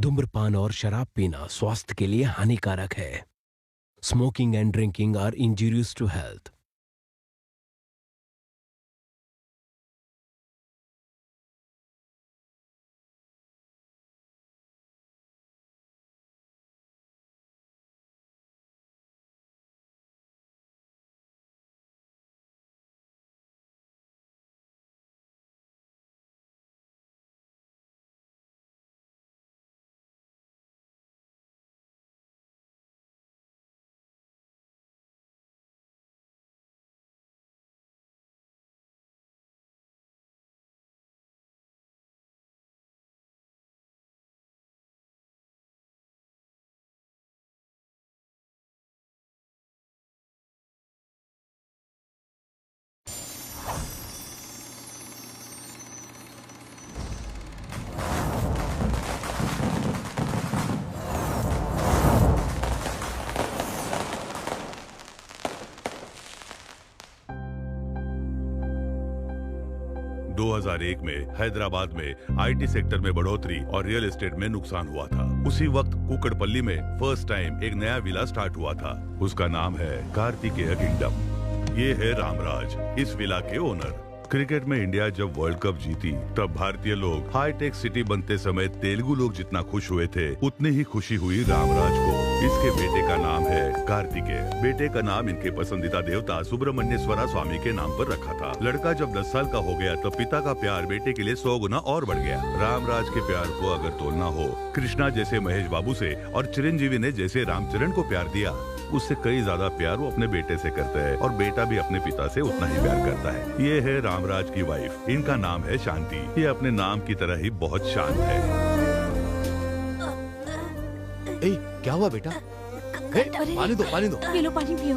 धूम्रपान और शराब पीना स्वास्थ्य के लिए हानिकारक है। Smoking and drinking are injurious to health. में हैदराबाद में आईटी सेक्टर में बढ़ोतरी और रियल एस्टेट में नुकसान हुआ था। उसी वक्त कुकड़पल्ली में फर्स्ट टाइम एक नया विला स्टार्ट हुआ था। उसका नाम है कार्तिकेय किंगडम। ये है रामराज, इस विला के ओनर। क्रिकेट में इंडिया जब वर्ल्ड कप जीती तब भारतीय लोग हाईटेक सिटी बनते समय तेलुगु लोग जितना खुश हुए थे उतनी ही खुशी हुई रामराज को। इसके बेटे का नाम है कार्तिकेय। बेटे का नाम इनके पसंदीदा देवता सुब्रमण्येश्वरा स्वामी के नाम पर रखा था। लड़का जब 10 साल का हो गया तो पिता का प्यार बेटे के लिए 100 गुना और बढ़ गया। रामराज के प्यार को अगर तोलना हो, कृष्णा जैसे महेश बाबू से और चिरंजीवी ने जैसे रामचरण को प्यार दिया, उससे कई ज्यादा प्यार वो अपने बेटे से करते हैं और बेटा भी अपने पिता से उतना ही प्यार करता है। ये है रामराज की वाइफ, इनका नाम है शांति। ये अपने नाम की तरह ही बहुत शांत है। क्या हुआ बेटा? पानी दो, पानी दो। पी लो, पानी पियो।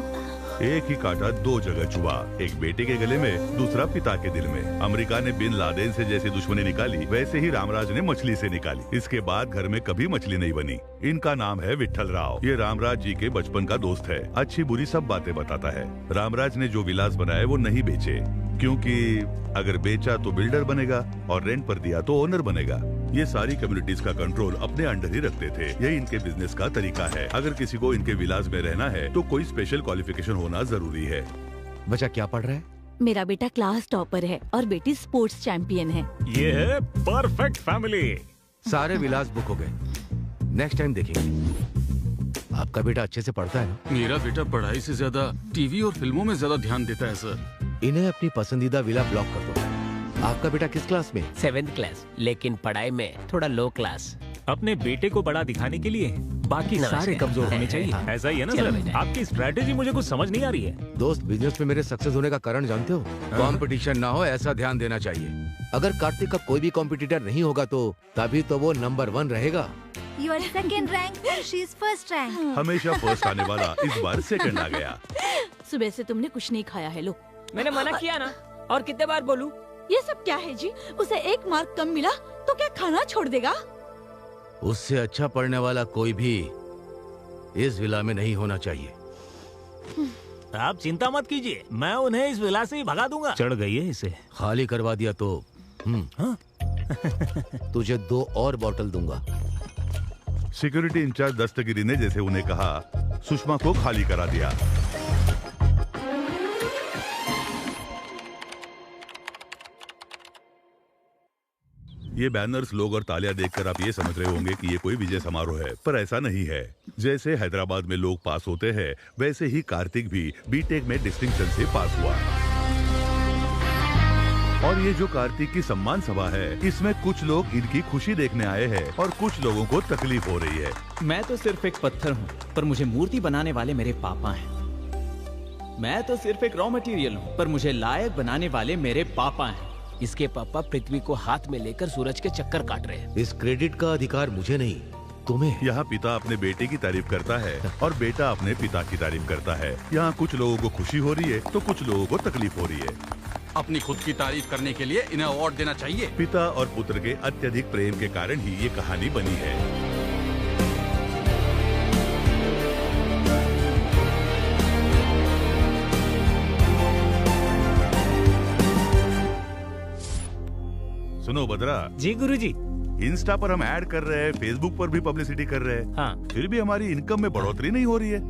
एक ही कांटा दो जगह चुभा, एक बेटे के गले में, दूसरा पिता के दिल में। अमेरिका ने बिन लादेन से जैसे दुश्मनी निकाली, वैसे ही रामराज ने मछली से निकाली। इसके बाद घर में कभी मछली नहीं बनी। इनका नाम है विट्ठल राव। ये रामराज जी के बचपन का दोस्त है, अच्छी बुरी सब बातें बताता है। रामराज ने जो विलास बनाए वो नहीं बेचे, क्योंकि अगर बेचा तो बिल्डर बनेगा और रेंट पर दिया तो ओनर बनेगा। ये सारी कम्युनिटीज का कंट्रोल अपने अंडर ही रखते थे। यही इनके बिजनेस का तरीका है। अगर किसी को इनके विलास में रहना है तो कोई स्पेशल क्वालिफिकेशन होना जरूरी है। बच्चा क्या पढ़ रहा है? मेरा बेटा क्लास टॉपर है और बेटी स्पोर्ट्स चैंपियन है। ये है परफेक्ट फैमिली। सारे विलास बुक हो गए, नेक्स्ट टाइम देखेंगे। आपका बेटा अच्छे से पढ़ता है ना? मेरा बेटा पढ़ाई से ज्यादा टीवी और फिल्मों में ज्यादा ध्यान देता है सर। इन्हें अपनी पसंदीदा विला ब्लॉक कर दो। आपका बेटा किस क्लास में? 7th क्लास, लेकिन पढ़ाई में थोड़ा लो क्लास। अपने बेटे को बड़ा दिखाने के लिए बाकी सारे कमजोर होने चाहिए। ऐसा ही है ना सर? आपकी स्ट्रैटेजी मुझे कुछ समझ नहीं आ रही है। दोस्त, बिजनेस में मेरे सक्सेस होने का कारण जानते हो? कंपटीशन ना हो, ऐसा ध्यान देना चाहिए। अगर कार्तिक का कोई भी कॉम्पिटिटर नहीं होगा तो तभी तो वो नंबर 1 रहेगा। You are second rank, she is first rank. हमेशा फर्स्ट आने वाला इस बार सेकंड आ गया। सुबह से तुमने कुछ नहीं खाया है, लो। मैंने मना किया ना, और कितने बार बोलूं? ये सब क्या है जी? उसे 1 मार्क कम मिला तो क्या खाना छोड़ देगा? उससे अच्छा पढ़ने वाला कोई भी इस विला में नहीं होना चाहिए। आप चिंता मत कीजिए, मैं उन्हें इस विला से ही भगा दूंगा। चढ़ गई है इसे। खाली करवा दिया तो तुझे 2 और बॉटल दूंगा। सिक्योरिटी इंचार्ज दस्तगिरी ने जैसे उन्हें कहा, सुषमा को खाली करा दिया। ये बैनर्स, लोग और तालियां देखकर आप ये समझ रहे होंगे कि ये कोई विजय समारोह है, पर ऐसा नहीं है। जैसे हैदराबाद में लोग पास होते हैं, वैसे ही कार्तिक भी बीटेक में डिस्टिंक्शन से पास हुआ। और ये जो कार्तिक की सम्मान सभा है, इसमें कुछ लोग इनकी खुशी देखने आए हैं और कुछ लोगों को तकलीफ हो रही है। मैं तो सिर्फ एक पत्थर हूँ, पर मुझे मूर्ति बनाने वाले मेरे पापा हैं। मैं तो सिर्फ एक रॉ मटेरियल हूँ, पर मुझे लायक बनाने वाले मेरे पापा हैं। इसके पापा पृथ्वी को हाथ में लेकर सूरज के चक्कर काट रहे हैं। इस क्रेडिट का अधिकार मुझे नहीं, तुम्हें। यहाँ पिता अपने बेटे की तारीफ करता है और बेटा अपने पिता की तारीफ करता है। यहाँ कुछ लोगों को खुशी हो रही है तो कुछ लोगों को तकलीफ हो रही है। अपनी खुद की तारीफ करने के लिए इन्हें अवार्ड देना चाहिए। पिता और पुत्र के अत्यधिक प्रेम के कारण ही ये कहानी बनी है। सुनो बद्रा जी गुरुजी। इंस्टा पर हम ऐड कर रहे हैं, फेसबुक पर भी पब्लिसिटी कर रहे हैं, हाँ। फिर भी हमारी इनकम में बढ़ोतरी नहीं हो रही है।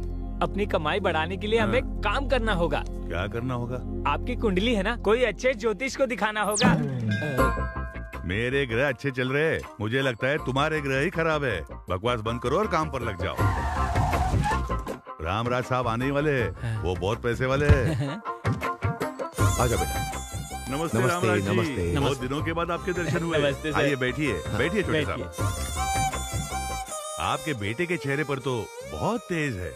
अपनी कमाई बढ़ाने के लिए हमें काम करना होगा। क्या करना होगा? आपकी कुंडली है ना, कोई अच्छे ज्योतिष को दिखाना होगा। मेरे ग्रह अच्छे चल रहे हैं, मुझे लगता है तुम्हारे ग्रह ही खराब है। बकवास बंद करो और काम पर लग जाओ। रामराज साहब आने ही वाले हैं, वो बहुत पैसे वाले हैं। आजा बेटा। नमस्ते नमस्ते, रामराज जी। नमस्ते। बहुत दिनों के बाद आपके दर्शन हुए। नमस्ते सर। आइए बैठिए, बैठिए छोटे बैठिए। साहब। आपके बेटे के चेहरे पर तो बहुत तेज है।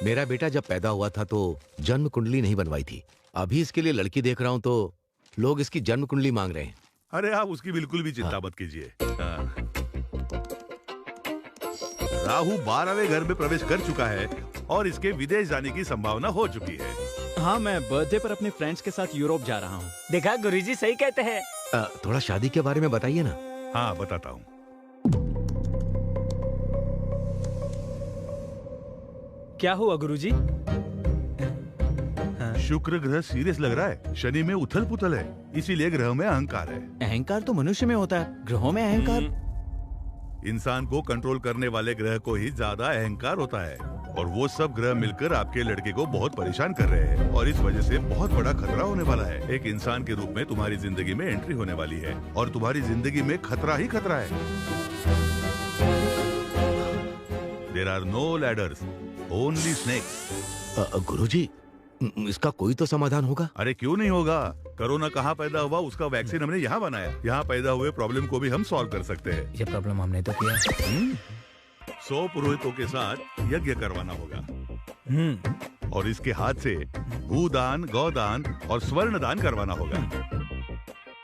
मेरा बेटा जब पैदा हुआ था तो जन्म कुंडली नहीं बनवाई थी। अभी इसके लिए लड़की देख रहा हूँ तो लोग इसकी जन्म कुंडली मांग रहे हैं। अरे आप उसकी बिल्कुल भी चिंता मत कीजिए। राहु 12वें घर में प्रवेश कर चुका है और इसके विदेश जाने की संभावना हो चुकी है। हाँ, मैं बर्थडे पर अपने फ्रेंड्स के साथ यूरोप जा रहा हूँ। देखा, गुरुजी सही कहते हैं। थोड़ा शादी के बारे में बताइए ना। हाँ बताता हूँ। क्या हुआ गुरुजी? शुक्र ग्रह सीरियस लग रहा है, शनि में उथल पुथल है, इसीलिए ग्रह में अहंकार है। अहंकार तो मनुष्य में होता है, ग्रहों में अहंकार? इंसान को कंट्रोल करने वाले ग्रह को ही ज्यादा अहंकार होता है और वो सब ग्रह मिलकर आपके लड़के को बहुत परेशान कर रहे हैं और इस वजह से बहुत बड़ा खतरा होने वाला है। एक इंसान के रूप में तुम्हारी जिंदगी में एंट्री होने वाली है और तुम्हारी जिंदगी में खतरा ही खतरा है। There are no ladders, only snakes. गुरुजी, इसका कोई तो समाधान होगा? अरे क्यों नहीं होगा? कोरोना कहाँ पैदा हुआ, उसका वैक्सीन हमने यहाँ बनाया। यहाँ पैदा हुए प्रॉब्लम को भी हम सॉल्व कर सकते हैं। ये प्रॉब्लम हमने तो किया। 100 पुरोहितों के साथ यज्ञ करवाना होगा और इसके हाथ से भूदान, गौदान और स्वर्ण दान करवाना होगा।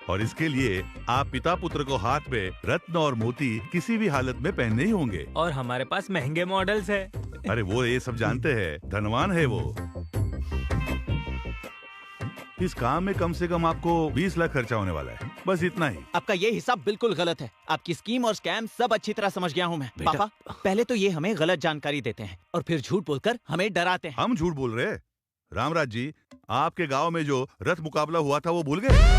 और इसके लिए आप पिता पुत्र को हाथ में रत्न और मोती किसी भी हालत में पहनने ही होंगे। और हमारे पास महंगे मॉडल्स है। अरे वो ये सब जानते हैं, धनवान है वो। इस काम में कम से कम आपको 20 लाख खर्चा होने वाला है, बस इतना ही। आपका ये हिसाब बिल्कुल गलत है। आपकी स्कीम और स्कैम सब अच्छी तरह समझ गया हूँ मैं। बेटा। पापा, पहले तो ये हमें गलत जानकारी देते हैं और फिर झूठ बोलकर हमें डराते हैं। हम झूठ बोल रहे हैं? रामराज जी, आपके गांव में जो रथ मुकाबला हुआ था वो भूल गए?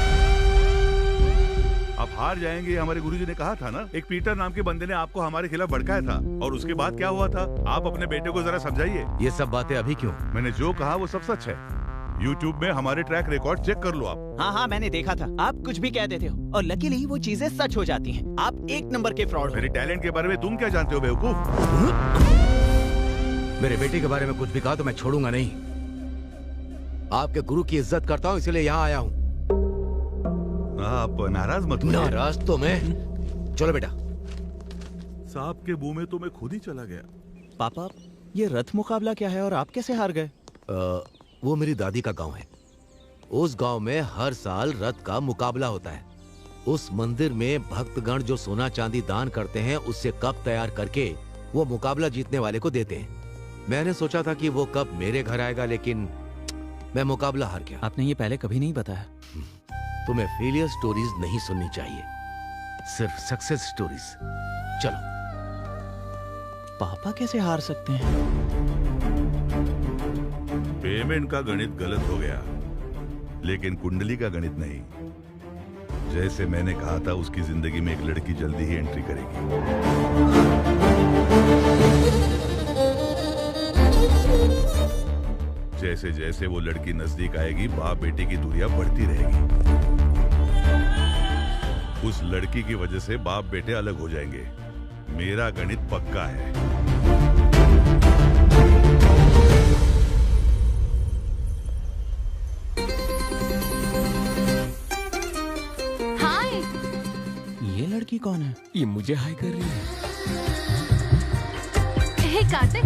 आप हार जाएंगे, हमारे गुरुजी ने कहा था ना। एक पीटर नाम के बंदे ने आपको हमारे खिलाफ भड़काया था और उसके बाद क्या हुआ था, आप अपने बेटे को जरा समझाइए। ये सब बातें अभी क्यों? मैंने जो कहा वो सब सच है। YouTube में हमारे ट्रैक रिकॉर्ड चेक कर लो आप। हाँ हाँ, मैंने देखा था। आप कुछ भी कह देते हो और लकीली वो चीजें सच हो जाती हैं। आप एक नंबर के फ्रॉड हो। मेरे टैलेंट के बारे में तुम क्या जानते हो बेवकूफ? मेरे बेटे के बारे में कुछ भी कहा तो मैं छोड़ूंगा नहीं। आपके गुरु की इज्जत करता हूँ, इसलिए यहाँ आया हूँ। आप नाराज मत होइए। नाराज तो मैं। चलो बेटा। सांप के मुंह में तो मैं खुद ही चला गया। पापा, ये रथ मुकाबला क्या है और आप कैसे हार गए? वो मेरी दादी का गांव है। उस गांव में हर साल रथ का मुकाबला होता है। उस मंदिर में भक्तगण जो सोना चांदी दान करते हैं उससे कप तैयार करके वो मुकाबला जीतने वाले को देते हैं। मैंने सोचा था कि वो कप मेरे घर आएगा, लेकिन मैं मुकाबला हार गया। आपने ये पहले कभी नहीं बताया। तुम्हें फेलियर स्टोरीज नहीं सुननी चाहिए, सिर्फ सक्सेस स्टोरीज। चलो। पापा कैसे हार सकते हैं? पेमेंट का गणित गलत हो गया, लेकिन कुंडली का गणित नहीं। जैसे मैंने कहा था, उसकी जिंदगी में एक लड़की जल्दी ही एंट्री करेगी। जैसे जैसे वो लड़की नजदीक आएगी, बाप बेटे की दूरियां बढ़ती रहेगी। उस लड़की की वजह से बाप बेटे अलग हो जाएंगे। मेरा गणित पक्का है। हाय। ये लड़की कौन है? ये मुझे हाय कर रही है। हे कार्तिक,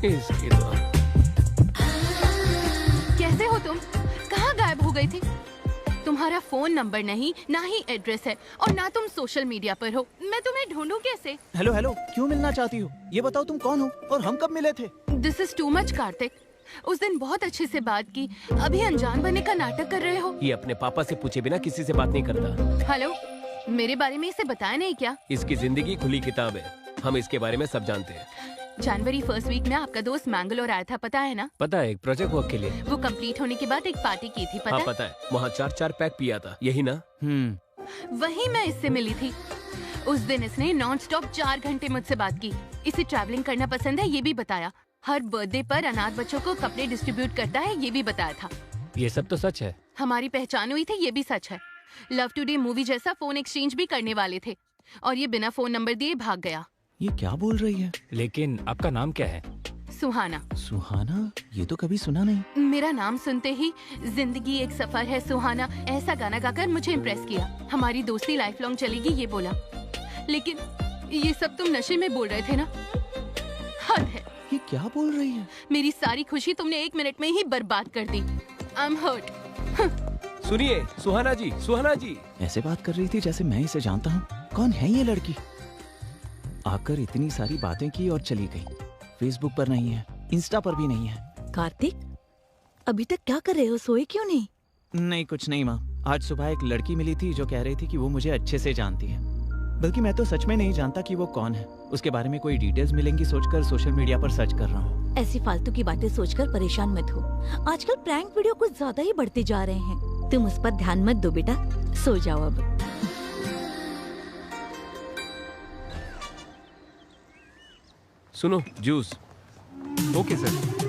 इसके तो कैसे हो तुम? कहाँ गायब हो गई थी? तुम्हारा फोन नंबर नहीं, ना ही एड्रेस है और ना तुम सोशल मीडिया पर हो। मैं तुम्हें ढूंढूं कैसे? हेलो हेलो, क्यों मिलना चाहती हो? ये बताओ तुम कौन हो और हम कब मिले थे? This is too much Kartik. उस दिन बहुत अच्छे से बात की, अभी अनजान बनने का नाटक कर रहे हो। ये अपने पापा से पूछे बिना किसी से बात नहीं करता। हेलो, मेरे बारे में इसे बताया नहीं क्या? इसकी जिंदगी खुली किताब है, हम इसके बारे में सब जानते हैं। जनवरी फर्स्ट वीक में आपका दोस्त मैंगलोर आया था, पता है ना? पता है, एक प्रोजेक्ट वर्क के लिए। वो कंप्लीट होने के बाद एक पार्टी की थी, पता हाँ है? पता है, वहाँ 4 पैक पिया था, यही ना? वहीं मैं इससे मिली थी। उस दिन इसने नॉन स्टॉप 4 घंटे मुझसे बात की। इसे ट्रैवलिंग करना पसंद है ये भी बताया। हर बर्थडे पर अनाथ बच्चों को कपड़े डिस्ट्रीब्यूट करता है ये भी बताया था। ये सब तो सच है। हमारी पहचान हुई थी ये भी सच है। लव टुडे मूवी जैसा फोन एक्सचेंज भी करने वाले थे और ये बिना फोन नंबर दिए भाग गया। ये क्या बोल रही है? लेकिन आपका नाम क्या है? सुहाना। सुहाना? ये तो कभी सुना नहीं। मेरा नाम सुनते ही जिंदगी एक सफर है सुहाना ऐसा गाना गाकर मुझे इम्प्रेस किया। हमारी दोस्ती लाइफ लॉन्ग चलेगी ये बोला। लेकिन ये सब तुम नशे में बोल रहे थे ना? हद है। ये क्या बोल रही है? मेरी सारी खुशी तुमने 1 मिनट में ही बर्बाद कर दी। I am hurt. सुनिए सुहाना जी, सुहाना जी। ऐसे बात कर रही थी जैसे मैं इसे जानता हूँ। कौन है ये लड़की? आकर इतनी सारी बातें की और चली गई। फेसबुक पर नहीं है, इंस्टा पर भी नहीं है। कार्तिक, अभी तक क्या कर रहे हो? सोए क्यों नहीं? नहीं कुछ नहीं माँ। आज सुबह एक लड़की मिली थी जो कह रही थी कि वो मुझे अच्छे से जानती है। बल्कि मैं तो सच में नहीं जानता कि वो कौन है। उसके बारे में कोई डिटेल्स मिलेंगी सोचकर सोशल मीडिया पर सर्च कर रहा हूँ। ऐसी फालतू की बातें सोचकर परेशान मत हो। आजकल प्रैंक वीडियो कुछ ज्यादा ही बढ़ते जा रहे हैं। तुम उस पर ध्यान मत दो बेटा, सो जाओ अब। सुनो juice. Okay sir.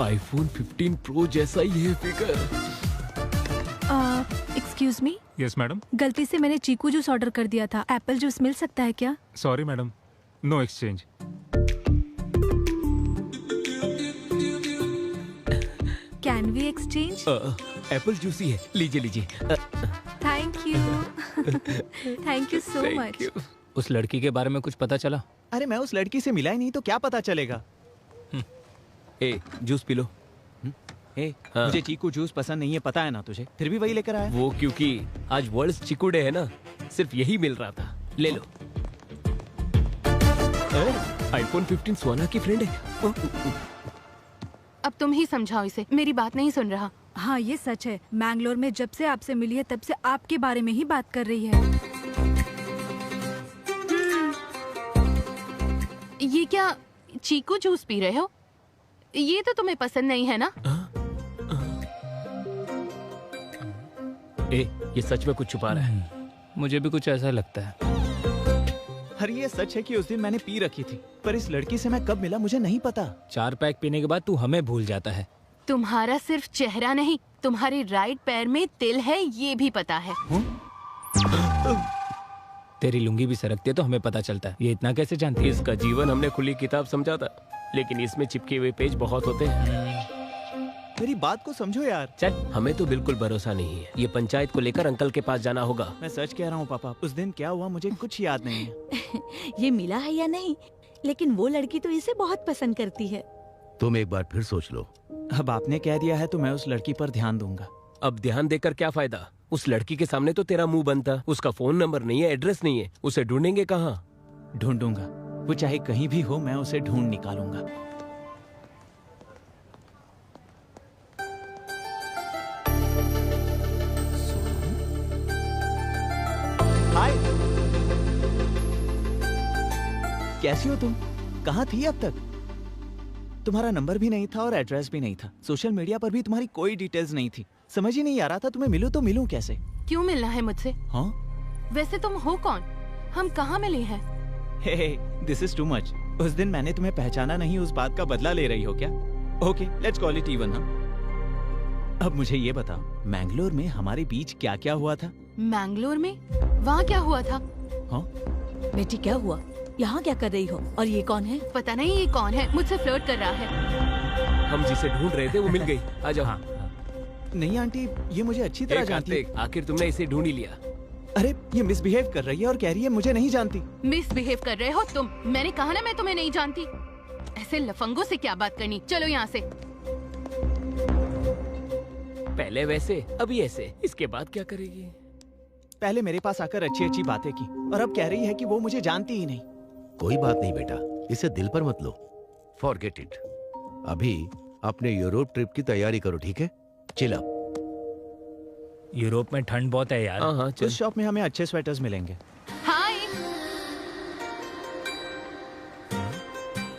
IPhone 15 pro जैसा ही है figure. Excuse me, yes madam. गलती से मैंने चीकू जूस ऑर्डर कर दिया था। एप्पल जूस मिल सकता है क्या? Sorry madam, no exchange. Can we exchange? Apple juice ही है, लीजिए लीजिए। Thank you. Thank you so much. उस लड़की के बारे में कुछ पता चला? अरे मैं उस लड़की से मिला ही नहीं तो क्या पता चलेगा। ए जूस पी लो। हाँ। मुझे चीकू जूस पसंद नहीं है, पता है ना तुझे, फिर भी वही लेकर आया। वो क्योंकि आज वर्ल्ड चीकू डे है ना, सिर्फ यही मिल रहा था। ले लो। आईफोन 15 सोना की फ्रेंड है। अब तुम ही समझाओ इसे, मेरी बात नहीं सुन रहा। हाँ ये सच है, मैंगलोर में जब से आपसे मिली है तब से आपके बारे में ही बात कर रही है। ये क्या चीकू जूस पी रहे हो? ये तो तुम्हें पसंद नहीं है ना? ए, ये सच में कुछ छुपा रहा है। मुझे भी कुछ ऐसा लगता है। अरे ये सच है कि उस दिन मैंने पी रखी थी, पर इस लड़की से मैं कब मिला मुझे नहीं पता। 4 पैक पीने के बाद तू हमें भूल जाता है। तुम्हारा सिर्फ चेहरा नहीं, तुम्हारे राइट पैर में तिल है ये भी पता है। तेरी लुंगी भी सरकती है तो हमें पता चलता है। ये इतना कैसे जानती है? इसका जीवन हमने खुली किताब समझा था, लेकिन इसमें चिपके हुए पेज बहुत होते हैं। मेरी बात को समझो यार। चल, हमें तो बिल्कुल भरोसा नहीं है। ये पंचायत को लेकर अंकल के पास जाना होगा। मैं सच कह रहा हूँ पापा, उस दिन क्या हुआ मुझे कुछ याद नहीं है। ये मिला है या नहीं, लेकिन वो लड़की तो इसे बहुत पसंद करती है। तुम एक बार फिर सोच लो। अब आपने कह दिया है तो मैं उस लड़की पर ध्यान दूंगा। अब ध्यान देकर क्या फायदा? उस लड़की के सामने तो तेरा मुंह बनता। उसका फोन नंबर नहीं है, एड्रेस नहीं है, उसे ढूंढेंगे कहाँ? ढूंढूंगा, वो चाहे कहीं भी हो, मैं उसे ढूंढ निकालूंगा। हाय, कैसी हो तुम? कहाँ थी अब तक? तुम्हारा नंबर भी नहीं था और एड्रेस भी नहीं था। सोशल मीडिया पर भी तुम्हारी कोई डिटेल्स नहीं थी। समझ ही नहीं आ रहा था तुम्हें मिलूं तो मिलूं कैसे। क्यों मिलना है मुझसे? हाँ? वैसे तुम हो कौन? हम कहाँ मिले हैं? हे, दिस इज टू मच। उस दिन मैंने तुम्हें पहचाना नहीं, उस बात का बदला ले रही हो क्या? Okay, let's call it even. अब मुझे ये बताओ, मैंगलोर में हमारे बीच क्या क्या हुआ था? मैंगलोर में? वहाँ क्या हुआ था? हाँ? बेटी क्या हुआ? यहाँ क्या कर रही हो? और ये कौन है? पता नहीं ये कौन है, मुझसे फ्लर्ट कर रहा है। हम जिसे ढूंढ रहे थे वो मिल गई। आ जाओ। हाँ। नहीं आंटी, ये मुझे अच्छी तरह जानती है। आखिर तुमने इसे ढूंढ ही लिया। अरे ये मिसबिहेव कर रही है और कह रही है मुझे नहीं जानती। मिसबिहेव कर रहे हो तुम? मैंने कहा ना मैं तुम्हें नहीं जानती। ऐसे लफंगों से क्या बात करनी, चलो यहाँ से। पहले वैसे अभी ऐसे, इसके बाद क्या करेगी? पहले मेरे पास आकर अच्छी अच्छी बातें की और अब कह रही है कि वो मुझे जानती ही नहीं। कोई बात नहीं बेटा, इसे दिल पर मत लो। Forget it. अभी अपने यूरोप ट्रिप की तैयारी करो, ठीक है? Chill up. यूरोप में ठंड बहुत है यार। हाँ, उस शॉप में हमें अच्छे स्वेटर्स मिलेंगे। हाय।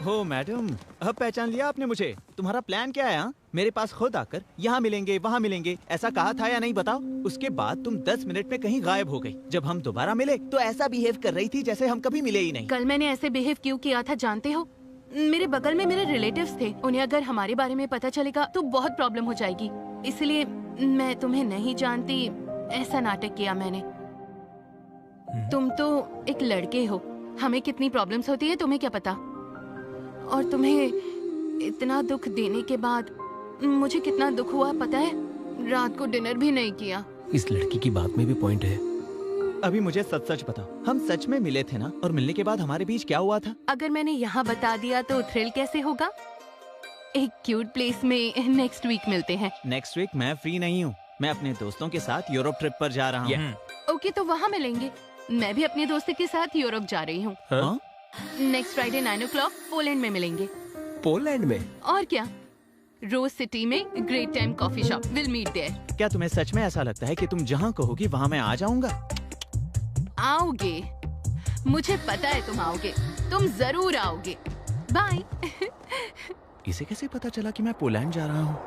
हो मैडम, अब पहचान लिया आपने मुझे। तुम्हारा प्लान क्या है? हाँ, मेरे पास खुद आकर यहाँ मिलेंगे वहाँ मिलेंगे ऐसा कहा था या नहीं बताओ? उसके बाद तुम 10 मिनट में कहीं गायब हो गई। जब हम दोबारा मिले तो ऐसा बिहेव कर रही थी जैसे हम कभी मिले ही नहीं। कल मैंने ऐसे बिहेव क्यों किया था जानते हो? मेरे बगल में मेरे रिलेटिव्स थे, उन्हें अगर हमारे बारे में पता चलेगा तो बहुत प्रॉब्लम हो जाएगी, इसलिए मैं तुम्हें नहीं जानती ऐसा नाटक किया मैंने। तुम तो एक लड़के हो, हमें कितनी प्रॉब्लम्स होती है तुम्हें क्या पता? और तुम्हें इतना दुख देने के बाद मुझे कितना दुख हुआ पता है? रात को डिनर भी नहीं किया। इस लड़की की बात में भी पॉइंट है। अभी मुझे सच सच बताओ, हम सच में मिले थे ना? और मिलने के बाद हमारे बीच क्या हुआ था? अगर मैंने यहाँ बता दिया तो थ्रिल कैसे होगा? एक क्यूट प्लेस में नेक्स्ट वीक मिलते हैं। नेक्स्ट वीक मैं फ्री नहीं हूँ, मैं अपने दोस्तों के साथ यूरोप ट्रिप पर जा रहा हूँ। ओके, तो वहाँ मिलेंगे। मैं भी अपने दोस्त के साथ यूरोप जा रही हूँ। नेक्स्ट फ्राइडे 9 o'clock पोलैंड में मिलेंगे। पोलैंड में? और क्या, रोज सिटी में great time coffee shop, will meet there. क्या तुम्हें सच में ऐसा लगता है कि तुम जहाँ कहोगी वहाँ मैं आ जाऊँगा? आओगे, मुझे पता है तुम आओगे, तुम जरूर आओगे। बाय। इसे कैसे पता चला कि मैं पोलैंड जा रहा हूँ?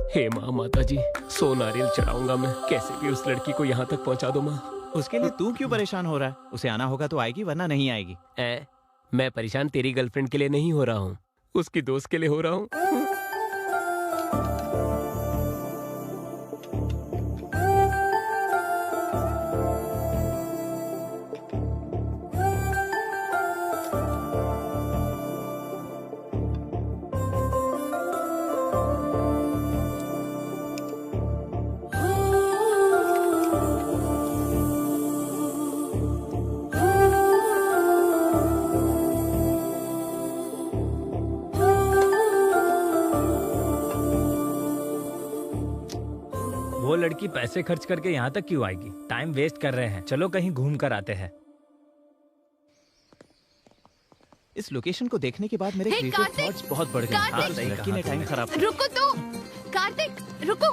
हे माँ, माता जी, 100 नारियल चढ़ाऊंगा मैं, कैसे भी उस लड़की को यहाँ तक पहुँचा दो माँ। उसके लिए तू क्यों परेशान हो रहा है? उसे आना होगा तो आएगी, वरना नहीं आएगी। मैं परेशान तेरी गर्लफ्रेंड के लिए नहीं हो रहा हूँ, उसकी दोस्त के लिए हो रहा हूँ। वो लड़की पैसे खर्च करके यहाँ तक क्यों आएगी? टाइम वेस्ट कर रहे हैं, चलो कहीं घूम कर आते हैं। इस लोकेशन को देखने के बाद मेरे हे, क्रिएटिव कार्तिक! थॉट्स बहुत बढ़ गए। कार्तिक! इस लड़की ने टाइम खराब। रुको तो, कार्तिक रुको,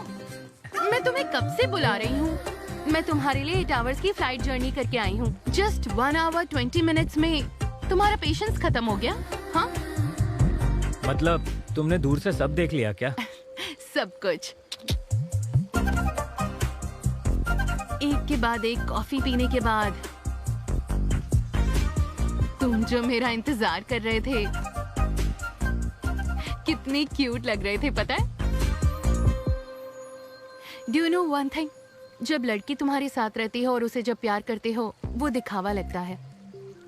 मैं तुम्हें कब से बुला रही हूँ। मैं तुम्हारे लिए 8 hours की फ्लाइट जर्नी करके आई हूँ। जस्ट 1 hour 20 minutes में तुम्हारा पेशेंस खत्म हो गया? हाँ, मतलब तुमने दूर से सब देख लिया क्या? सब कुछ। एक के बाद एक कॉफी पीने के बाद तुम जो मेरा इंतजार कर रहे थे, कितनी क्यूट लग रहे थे पता है? Do you know one thing, जब लड़की तुम्हारे साथ रहती है और उसे जब प्यार करते हो वो दिखावा लगता है।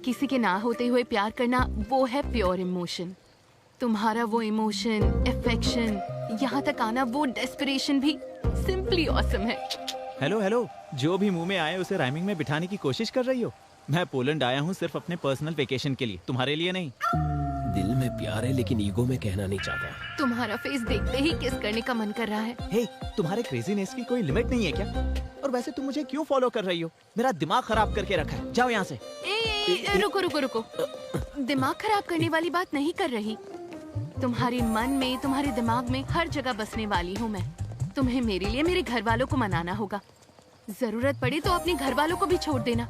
किसी के ना होते हुए प्यार करना वो है प्योर इमोशन। तुम्हारा वो इमोशन, अफेक्शन, यहाँ तक आना, वो डेस्परेशन भी सिंपली ऑसम है। हेलो हेलो, जो भी मुंह में आए उसे राइमिंग में बिठाने की कोशिश कर रही हो। मैं पोलैंड आया हूँ सिर्फ अपने पर्सनल वेकेशन के लिए, तुम्हारे लिए नहीं। दिल में प्यार है लेकिन ईगो में कहना नहीं चाहता। तुम्हारा फेस देखते ही किस करने का मन कर रहा है। हे, तुम्हारे क्रेजीनेस की कोई लिमिट नहीं है क्या? और वैसे तुम मुझे क्यों फॉलो कर रही हो? मेरा दिमाग खराब करके रखा है, जाओ यहाँ से। रुको रुको रुको, दिमाग खराब करने वाली बात नहीं कर रही। तुम्हारे मन में, तुम्हारे दिमाग में हर जगह बसने वाली हूँ मैं। तुम्हें मेरे लिए मेरे घर वालों को मनाना होगा। जरूरत पड़े तो अपने घर वालों को भी छोड़ देना।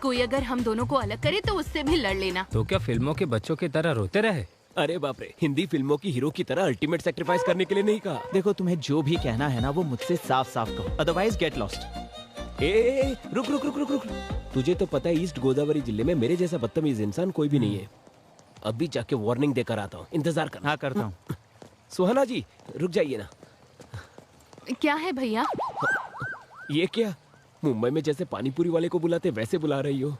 कोई अगर हम दोनों को अलग करे तो उससे भी लड़ लेना। तो क्या फिल्मों के बच्चों की तरह रोते रहे? अरे बाप रे, हिंदी फिल्मों की हीरो की तरह अल्टीमेट सैक्रिफाइस करने के लिए नहीं कहा। देखो, तुम्हें जो भी कहना है ना वो मुझसे साफ साफ कहो, अदरवाइज गेट लॉस्ट। रुक रुक रुक रुक रुक, तुझे तो पता है ईस्ट गोदावरी जिले में मेरे जैसा बदतमीज इंसान कोई भी नहीं है। अभी जाके वार्निंग देकर आता हूँ, इंतजार करना। हाँ, करता हूँ। सुहाना जी रुक जाइए ना। क्या है भैया? ये क्या, मुंबई में जैसे पानीपुरी वाले को बुलाते वैसे बुला रही हो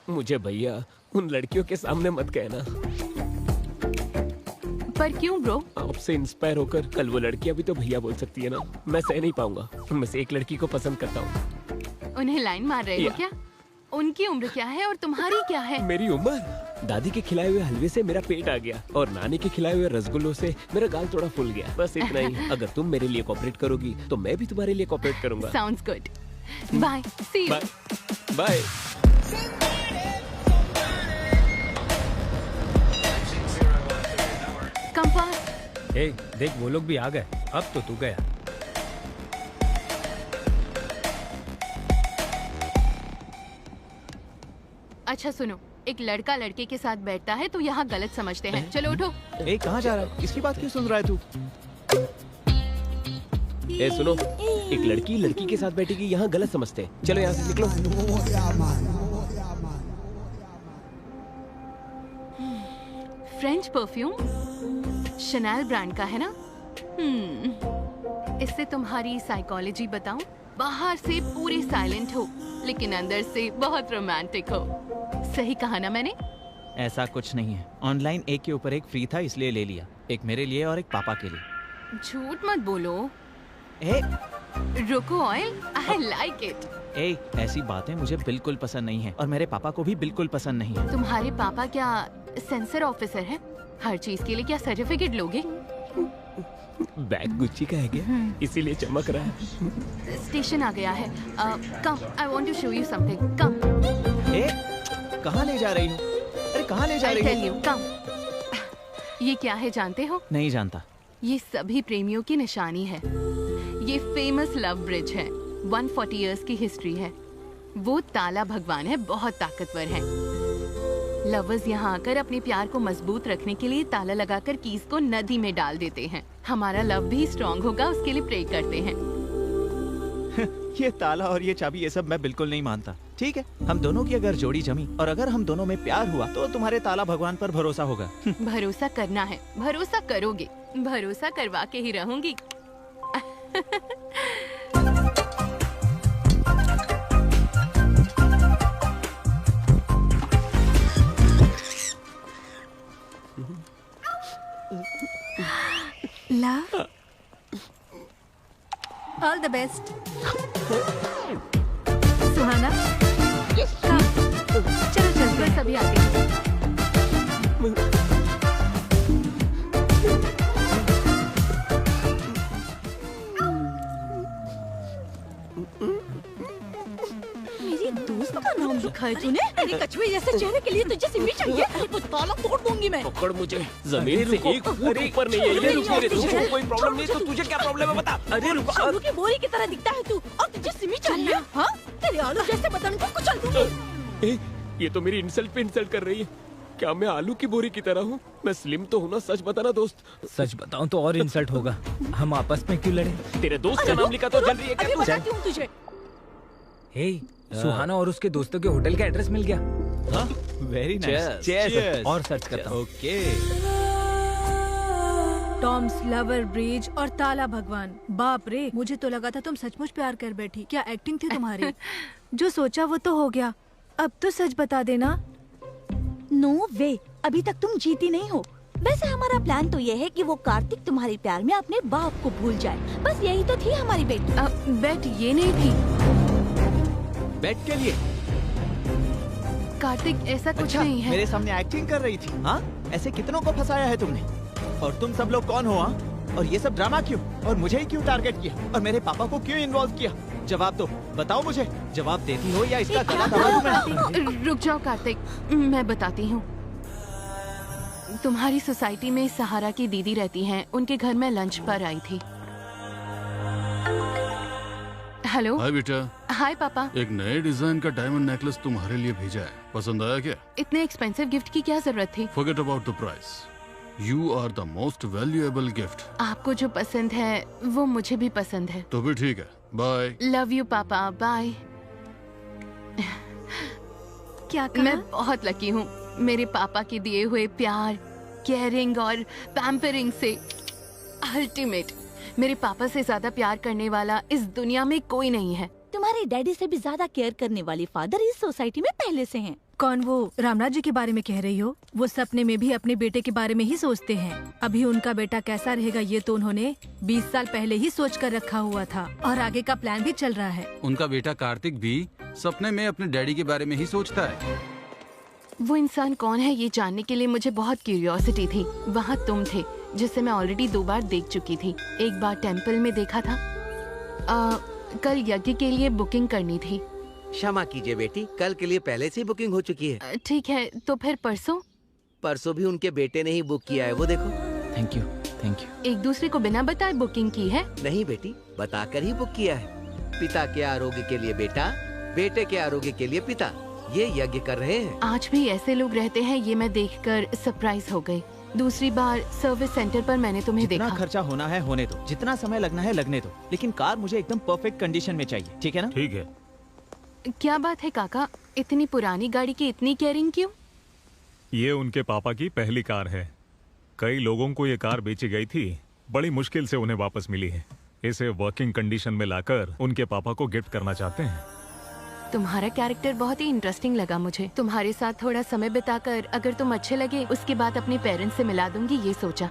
मुझे? भैया, उन लड़कियों के सामने मत कहना। पर क्यों ब्रो? आपसे इंस्पायर होकर कल वो लड़की अभी तो भैया बोल सकती है ना, मैं सह नहीं पाऊंगा। उनमें से एक लड़की को पसंद करता हूँ। उन्हें लाइन मार रहे हो क्या? उनकी उम्र क्या है और तुम्हारी क्या है? मेरी उम्र? दादी के खिलाए हुए हलवे से मेरा पेट आ गया और नानी के खिलाए हुए रसगुल्लों से मेरा गाल थोड़ा फूल गया, बस इतना ही। अगर तुम मेरे लिए कोऑपरेट करोगी तो मैं भी तुम्हारे लिए कोऑपरेट करूंगा। Sounds good. Bye, see you. Bye bye. Compass. ए, देख वो लोग भी आ गए। अब तो तू गया। अच्छा सुनो, एक लड़का लड़के के साथ बैठता है तो यहाँ गलत समझते हैं। चलो उठो। ए, कहाँ जा रहा है? इसकी बात क्यों सुन रहा है तू? ए सुनो, एक लड़की लड़की के साथ बैठेगी यहाँ गलत समझते हैं। चलो यहाँ से निकलो। फ्रेंच परफ्यूम शनैल ब्रांड का है ना? इससे तुम्हारी साइकोलॉजी बताऊं? बाहर से पूरे साइलेंट हो लेकिन अंदर से बहुत रोमांटिक हो। सही कहा ना मैंने? ऐसा कुछ नहीं है। ऑनलाइन एक के ऊपर एक फ्री था इसलिए ले लिया। एक मेरे लिए और एक पापा के लिए। झूठ मत बोलो। ए, रोको ऑयल, आई लाइक इट। ए, ऐसी बातें मुझे बिल्कुल पसंद नहीं है और मेरे पापा को भी बिल्कुल पसंद नहीं है। तुम्हारे पापा क्या सेंसर ऑफिसर है? हर चीज के लिए क्या सर्टिफिकेट लोगे? बैग गुच्ची का है क्या? इसीलिए चमक रहा है। स्टेशन आ गया है। Come, I want to show you something. Come. ए, कहाँ ले जा रही हूँ? अरे कहाँ ले जा रही टेल यू, कम। ये क्या है जानते हो? नहीं जानता। ये सभी प्रेमियों की निशानी है। ये फेमस लव ब्रिज है। 140 इयर्स की हिस्ट्री है। वो ताला भगवान है, बहुत ताकतवर है। लवर्स यहाँ आकर अपने प्यार को मजबूत रखने के लिए ताला लगाकर कीज को नदी में डाल देते हैं। हमारा लव भी स्ट्रॉन्ग होगा उसके लिए प्रे करते हैं। ये ताला और ये चाबी ये सब मैं बिल्कुल नहीं मानता। ठीक है, हम दोनों की अगर जोड़ी जमी और अगर हम दोनों में प्यार हुआ तो तुम्हारे ताला भगवान पर भरोसा होगा। भरोसा करना है, भरोसा करोगे, भरोसा करवा के ही रहूंगी। Love, all the best. Suhana, चलो चलते हैं। सभी आते हैं। मेरी दोस्त का नाम लिखा है तूने? तेरे कछुए जैसे चेहरे के लिए तुझे सिमी चाहिए? तो ताला तोड़ दूंगी मैं। पकड़ मुझे, जमीन से एक फुट ऊपर नहीं है। ये रुको, तुझे कोई प्रॉब्लम नहीं तो तुझे क्या प्रॉब्लम है बता। अरे रुको। आलू की बोरी की तरह दिखता है तू और तुझे सिमी चाहिए? हाँ, तेरे आलू जैसे बदन को कुचल दूंगी। ये तो मेरी इंसल्ट पे इंसल्ट कर रही है। क्या मैं आलू की बोरी की तरह हूँ? मैं स्लिम तो हूँ ना, सच बताना दोस्त। सच बताऊं तो और इंसल्ट होगा। हम आपस में क्यों लड़े? तेरे दोस्त का नाम लिखा तो जल रही है क्या तू? बताती हूँ तुझे। हे, सुहाना और उसके दोस्तों के होटल का एड्रेस मिल गया। हाँ, वेरी नाइस। Cheers। और सर्च करता हूँ। ओके। टॉम्स लवर ब्रिज और ताला भगवान। बाप रे, मुझे तो लगा था तुम सचमुच प्यार कर बैठी। क्या एक्टिंग थी तुम्हारी? जो सोचा वो तो हो गया। अब तो सच बता देना। नो वे, अभी तक तुम जीती नहीं हो। वैसे हमारा प्लान तो ये है कि वो कार्तिक तुम्हारे प्यार में अपने बाप को भूल जाए। बस यही तो थी हमारी बेट। बेट ये नहीं थी। बेट के लिए? कार्तिक ऐसा कुछ अच्छा, नहीं है। मेरे सामने एक्टिंग कर रही थी। हाँ, ऐसे कितनों को फंसाया है तुमने? और तुम सब लोग कौन हो? हाँ, और ये सब ड्रामा क्यों? और मुझे ही क्यों टारगेट किया? और मेरे पापा को क्यों इन्वॉल्व किया? जवाब दो, बताओ मुझे। जवाब देती हो या इसका गला दबा दूं मैं? रुक जाओ कार्तिक, मैं बताती हूँ। तुम्हारी सोसाइटी में सहारा की दीदी रहती हैं। उनके घर में लंच पर आई थी। हेलो। हाय बेटा। हाय पापा। एक नए डिजाइन का डायमंड नेकलेस तुम्हारे लिए भेजा है। पसंद आया क्या? इतने एक्सपेंसिव गिफ्ट की क्या जरूरत थी? Forget about the price. You are the most valuable gift. आपको जो पसंद है वो मुझे भी पसंद है। तो भी ठीक है। बाय। लव यू पापा, बाय। क्या कहा? मैं बहुत लकी हूँ। मेरे पापा के दिए हुए प्यार, केयरिंग और पैम्परिंग से अल्टीमेट। मेरे पापा से ज्यादा प्यार करने वाला इस दुनिया में कोई नहीं है। तुम्हारे डैडी से भी ज्यादा केयर करने वाली फादर इस सोसाइटी में पहले से हैं। कौन? वो रामराज जी के बारे में कह रही हो? वो सपने में भी अपने बेटे के बारे में ही सोचते हैं। अभी उनका बेटा कैसा रहेगा ये तो उन्होंने 20 साल पहले ही सोच कर रखा हुआ था और आगे का प्लान भी चल रहा है। उनका बेटा कार्तिक भी सपने में अपने डैडी के बारे में ही सोचता है। वो इंसान कौन है ये जानने के लिए मुझे बहुत क्यूरियोसिटी थी। वहाँ तुम थे जिसे मैं ऑलरेडी 2 बार देख चुकी थी। एक बार टेम्पल में देखा था। कल यज्ञ के लिए बुकिंग करनी थी। क्षमा कीजिए बेटी, कल के लिए पहले से ही बुकिंग हो चुकी है। ठीक है, तो फिर परसों? परसों भी उनके बेटे ने ही बुक किया है, वो देखो। Thank you, thank you. एक दूसरे को बिना बताए बुकिंग की है? नहीं बेटी, बताकर ही बुक किया है। पिता के आरोग्य के लिए बेटा, बेटे के आरोग्य के लिए पिता, ये यज्ञ कर रहे हैं। आज भी ऐसे लोग रहते हैं, ये मैं देखकर सरप्राइज हो गई। दूसरी बार सर्विस सेंटर पर मैंने तुम्हें देखा। जितना खर्चा होना है होने दो, जितना समय लगना है लगने दो, लेकिन कार मुझे एकदम परफेक्ट कंडीशन में चाहिए, ठीक है ना? ठीक है। क्या बात है काका, इतनी पुरानी गाड़ी की इतनी केयरिंग क्यों? ये उनके पापा की पहली कार है। कई लोगों को ये कार बेची गई थी, बड़ी मुश्किल से उन्हें वापस मिली है। इसे वर्किंग कंडीशन में लाकर उनके पापा को गिफ्ट करना चाहते हैं। तुम्हारा कैरेक्टर बहुत ही इंटरेस्टिंग लगा मुझे। तुम्हारे साथ थोड़ा समय बिताकर अगर तुम अच्छे लगे उसके बाद अपने पेरेंट्स से मिला दूंगी, ये सोचा।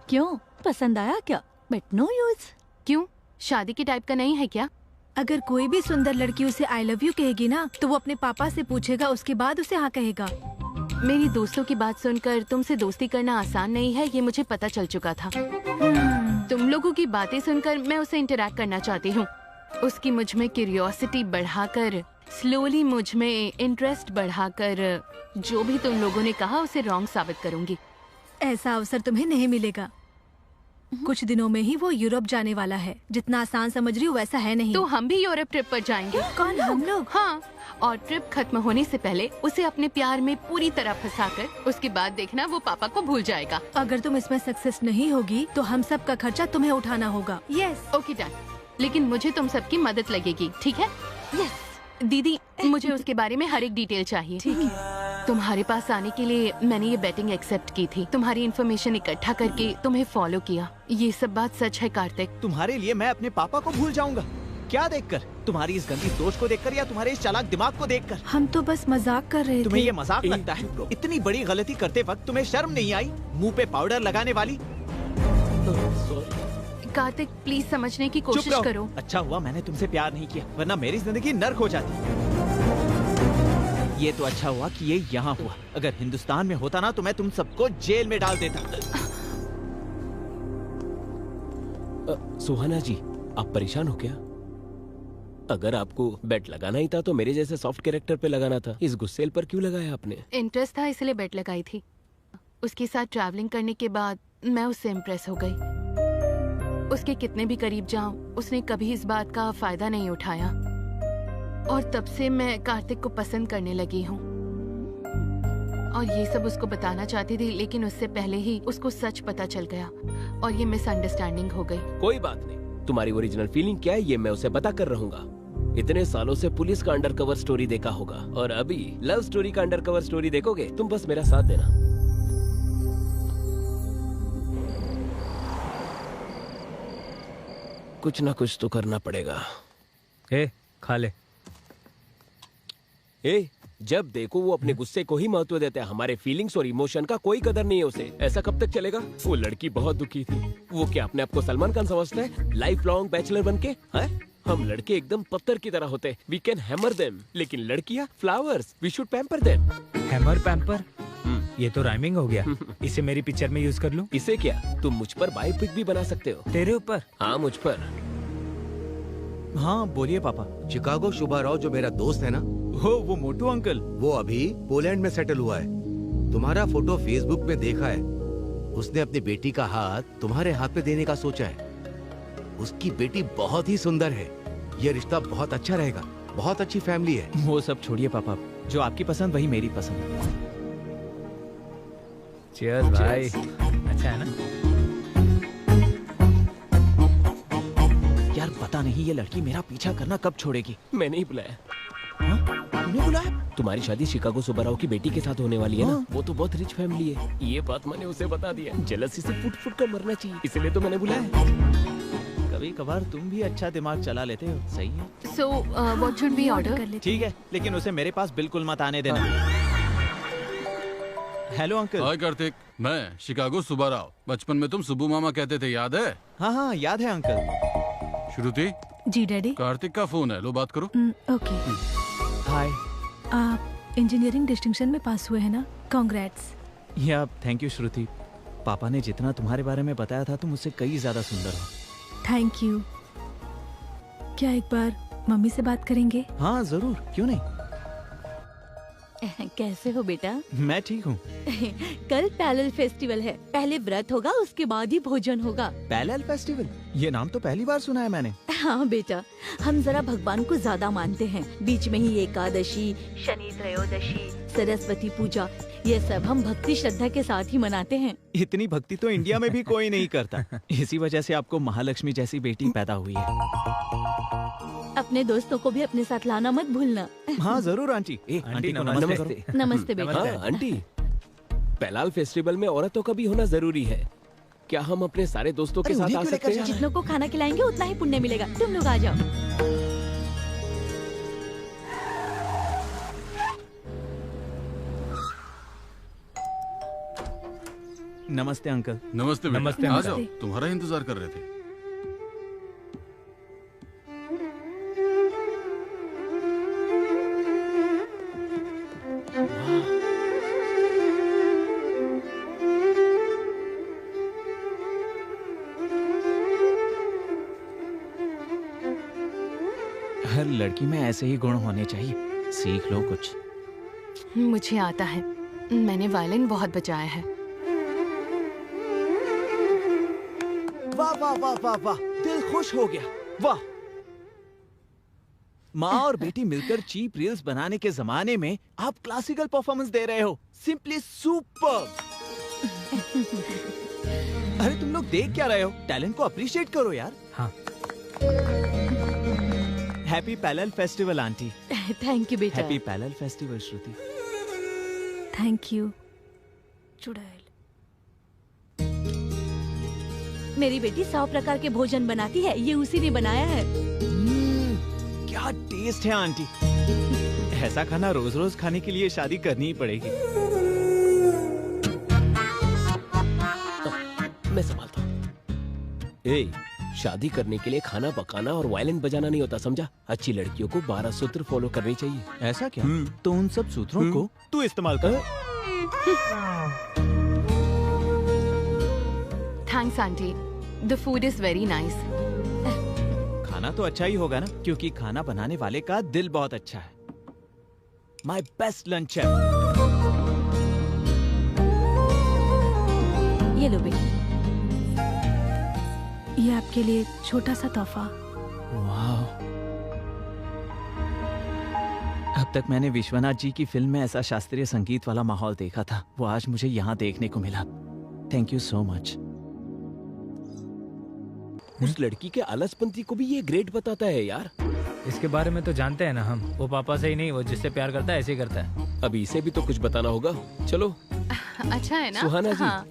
क्यों, पसंद आया क्या? But no use. क्यों, शादी के टाइप का नहीं है क्या? अगर कोई भी सुंदर लड़की उसे आई लव यू कहेगी ना, तो वो अपने पापा से पूछेगा, उसके बाद उसे हाँ कहेगा। मेरी दोस्तों की बात सुनकर तुमसे दोस्ती करना आसान नहीं है, ये मुझे पता चल चुका था। तुम लोगों की बातें सुनकर मैं उसे इंटरैक्ट करना चाहती हूँ। उसकी मुझ में क्यूरियोसिटी बढ़ाकर, स्लोली मुझ में इंटरेस्ट बढ़ाकर, जो भी तुम लोगों ने कहा उसे रॉन्ग साबित करूंगी। ऐसा अवसर तुम्हें नहीं मिलेगा। कुछ दिनों में ही वो यूरोप जाने वाला है। जितना आसान समझ रही हो वैसा है नहीं। तो हम भी यूरोप ट्रिप पर जाएंगे। कौन, हम लोग? हाँ, और ट्रिप खत्म होने से पहले उसे अपने प्यार में पूरी तरह फंसाकर उसके बाद देखना वो पापा को भूल जाएगा। अगर तुम इसमें सक्सेस नहीं होगी तो हम सब का खर्चा तुम्हें उठाना होगा। Yes, okay done. लेकिन मुझे तुम सबकी मदद लगेगी, ठीक है? यस दीदी, मुझे उसके बारे में हर एक डिटेल चाहिए। ठीक है। तुम्हारे पास आने के लिए मैंने ये बेटिंग एक्सेप्ट की थी। तुम्हारी इन्फॉर्मेशन इकट्ठा करके तुम्हें फॉलो किया। ये सब बात सच है कार्तिक। तुम्हारे लिए मैं अपने पापा को भूल जाऊंगा? क्या देखकर? तुम्हारी इस गंदी सोच को देखकर या तुम्हारे इस चालाक दिमाग को देखकर? हम तो बस मजाक कर रहे थे। तुम्हें ये मजाक लगता है? इतनी बड़ी गलती करते वक्त तुम्हें शर्म नहीं आई? मुंह पे पाउडर लगाने वाली। कार्तिक प्लीज समझने की कोशिश करो। अच्छा हुआ मैंने तुमसे प्यार नहीं किया, वरना मेरी जिंदगी नर्क हो जाती। ये तो अच्छा हुआ कि ये यहाँ हुआ। अगर हिंदुस्तान में होता ना तो मैं तुम सबको जेल में डाल देता। सुहाना जी, आप परेशान हो क्या? अगर आपको बेट लगाना ही था तो मेरे जैसे सॉफ्ट कैरेक्टर पे लगाना था। इस गुस्सेल पर क्यों लगाया आपने? इंटरेस्ट था इसलिए बेट लगाई थी। उसके साथ ट्रैवलिंग करने के बाद मैं उससे इम्प्रेस हो गई। उसके कितने भी करीब जाऊं, उसने कभी इस बात का फायदा नहीं उठाया और तब से मैं कार्तिक को पसंद करने लगी हूँ। और ये सब उसको बताना चाहती थी, लेकिन उससे पहले ही उसको सच पता चल गया और ये मिसअंडरस्टैंडिंग हो गई। कोई बात नहीं, तुम्हारी ओरिजिनल फीलिंग क्या है ये मैं उसे बता कर रहूंगा। इतने सालों से पुलिस का अंडरकवर स्टोरी देखा होगा और अभी लव स्टोरी का अंडरकवर स्टोरी देखोगे। तुम बस मेरा साथ देना। कुछ ना कुछ तो करना पड़ेगा। खा ले। जब देखो वो अपने गुस्से को ही महत्व देता है, हमारे फीलिंग्स और इमोशन का कोई कदर नहीं है उसे। ऐसा कब तक चलेगा? वो लड़की बहुत दुखी थी। वो क्या अपने आप को सलमान खान समझता है? लाइफ लॉन्ग बैचलर बनके है? हम लड़के एकदम पत्थर की तरह होते, वी कैन हैमर देम, लेकिन लड़कियां flowers, we should pamper them. Hammer pamper, ये तो राइमिंग हो गया। इसे मेरी पिक्चर में यूज कर लूं? इसे क्या, तुम मुझ पर बायोपिक भी बना सकते हो। तेरे ऊपर? हाँ, मुझ पर। हाँ बोलिए पापा। चिकागो शुभा राव जो मेरा दोस्त है ना, वो मोटू अंकल, वो अभी पोलैंड में सेटल हुआ है। तुम्हारा फोटो फेसबुक में देखा है। उसने अपनी बेटी का हाथ तुम्हारे हाथ पे देने का सोचा है। उसकी बेटी बहुत ही सुंदर है। ये रिश्ता बहुत अच्छा रहेगा। बहुत अच्छी फैमिली है। वो सब छोड़िए पापा, जो आपकी पसंद वही मेरी पसंद। चीयर्स भाई। अच्छा है ना? यार पता नहीं ये लड़की मेरा पीछा करना कब छोड़ेगी। मैंने ही बुलाया। तुमने बुलाया? तुम्हारी शादी शिकागो सुब्बाराव की बेटी के साथ होने वाली है ना? वो तो बहुत रिच फैमिली है। ये बात मैंने उसे बता दिया। जेलसी से फुट फुट कर मरना चाहिए, इसलिए तो मैंने बुलाया। कभी कभार तुम भी अच्छा दिमाग चला लेते हो। सही है। So what should we order? ठीक है, लेकिन उसे मेरे पास बिल्कुल मत आने देना। Hello uncle. हाय कार्तिक, मैं शिकागो सुब्बाराव। बचपन में तुम सुब्बू मामा कहते थे, याद है? हाँ याद है अंकल। श्रुति, जी डैडी। कार्तिक का फोन है, लो बात करो। ओके। हाय। आप इंजीनियरिंग डिस्टिंक्शन में पास हुए हैं ना? कांग्रेट्स। या थैंक यू श्रुति। पापा ने जितना तुम्हारे बारे में बताया था तुम उससे कई ज्यादा सुंदर हो। Thank you. क्या एक बार मम्मी से बात करेंगे? हाँ जरूर, क्यों नहीं। कैसे हो बेटा? मैं ठीक हूँ। कल पैरेलल फेस्टिवल है, पहले व्रत होगा उसके बाद ही भोजन होगा। Parallel festival? ये नाम तो पहली बार सुना है मैंने। हाँ बेटा, हम जरा भगवान को ज्यादा मानते हैं। बीच में ही एकादशी, शनि त्रयोदशी, सरस्वती पूजा, ये सब हम भक्ति श्रद्धा के साथ ही मनाते हैं। इतनी भक्ति तो इंडिया में भी कोई नहीं करता। इसी वजह से आपको महालक्ष्मी जैसी बेटी पैदा हुई है। अपने दोस्तों को भी अपने साथ लाना मत भूलना। हाँ जरूर आंटी। आंटी को नमस्ते करो। नमस्ते बेटा। हाँ आंटी, पैलाल फेस्टिवल में औरतों का भी होना जरूरी है। क्या हम अपने सारे दोस्तों के साथ आ सकते हैं? जितनों को खाना खिलाएंगे उतना ही पुण्य मिलेगा। तुम लोग आ जाओ। नमस्ते अंकल। नमस्ते बेटा। नमस्ते, आ नमस्ते। जाओ, तुम्हारा इंतजार कर रहे थे। हर लड़की में ऐसे ही गुण होने चाहिए। सीख लो कुछ। मुझे आता है, मैंने वायलिन बहुत बजाया है। वाह वाह वाह वाह वाह, दिल खुश हो गया। वाह। माँ और बेटी मिलकर चीप रील्स बनाने के जमाने में आप क्लासिकल परफॉर्मेंस दे रहे हो। Simply super. अरे तुम लोग देख क्या रहे हो? टैलेंट को अप्रिशिएट करो यार। हाँ। Happy parallel festival aunty. Thank you बेटा। Happy parallel festival Shruti. Thank you. चुड़ैल। मेरी बेटी 100 प्रकार के भोजन बनाती है, ये उसी ने बनाया है। क्या टेस्ट है आंटी। ऐसा खाना रोज रोज खाने के लिए शादी करनी ही पड़ेगी। मैं संभालता हूँ। शादी करने के लिए खाना पकाना और वायलिन बजाना नहीं होता, समझा? अच्छी लड़कियों को 12 सूत्र फॉलो करनी चाहिए। ऐसा क्या? तो उन सब सूत्रों को तू इस्तेमाल कर। Thanks aunty, the food is very nice. खाना तो अच्छा ही होगा ना, क्योंकि खाना बनाने वाले का दिल बहुत अच्छा है। माई बेस्ट लंच है। ये लो बेटी। ये आपके लिए छोटा सा तोहफा। वाह। अब तक मैंने विश्वनाथ जी की फिल्म में ऐसा शास्त्रीय संगीत वाला माहौल देखा था, वो आज मुझे यहाँ देखने को मिला। Thank you so much. उस लड़की के आलसपंती को भी ये ग्रेट बताता है यार। इसके बारे में तो जानते हैं ना हम। वो पापा से ही नहीं, वो जिससे प्यार करता है ऐसे ही करता है। अभी इसे भी तो कुछ बताना होगा। चलो। अच्छा है ना? सुहाना जी। हाँ।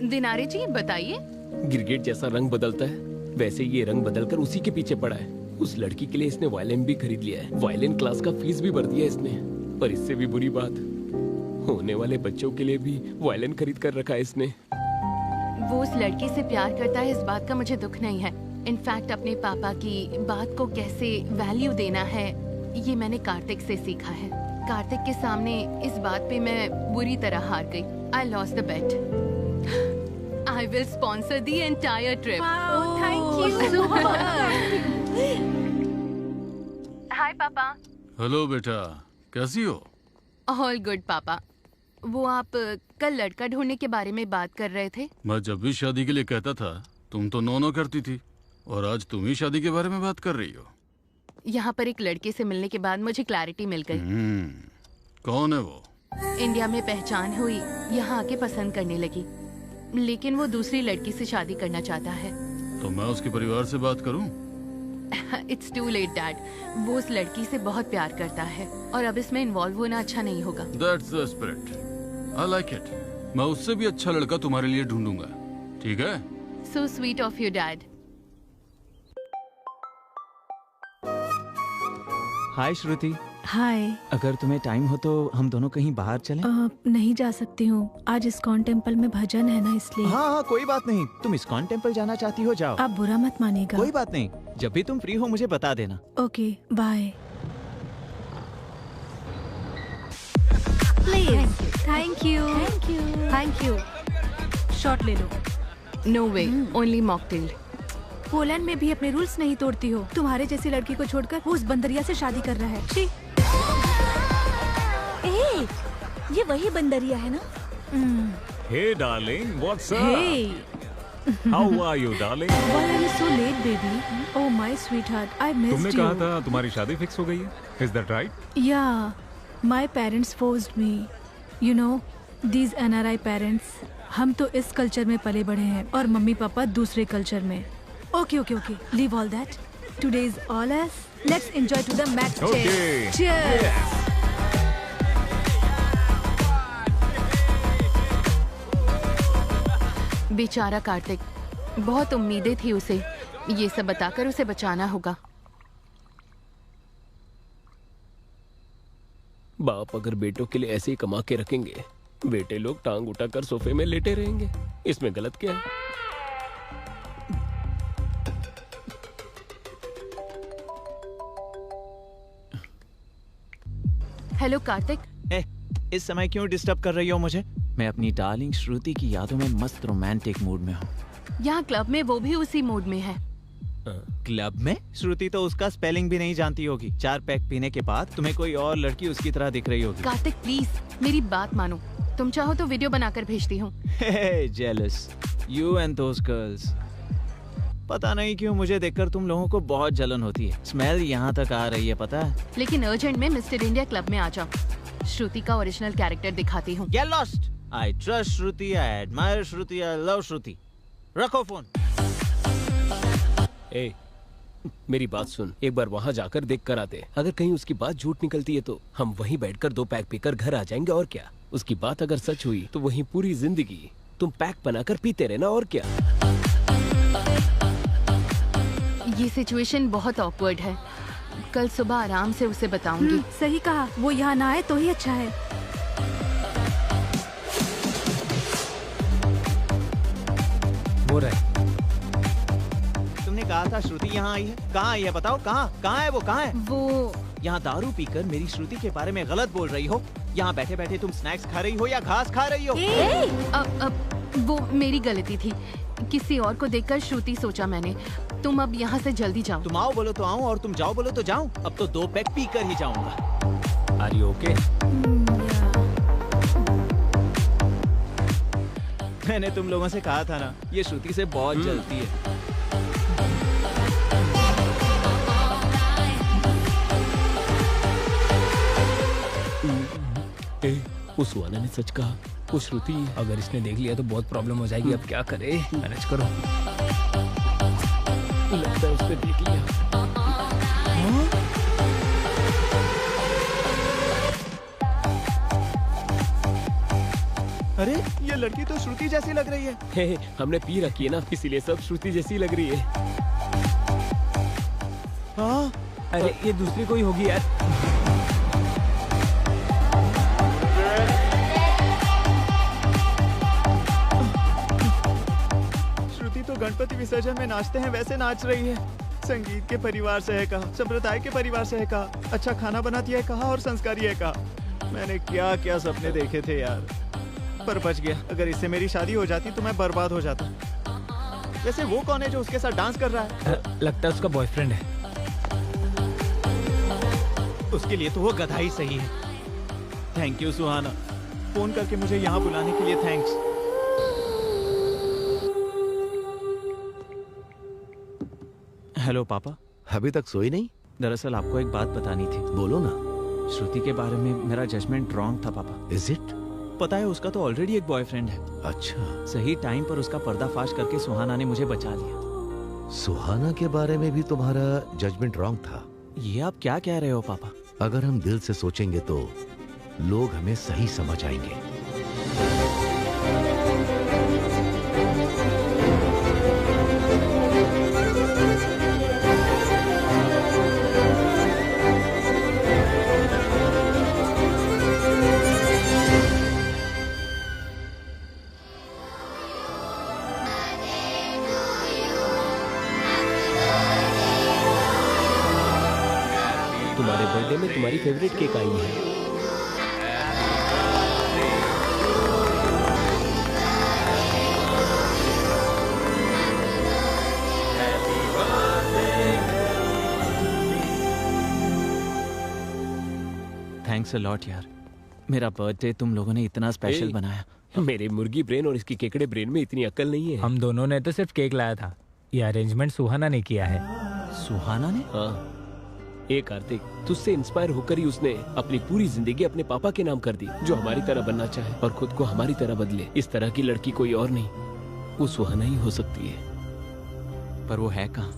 दिनारे जी बताइए। गिरगिट जैसा रंग बदलता है, वैसे ये रंग बदलकर उसी के पीछे पड़ा है। उस लड़की के लिए इसने वायलिन भी खरीद लिया है। वायलिन क्लास का फीस भी भर दिया इसने। पर इससे भी बुरी बात, होने वाले बच्चों के लिए भी वायलिन खरीद कर रखा है इसने। वो उस लड़की से प्यार करता है, इस बात का मुझे दुख नहीं है। इनफैक्ट अपने पापा की बात को कैसे वैल्यू देना है, ये मैंने कार्तिक से सीखा है। कार्तिक के सामने इस बात पे मैं बुरी तरह हार गई। I lost the bet. I will sponsor the entire trip. Thank you. Hi पापा। हेलो बेटा, कैसी हो? ऑल गुड पापा। वो आप कल लड़का ढूंढने के बारे में बात कर रहे थे। मैं जब भी शादी के लिए कहता था तुम तो नो करती थी, और आज तुम ही शादी के बारे में बात कर रही हो। यहाँ पर एक लड़के से मिलने के बाद मुझे क्लैरिटी मिल गई। कौन है वो? इंडिया में पहचान हुई, यहाँ आके पसंद करने लगी, लेकिन वो दूसरी लड़की से शादी करना चाहता है। तो मैं उसके परिवार से बात करूं? It's too late dad. वो उस लड़की से बहुत प्यार करता है और अब इसमें इन्वॉल्व होना अच्छा नहीं होगा। That's the spirit. I like it. मैं उससे भी अच्छा लड़का तुम्हारे लिए ढूंढूंगा, ठीक है? So sweet of you, Dad. हाय श्रुति, हाय। अगर तुम्हें टाइम हो तो हम दोनों कहीं बाहर चलें? नहीं जा सकती हूँ, आज इस्कॉन टेम्पल में भजन है ना, इसलिए। हाँ हाँ कोई बात नहीं, तुम इस्कॉन टेम्पल जाना चाहती हो जाओ। आप बुरा मत मानिएगा। कोई बात नहीं, जब भी तुम फ्री हो मुझे बता देना। Okay bye. Please. Thank you thank you thank you. Shot ले लो। No way, only mocktail. Poland में भी अपने रूल्स नहीं तोड़ती हो। तुम्हारे जैसी लड़की को छोड़कर वो उस बंदरिया से शादी कर रहा है। छी। ए, ये वही बंदरिया है ना? Hey darling, what's up? Hey, How are you darling? why are you so late, baby? Oh my sweetheart, I missed तुमने you. कहा था तुम्हारी शादी फिक्स हो गई है? Is that right? Yeah, my parents forced me. You know, these NRI parents. हम तो इस कल्चर में पले बढ़े हैं और मम्मी पापा दूसरे कल्चर में। Okay, okay, okay. Leave all that. Today is all us. Let's enjoy to the max. Okay. Cheers. बेचारा कार्तिक, बहुत उम्मीदें थी उसे। ये सब बताकर उसे बचाना होगा। बाप अगर बेटों के लिए ऐसे ही कमा के रखेंगे, बेटे लोग टांग उठाकर सोफे में लेटे रहेंगे। इसमें गलत क्या है? हेलो कार्तिक। इस समय क्यों डिस्टर्ब कर रही हो मुझे? मैं अपनी डार्लिंग श्रुति की यादों में मस्त रोमांटिक मूड में हूँ। यहाँ क्लब में वो भी उसी मूड में है। क्लब में? श्रुति तो उसका स्पेलिंग भी नहीं जानती होगी। 4 पैक पीने के बाद तुम्हें कोई और लड़की उसकी तरह दिख रही होगी। कार्तिक प्लीज मेरी बात मानो। तुम चाहो तो वीडियो बनाकर भेजती हूँ। Jealous you and those girls. पता नहीं क्यों मुझे देखकर तुम लोगों को बहुत जलन होती है। स्मेल यहाँ तक आ रही है, पता है? लेकिन अर्जेंट में मिस्टर इंडिया क्लब में आ जाओ। श्रुति का ओरिजिनल कैरेक्टर दिखाती हूँ। Get lost. I trust Shruti, I admire Shruti, I love श्रुति। रखो फोन। ए, मेरी बात सुन, एक बार वहाँ जाकर देख कर आते। अगर कहीं उसकी बात झूठ निकलती है तो हम वहीं बैठकर 2 पैक पीकर घर आ जाएंगे, और क्या। उसकी बात अगर सच हुई तो वहीं पूरी जिंदगी तुम पैक बनाकर पीते रहना, और क्या। ये सिचुएशन बहुत ऑकवर्ड है। कल सुबह आराम से उसे बताऊंगी। सही कहा, वो यहाँ ना आए तो ही अच्छा है। हो रहा है। तुमने कहा था श्रुति यहाँ आई है। कहाँ आई है बताओ? कहाँ है वो? कहाँ है वो? यहाँ दारू पीकर मेरी श्रुति के बारे में गलत बोल रही हो। यहाँ बैठे बैठे तुम स्नैक्स खा रही हो या घास खा रही हो? अब वो मेरी गलती थी। किसी और को देखकर श्रुति सोचा मैंने। तुम अब यहाँ से जल्दी जाओ। तुम आओ बोलो तो आऊँ और तुम जाओ बोलो तो जाऊँ। अब तो 2 पैक पी कर ही जाऊंगा। Are you okay? मैंने तुम लोगों से कहा था ना, ये श्रुति से बहुत जलती है। उस सुहाना ने सच कहा, वो श्रुति। अगर इसने देख लिया तो बहुत प्रॉब्लम हो जाएगी। अब क्या करे? मैनेज करो। लगता है उसने देख लिया। अरे ये लड़की तो श्रुति जैसी लग रही है। हे, हमने पी रखी है ना, इसीलिए सब श्रुति जैसी लग रही है। हाँ? अरे ये दूसरी कोई होगी यार। श्रुति तो गणपति विसर्जन में नाचते हैं वैसे नाच रही है। संगीत के परिवार से है कहा, संप्रदाय के परिवार से है कहा, अच्छा खाना बनाती है कहा और संस्कारी है कहा। मैंने क्या क्या सपने देखे थे यार, पर बच गया। अगर इससे मेरी शादी हो जाती तो मैं बर्बाद हो जाता। वैसे वो कौन है जो उसके साथ डांस कर रहा है? लगता है उसका बॉयफ्रेंड है। उसके लिए तो वो गधा ही सही है। थैंक यू सुहाना, फोन करके मुझे यहाँ बुलाने के लिए थैंक्स। हेलो पापा। अभी तक सोई नहीं? दरअसल आपको एक बात बतानी थी। बोलो ना। श्रुति के बारे में मेरा जजमेंट रॉन्ग था पापा। Is it? पता है उसका तो ऑलरेडी एक बॉयफ्रेंड है। अच्छा। सही टाइम पर उसका पर्दाफाश करके सुहाना ने मुझे बचा लिया। सुहाना के बारे में भी तुम्हारा जजमेंट रॉन्ग था? ये आप क्या कह रहे हो पापा? अगर हम दिल से सोचेंगे तो लोग हमें सही समझ आएंगे। तुम्हारे बर्थडे में तुम्हारी फेवरेट केक आई है। थैंक्स अ लॉट यार, मेरा बर्थडे तुम लोगों ने इतना स्पेशल बनाया। मेरे मुर्गी ब्रेन और इसकी केकड़े ब्रेन में इतनी अक्ल नहीं है। हम दोनों ने तो सिर्फ केक लाया था, ये अरेंजमेंट सुहाना ने किया है। सुहाना ने? हाँ। ए कार्तिक, तुझसे इंस्पायर होकर ही उसने अपनी पूरी जिंदगी अपने पापा के नाम कर दी। जो हमारी तरह बनना चाहे और खुद को हमारी तरह बदले, इस तरह की लड़की कोई और नहीं, वो सुहाना ही हो सकती है। पर वो है कहाँ?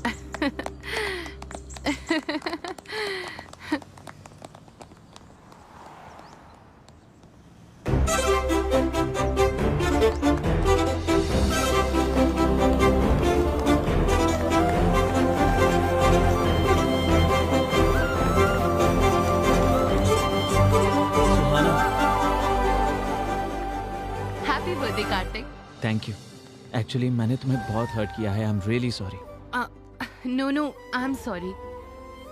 Happy birthday Kartik. Thank you. Actually मैंने तुम्हें बहुत हर्ट किया है। I am really sorry. No I am sorry.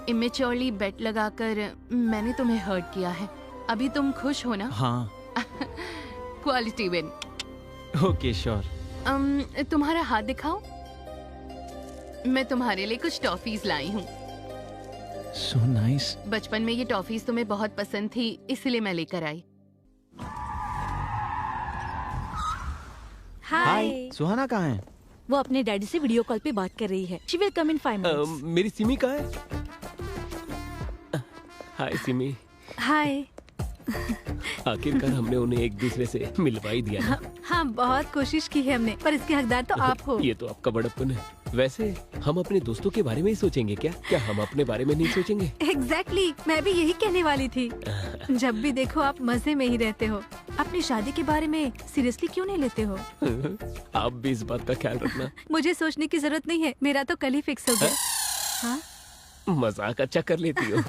Immaturely bet लगाकर मैंने तुम्हें हर्ट किया है। अभी तुम खुश हो ना? हाँ। Quality win. Okay sure. तुम्हारा हाथ दिखाओ। मैं तुम्हारे लिए कुछ टॉफीज लाई हूँ। So nice. बचपन में ये टॉफीज तुम्हें बहुत पसंद थी, इसलिए मैं लेकर आई। हाय। सुहाना कहाँ है? वो अपने डैडी से वीडियो कॉल पे बात कर रही है। She will come in 5 minutes. मेरी सिमी कहाँ है? हाय सिमी। हाय। आखिरकार हमने उन्हें एक दूसरे से मिलवा ही दिया ना। हाँ, बहुत कोशिश की है हमने, पर इसके हकदार तो आप हो। ये तो आपका बड़प्पन है। वैसे हम अपने दोस्तों के बारे में ही सोचेंगे क्या? क्या हम अपने बारे में नहीं सोचेंगे? एग्जैक्टली, मैं भी यही कहने वाली थी। जब भी देखो आप मजे में ही रहते हो। अपनी शादी के बारे में सीरियसली क्यों नहीं लेते हो? आप भी इस बात का ख्याल रखना। मुझे सोचने की जरूरत नहीं है, मेरा तो कल ही फिक्स हो गया। हाँ? मजाक अच्छा कर लेती हो।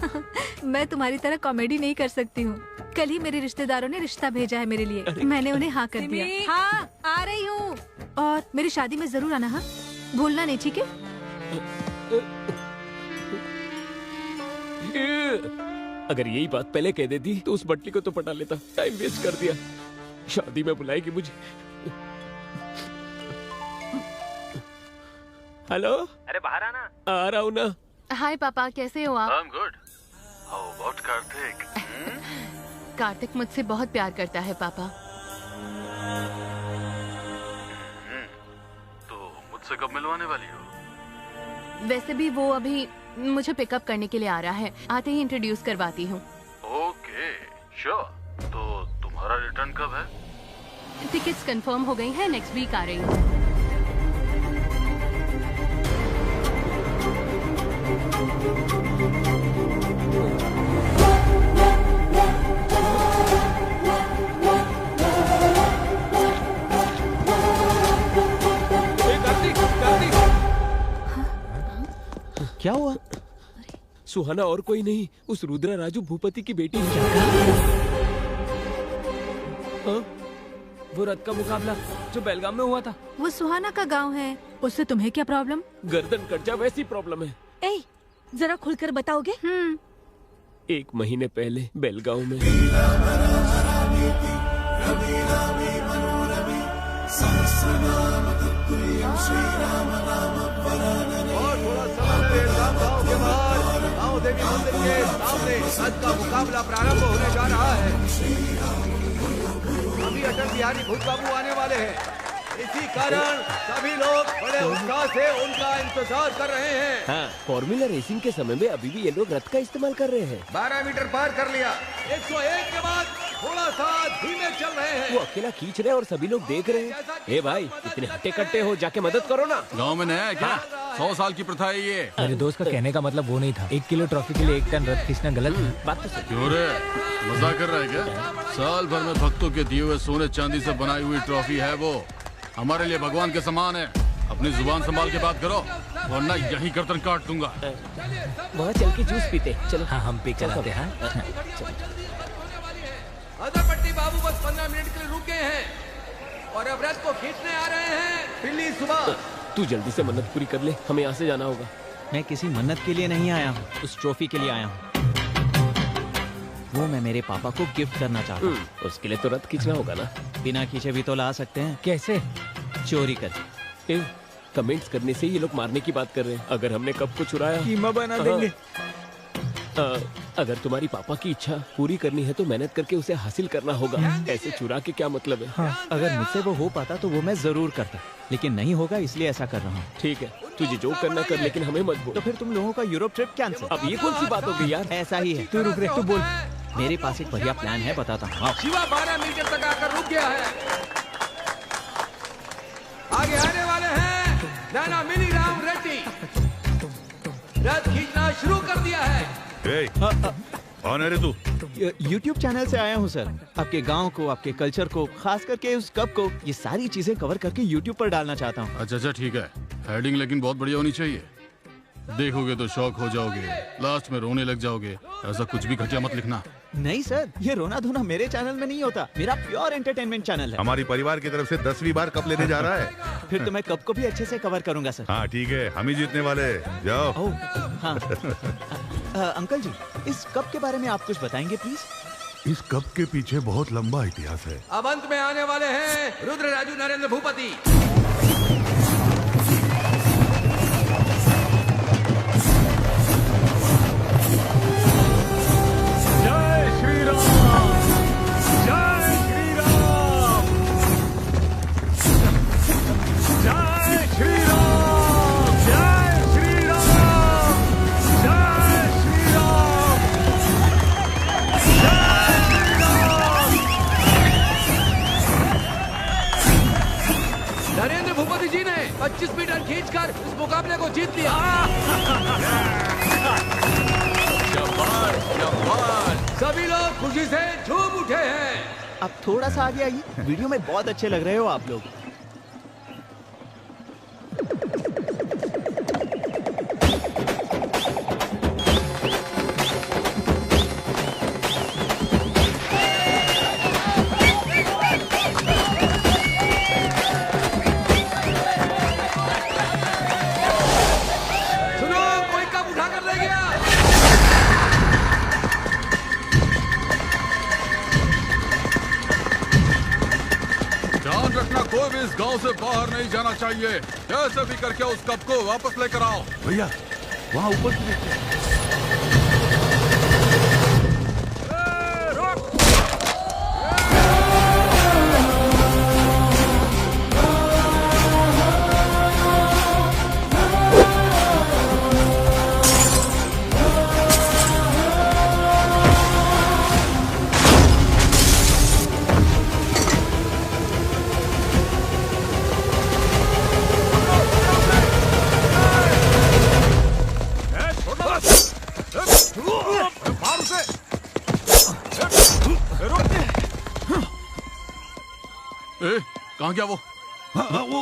मैं तुम्हारी तरह कॉमेडी नहीं कर सकती हूँ। कल ही मेरे रिश्तेदारों ने रिश्ता भेजा है मेरे लिए, मैंने उन्हें हाँ कर दिया। हाँ, आ रही हूँ। और मेरी शादी में जरूर आना, हाँ? भूलना नहीं, ठीक है? अगर यही बात पहले कह देती तो उस बटली को तो पटा लेता। टाइम वेस्ट कर दिया। शादी में बुलाएगी मुझे। हेलो। अरे बाहर आना। आ रहा हूँ ना। हाय पापा, कैसे हो आप? I'm good. How about Kartik? Kartik मुझसे बहुत प्यार करता है पापा। तो मुझसे कब मिलवाने वाली हो? वैसे भी वो अभी मुझे पिकअप करने के लिए आ रहा है, आते ही इंट्रोड्यूस करवाती हूँ। Okay, sure. तो तुम्हारा रिटर्न कब है? टिकट्स कंफर्म हो गई हैं, नेक्स्ट वीक आ रही हूँ। क्या हुआ? सुहाना और कोई नहीं, उस रुद्रा राजू भूपति की बेटी है। हाँ? वो रथ का मुकाबला जो बेलगाम में हुआ था, वो सुहाना का गांव है। उससे तुम्हें क्या प्रॉब्लम? गर्दन कट जा वैसी प्रॉब्लम है। ए, जरा खुलकर बताओगे? 1 महीने पहले बेलगांव में। और थोड़ा समय में गांव के बाहर गांव देवी मंदिर के सामने रथ का मुकाबला प्रारंभ होने जा रहा है। अभी अटल बिहारी भूत बाबू आने वाले हैं। इसी कारण सभी लोग बड़े उत्साह से उनका इंतजार कर रहे हैं। हाँ, फॉर्मूला रेसिंग के समय में अभी भी ये लोग रथ का इस्तेमाल कर रहे हैं। 12 मीटर पार कर लिया। 101 के बाद थोड़ा सा धीमे चल रहे हैं। वो अकेला खींच रहे हैं और सभी लोग देख रहे हैं। ए भाई, इतने हट्टे कट्टे हो, जाके मदद करो ना। गांव में नया है क्या? 100 साल की प्रथा है ये। मेरे दोस्त का कहने का मतलब वो नहीं था। 1 किलो ट्रॉफी के लिए 1 टन रथ खींचना गलत है। बात तो सही। क्यों रे, मजाक कर रहा है क्या? साल भर में भक्तों के दिए हुए सोने चांदी से बनाई हुई ट्रॉफी है वो। हमारे लिए भगवान के समान है। अपनी जुबान संभाल के बात करो, वरना यही गर्दन काट दूंगा। वहाँ चल के जूस पीते। चलो। हाँ, हम पे चलाते हैं। हजरपट्टी बाबू बस 15 मिनट के लिए रुके हैं और अब रथ को खींचने आ रहे हैं। पिल्ली सुबह। तू जल्दी से मन्नत पूरी कर ले, हमें यहाँ से जाना होगा। मैं किसी मन्नत के लिए नहीं आया हूँ, उस ट्रॉफी के लिए आया हूँ। वो मैं मेरे पापा को गिफ्ट करना चाहता हूँ। उसके लिए तो रथ खींचना होगा ना। बिना खींचे भी तो ला सकते हैं। कैसे? चोरी करके। कमेंट्स करने से ये लोग मारने की बात कर रहे हैं। अगर हमने कप को चुराया, कीमा बना देंगे। अगर तुम्हारी पापा की इच्छा पूरी करनी है तो मेहनत करके उसे हासिल करना होगा। ऐसे चुरा के क्या मतलब है? हाँ, अगर मुझसे वो हो पाता तो वो मैं जरूर करता, लेकिन नहीं होगा इसलिए ऐसा कर रहा हूँ। ठीक है, तुझे जो करना कर, लेकिन हमें मत बोल। तो फिर तुम लोगों का यूरोप ट्रिप कैंसिल। अब ये कौन सी बात होगी यार? ऐसा ही है। तू रुक रे, तू बोल। मेरे पास एक बढ़िया प्लान है, बताता हूँ। शिवा 12 मीटर तक आकर रुक गया है। आगे आने वाले हैं नाना मिनी राम रेड्डी। रथ खींचना शुरू कर दिया है। कौन है रे तू? YouTube चैनल से आया हूँ सर। आपके गांव को, आपके कल्चर को, खास करके उस कप को, ये सारी चीजें कवर करके YouTube पर डालना चाहता हूँ। अच्छा ठीक है, हेडिंग लेकिन बहुत बढ़िया होनी चाहिए। देखोगे तो शौक हो जाओगे, लास्ट में रोने लग जाओगे। ऐसा कुछ भी घटिया मत लिखना। नहीं सर, ये रोना धोना मेरे चैनल में नहीं होता। मेरा प्योर एंटरटेनमेंट चैनल है। हमारी परिवार की तरफ से 10वीं बार कप लेने जा रहा है। फिर तो मैं कप को भी अच्छे से कवर करूंगा सर। हाँ ठीक है, हम ही जीतने वाले हैं। जाओ। ओह, हाँ। अंकल जी, इस कप के बारे में आप कुछ बताएंगे प्लीज? इस कप के पीछे बहुत लंबा इतिहास है। अब अंत में आने वाले हैं रुद्र राजू नरेंद्र भूपति। नरेंद्र भूपति जी ने 25 मीटर खींचकर इस मुकाबले को जीत लिया। शाबाश, शाबाश। सभी लोग खुशी से झूम उठे हैं। अब थोड़ा सा आगे आइए, वीडियो में बहुत अच्छे लग रहे हो आप लोग। सुनो, कोई कप उठा कर ले गया। ध्यान रखना, कोई भी इस गांव से बाहर नहीं जाना चाहिए। कैसे भी करके उस कप को वापस लेकर आओ। भैया वहाँ ऊपर से देखते। कहाँ गया वो? वो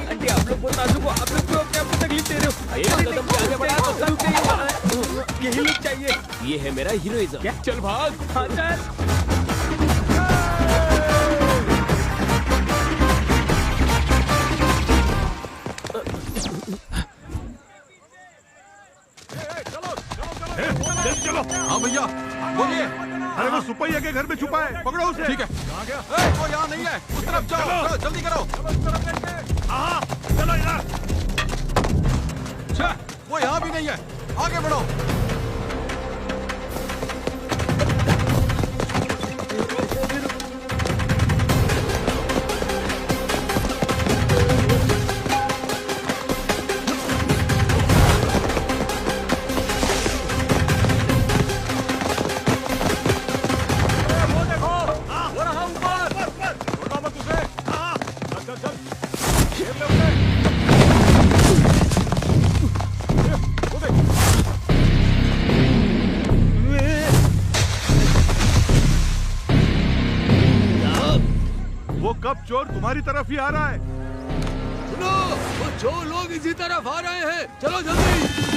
आंटी, आप लोग बहुत नाजुक हो। आप लोग क्यों अपने आप को तकलीफ दे रहे हो? एक कदम भी आगे बढ़ा तो सब चाहिए। यही लोग चाहिए। ये है मेरा हीरोइज्म। क्या? चल भाग। हाँ चल। चलो। हाँ भैया बोलिए। अरे वो सुपैया के घर में छुपा है, पकड़ो उसे। ठीक है। वो यहाँ नहीं है, उस तरफ जाओ। जल्दी करो। हाँ चलो यार। वो यहाँ भी नहीं है, आगे बढ़ो। वो कब चोर तुम्हारी तरफ ही आ रहा है। सुनो, वो चोर लोग इसी तरफ आ रहे हैं। चलो जल्दी।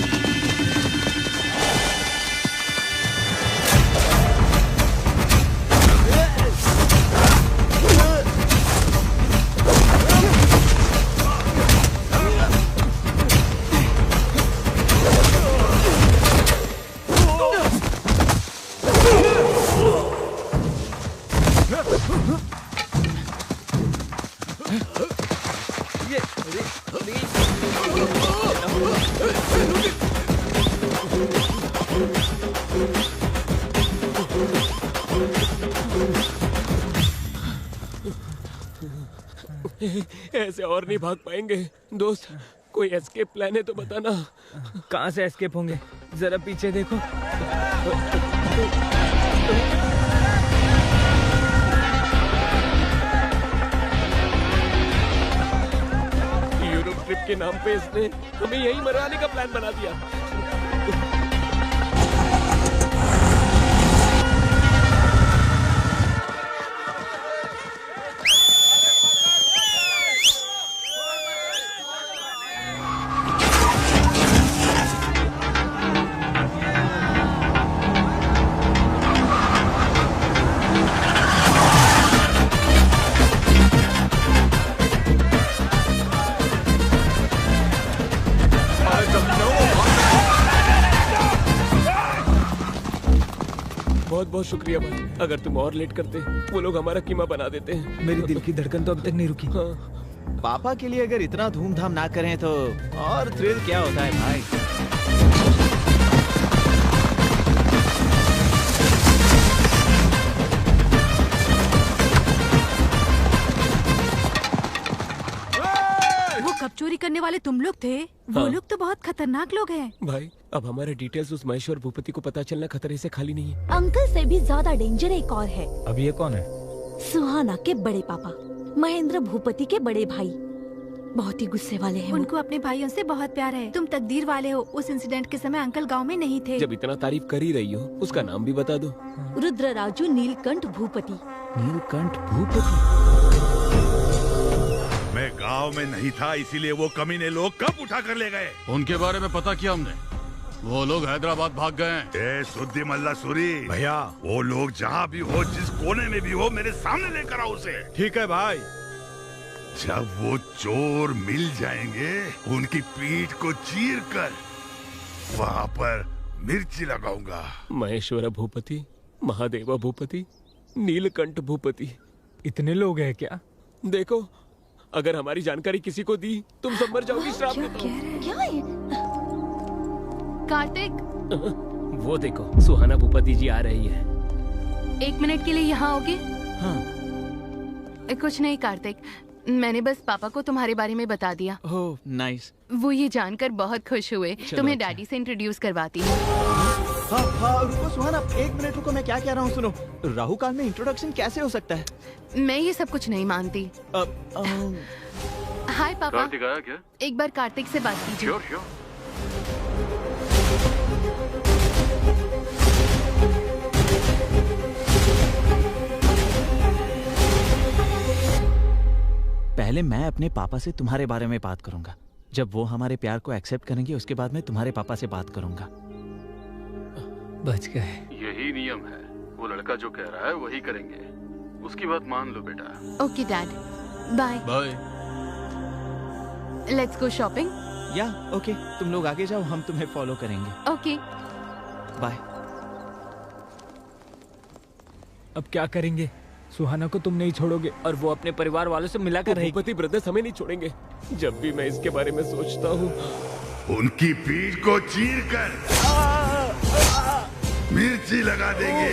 ऐसे और नहीं भाग पाएंगे दोस्त। कोई एस्केप प्लान है तो बताना। कहाँ से एस्केप होंगे? जरा पीछे देखो। यूरोप ट्रिप के नाम पे इसने हमें यहीं मरवाने का प्लान बना दिया। बहुत बहुत शुक्रिया भाई। अगर तुम और लेट करते वो लोग हमारा कीमा बना देते हैं। मेरी दिल की धड़कन तो अब तक नहीं रुकी। हाँ। पापा के लिए अगर इतना धूमधाम ना करें तो और थ्रिल क्या होता है भाई। वो कब चोरी करने वाले तुम लोग थे? वो हाँ। लोग तो बहुत खतरनाक लोग हैं। भाई अब हमारे डिटेल्स उस महेश्वर भूपति को पता चलना खतरे से खाली नहीं है। अंकल से भी ज्यादा डेंजर एक और है। अब ये कौन है? सुहाना के बड़े पापा, महेंद्र भूपति के बड़े भाई। बहुत ही गुस्से वाले हैं वो। उनको अपने भाइयों से बहुत प्यार है। तुम तकदीर वाले हो। उस इंसिडेंट के समय अंकल गांव में नहीं थे। जब इतना तारीफ कर ही रही हो उसका नाम भी बता दो। रुद्रराजू नीलकंठ भूपति। नीलकंठ भूपति। मैं गांव में नहीं था, इसीलिए वो कमीने लोग कब उठा कर ले गए? उनके बारे में पता किया हमने। वो लोग हैदराबाद भाग गए हैं। ए सुद्दी मल्ला सूरी भैया, वो लोग जहाँ भी हो, जिस कोने में भी हो, मेरे सामने लेकर आओ उसे। ठीक है भाई। जब वो चोर मिल जाएंगे उनकी पीठ को चीर कर वहाँ पर मिर्ची लगाऊंगा। महेश्वर भूपति, महादेवा भूपति, नीलकंठ भूपति, इतने लोग हैं क्या? देखो अगर हमारी जानकारी किसी को दी तुम सब मर जाओगी। श्राप देता हूं। क्या है? कार्तिक, वो देखो सुहाना भूपति जी आ रही है। 1 मिनट के लिए यहाँ आओगे? हाँ। कुछ नहीं कार्तिक, मैंने बस पापा को तुम्हारे बारे में बता दिया। Oh nice. वो ये जानकर बहुत खुश हुए। तुम्हें अच्छा। डैडी से इंट्रोड्यूस करवाती हूँ। हाँ हाँ रुको सुहाना, 1 मिनट रुको, मैं क्या कह रहा हूँ सुनो। राहु काल में इंट्रोडक्शन कैसे हो सकता है? मैं ये सब कुछ नहीं मानती। हाय पापा। कार्तिक आया क्या? एक बार कार्तिक से बात कीजिए। Sure sure. पहले मैं अपने पापा से तुम्हारे बारे में बात करूंगा। जब वो हमारे प्यार को एक्सेप्ट करेंगे उसके बाद मैं तुम्हारे पापा से बात करूंगा। बच गए। यही नियम है। वो लड़का जो कह रहा है वही करेंगे। उसकी बात मान लो बेटा। Okay dad, bye. Bye. Let's go shopping. या ओके, तुम लोग आगे जाओ, हम तुम्हें फॉलो करेंगे। Okay bye. अब क्या करेंगे? सुहाना को तुम नहीं छोड़ोगे और वो अपने परिवार वालों से मिलाकर रहेगी। भूपति ब्रदर्स हमें नहीं छोड़ेंगे। जब भी मैं इसके बारे में सोचता हूँ उनकी पीठ को चीर कर मिर्ची लगा देंगे।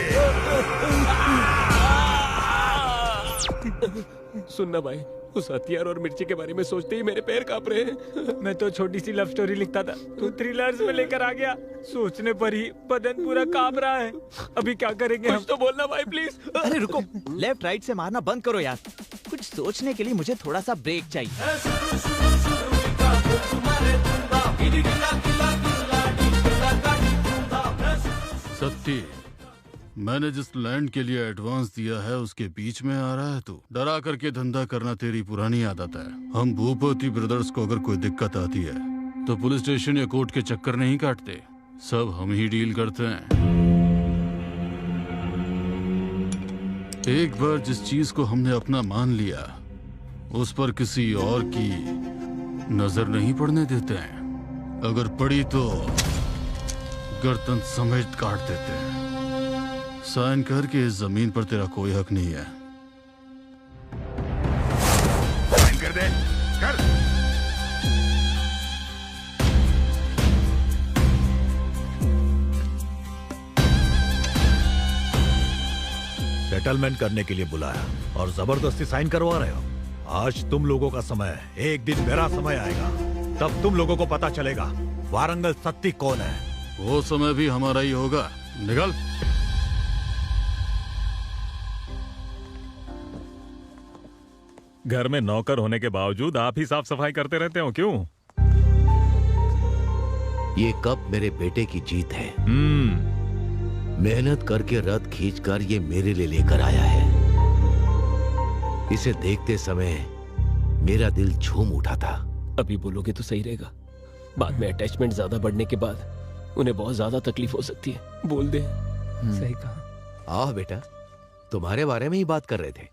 सुनना भाई, उस हथियार और मिर्ची के बारे में सोचते ही मेरे पैर कांप रहे हैं। मैं तो छोटी सी लव स्टोरी लिखता था, तू थ्रिलर्स में लेकर आ गया। सोचने पर ही बदन पूरा कांप रहा है। अभी क्या करेंगे हम? कुछ तो बोलना भाई प्लीज। अरे रुको, लेफ्ट राइट से मारना बंद करो यार। कुछ सोचने के लिए मुझे थोड़ा सा ब्रेक चाहिए। सत्ती, मैंने जिस लैंड के लिए एडवांस दिया है उसके बीच में आ रहा है तू। डरा करके धंधा करना तेरी पुरानी आदत है। हम भूपति ब्रदर्स को अगर कोई दिक्कत आती है तो पुलिस स्टेशन या कोर्ट के चक्कर नहीं काटते, सब हम ही डील करते हैं। एक बार जिस चीज को हमने अपना मान लिया उस पर किसी और की नजर नहीं पड़ने देते हैं। अगर पड़ी तो गर्दन समेत काट देते हैं। साइन करके इस जमीन पर तेरा कोई हक नहीं है। सेटलमेंट करने के लिए बुलाया और जबरदस्ती साइन करवा रहे हो। आज तुम लोगों का समय है, एक दिन मेरा समय आएगा, तब तुम लोगों को पता चलेगा वारंगल सत्ती कौन है। वो समय भी हमारा ही होगा। निकल। घर में नौकर होने के बावजूद आप ही साफ सफाई करते रहते हो, क्यों? ये कप मेरे बेटे की जीत है। मेहनत करके रथ खींचकर ये मेरे लिए लेकर आया है। इसे देखते समय मेरा दिल झूम उठा था। अभी बोलोगे तो सही रहेगा, बाद में अटैचमेंट ज्यादा बढ़ने के बाद उन्हें बहुत ज्यादा तकलीफ हो सकती है। बोल दे। सही कहा। आओ बेटा, तुम्हारे बारे में ही बात कर रहे थे।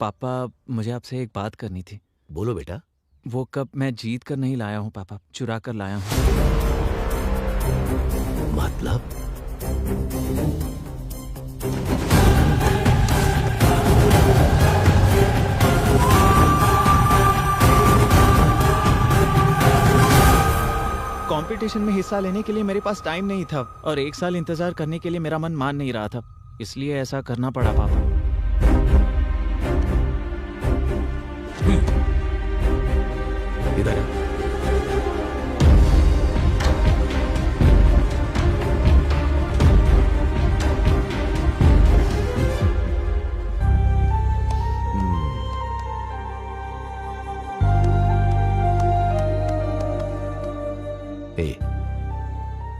पापा, मुझे आपसे एक बात करनी थी। बोलो बेटा। वो कप मैं जीत कर नहीं लाया हूँ पापा, चुरा कर लाया हूँ। मतलब? कंपटीशन में हिस्सा लेने के लिए मेरे पास टाइम नहीं था और 1 साल इंतजार करने के लिए मेरा मन मान नहीं रहा था, इसलिए ऐसा करना पड़ा पापा। इधर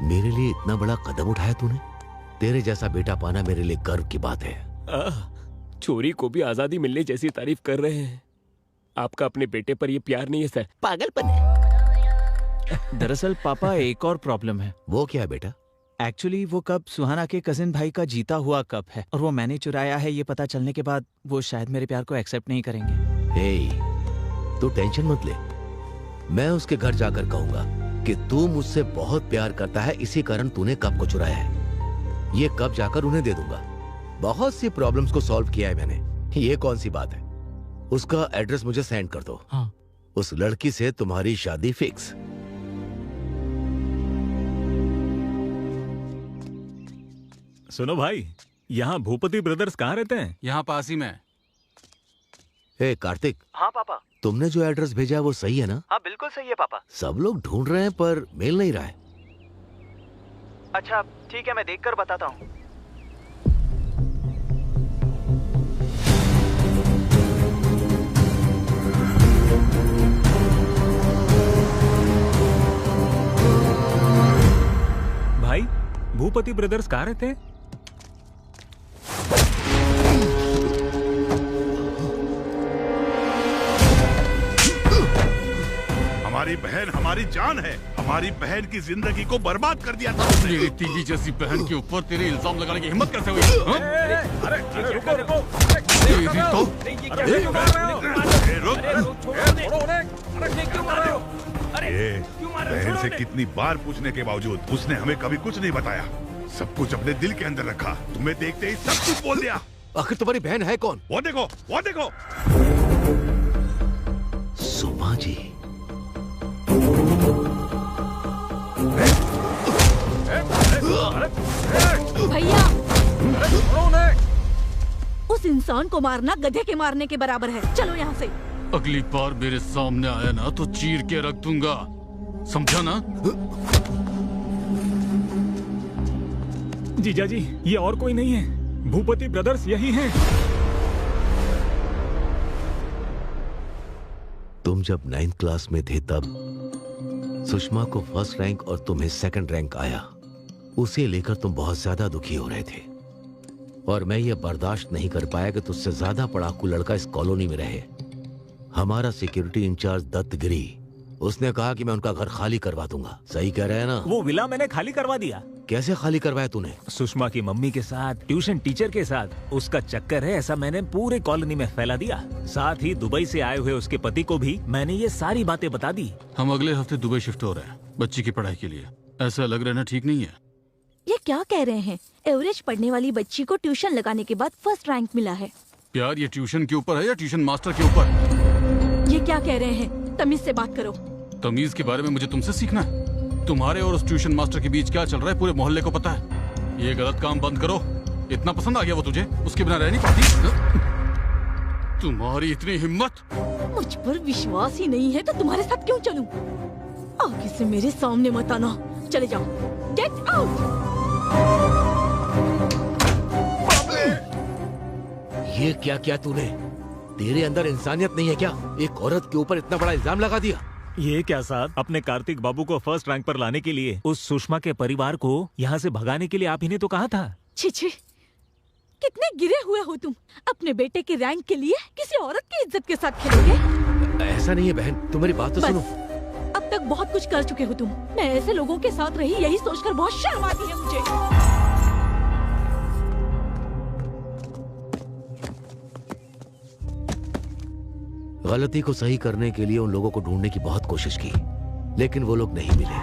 मेरे लिए इतना बड़ा कदम उठाया तूने। तेरे जैसा बेटा पाना मेरे लिए गर्व की बात है। चोरी को भी आजादी मिलने जैसी तारीफ कर रहे हैं। आपका अपने बेटे पर ये प्यार नहीं है सर, पागलपन है। दरअसल पापा, एक और प्रॉब्लम है। वो क्या है बेटा? एक्चुअली वो कप सुहाना के कजिन भाई का जीता हुआ कप है और वो मैंने चुराया है। ये पता चलने के बाद वो शायद मेरे प्यार को एक्सेप्ट नहीं करेंगे। हे, तू टेंशन मत ले। मैं उसके घर जाकर कहूंगा कि तू मुझसे बहुत प्यार करता है, इसी कारण तूने कप को चुराया है। ये कप जाकर उन्हें दे दूंगा। बहुत सी प्रॉब्लम्स को सॉल्व किया है मैंने, ये कौन सी बात है। उसका एड्रेस मुझे सेंड कर दो। हाँ। उस लड़की से तुम्हारी शादी फिक्स। सुनो भाई, यहाँ भूपति ब्रदर्स कहाँ रहते हैं? यहाँ पास ही में। हे कार्तिक। हाँ पापा। तुमने जो एड्रेस भेजा है वो सही है ना? हाँ बिल्कुल सही है पापा। सब लोग ढूंढ रहे हैं पर मिल नहीं रहा है। अच्छा ठीक है, मैं देखकर बताता हूँ। भाई, भूपति ब्रदर्स कहाँ रहते हैं? हमारी बहन हमारी जान है। हमारी बहन की जिंदगी को बर्बाद कर दिया था उसने। मेरी तीगी जैसी बहन के ऊपर तेरे इल्जाम लगाने की हिम्मत कैसे हुई? अरे रुको रुको। बहन से कितनी बार पूछने के बावजूद उसने हमें कभी कुछ नहीं बताया। सब कुछ अपने दिल के अंदर रखा। तुम्हें देखते ही सब कुछ बोल दिया। आखिर तुम्हारी बहन है कौन? वो देखो, वो देखो। सुमा जी। भैया, उस इंसान को मारना गधे के मारने के बराबर है। चलो यहाँ से। अगली बार मेरे सामने आया ना तो चीर के रख दूंगा, समझा ना? जीजा जी, ये और कोई नहीं है, भूपति ब्रदर्स यही हैं। तुम जब 9th क्लास में थे तब सुषमा को फर्स्ट रैंक और तुम्हें सेकंड रैंक आया। उसे लेकर तुम बहुत ज्यादा दुखी हो रहे थे और मैं ये बर्दाश्त नहीं कर पाया कि तुझसे ज्यादा पढ़ाकू लड़का इस कॉलोनी में रहे। हमारा सिक्योरिटी इंचार्ज दत्तगिरी, उसने कहा कि मैं उनका घर खाली करवा दूंगा। सही कह रहे हैं ना? वो विला मैंने खाली करवा दिया। कैसे खाली करवाया तूने? सुषमा की मम्मी के साथ, ट्यूशन टीचर के साथ उसका चक्कर है, ऐसा मैंने पूरे कॉलोनी में फैला दिया। साथ ही दुबई से आए हुए उसके पति को भी मैंने ये सारी बातें बता दी। हम अगले हफ्ते दुबई शिफ्ट हो रहे हैं बच्ची की पढ़ाई के लिए। ऐसा लग रहा है ना, ठीक नहीं है? ये क्या कह रहे हैं? एवरेज पढ़ने वाली बच्ची को ट्यूशन लगाने के बाद फर्स्ट रैंक मिला है। प्यार, ये ट्यूशन के ऊपर है या ट्यूशन मास्टर के ऊपर? ये क्या कह रहे हैं? तमीज से बात करो। तमीज के बारे में मुझे तुमसे सीखना है। तुम्हारे और उस ट्यूशन मास्टर के बीच क्या चल रहा है पूरे मोहल्ले को पता है। ये गलत काम बंद करो इतना पसंद आ गया वो तुझे? उसके बिना रह नहीं पाती? तुम्हारी इतनी हिम्मत! मुझ पर विश्वास ही नहीं है तो तुम्हारे साथ क्यों चलूं? आगे से मेरे सामने मत आना। चले जाओ। Get out. ये क्या किया तूने? तेरे अंदर इंसानियत नहीं है क्या? एक औरत के ऊपर इतना बड़ा इल्जाम लगा दिया। ये क्या साहब, अपने कार्तिक बाबू को फर्स्ट रैंक पर लाने के लिए उस सुषमा के परिवार को यहाँ से भगाने के लिए आप ही ने तो कहा था। छी छी, कितने गिरे हुए हो तुम। अपने बेटे के रैंक के लिए किसी औरत की इज्जत के साथ खेलोगे? ऐसा नहीं है बहन, तुम मेरी बात तो सुनो। अब तक बहुत कुछ कर चुके हो तुम। मैं ऐसे लोगों के साथ रही, यही सोचकर बहुत शर्म आती है मुझे। गलती को सही करने के लिए उन लोगों को ढूंढने की बहुत कोशिश की, लेकिन वो लोग नहीं मिले।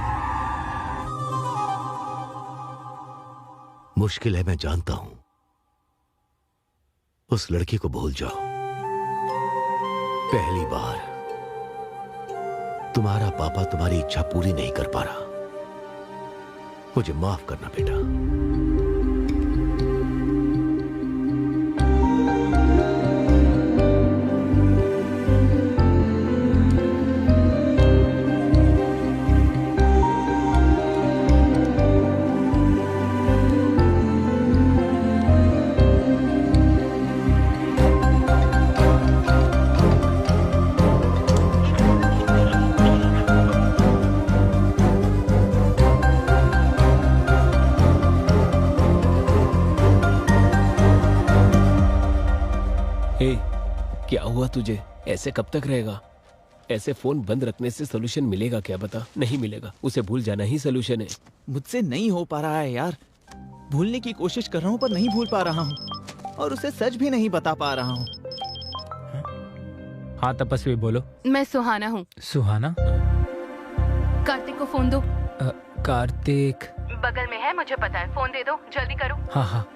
मुश्किल है, मैं जानता हूं। उस लड़की को भूल जाओ। पहली बार तुम्हारा पापा तुम्हारी इच्छा पूरी नहीं कर पा रहा। मुझे माफ करना बेटा। क्या हुआ तुझे? ऐसे कब तक रहेगा? ऐसे फोन बंद रखने से सोल्यूशन मिलेगा क्या? बता। नहीं मिलेगा। उसे भूल जाना ही सोल्यूशन है। मुझसे नहीं हो पा रहा है यार। भूलने की कोशिश कर रहा हूँ पर नहीं भूल पा रहा हूँ, और उसे सच भी नहीं बता पा रहा हूँ। हाँ तपस्वी बोलो। मैं सुहाना हूँ। सुहाना? कार्तिक को फोन दो। कार्तिक बगल में है, मुझे पता है। फोन दे दो, जल्दी करो। हाँ हाँ।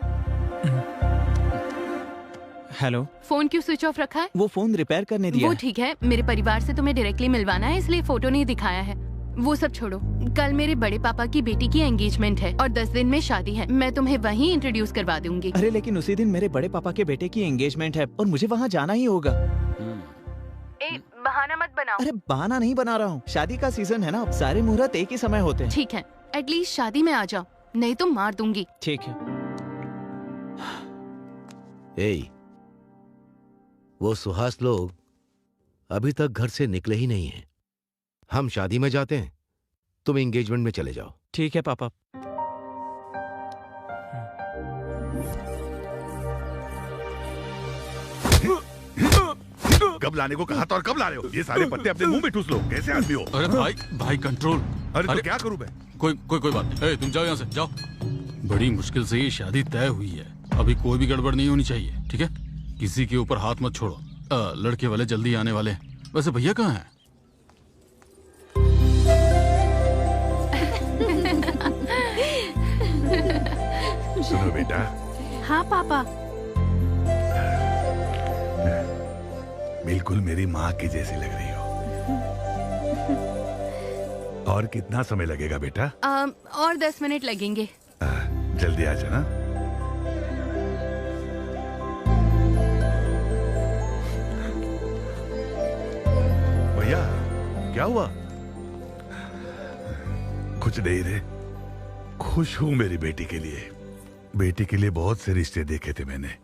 हेलो। फोन क्यों स्विच ऑफ रखा है? वो फोन रिपेयर करने दिया। वो ठीक है, मेरे परिवार से तुम्हें डायरेक्टली मिलवाना है, इसलिए फोटो नहीं दिखाया है। वो सब छोड़ो। कल मेरे बड़े पापा की बेटी की एंगेजमेंट है और 10 दिन में शादी है। मैं तुम्हें वहीं इंट्रोड्यूस करवा दूंगी। अरे लेकिन उसी दिन मेरे बड़े पापा के बेटे की एंगेजमेंट है और मुझे वहाँ जाना ही होगा। बहाना मत बनाओ। अरे बहाना नहीं बना रहा हूँ, शादी का सीजन है ना, सारे मुहूर्त एक ही समय होते हैं। ठीक है, एटलीस्ट शादी में आ जाओ, नहीं तो मार दूंगी। ठीक है। वो सुहास लोग अभी तक घर से निकले ही नहीं हैं। हम शादी में जाते हैं, तुम एंगेजमेंट में चले जाओ। ठीक है पापा। कब लाने को कहा था और कब ला रहे हो? ये सारे पत्ते अपने मुंह में ठूस लो। कैसे आदमी हो? अरे भाई कंट्रोल। अरे तो क्या करूं मैं? कोई बात नहीं। तुम जाओ यहाँ से, जाओ। बड़ी मुश्किल से ये शादी तय हुई है, अभी कोई भी गड़बड़ नहीं होनी चाहिए, ठीक है? किसी के ऊपर हाथ मत छोड़ो। लड़के वाले जल्दी आने वाले हैं। वैसे भैया कहाँ हैं? सुनो बेटा। हाँ पापा। बिल्कुल मेरी माँ की जैसी लग रही हो। और कितना समय लगेगा बेटा? और 10 मिनट लगेंगे। जल्दी आ जाना। भैया क्या हुआ? कुछ नहीं रे, खुश हूं मेरी बेटी के लिए। बेटी के लिए बहुत से रिश्ते देखे थे मैंने।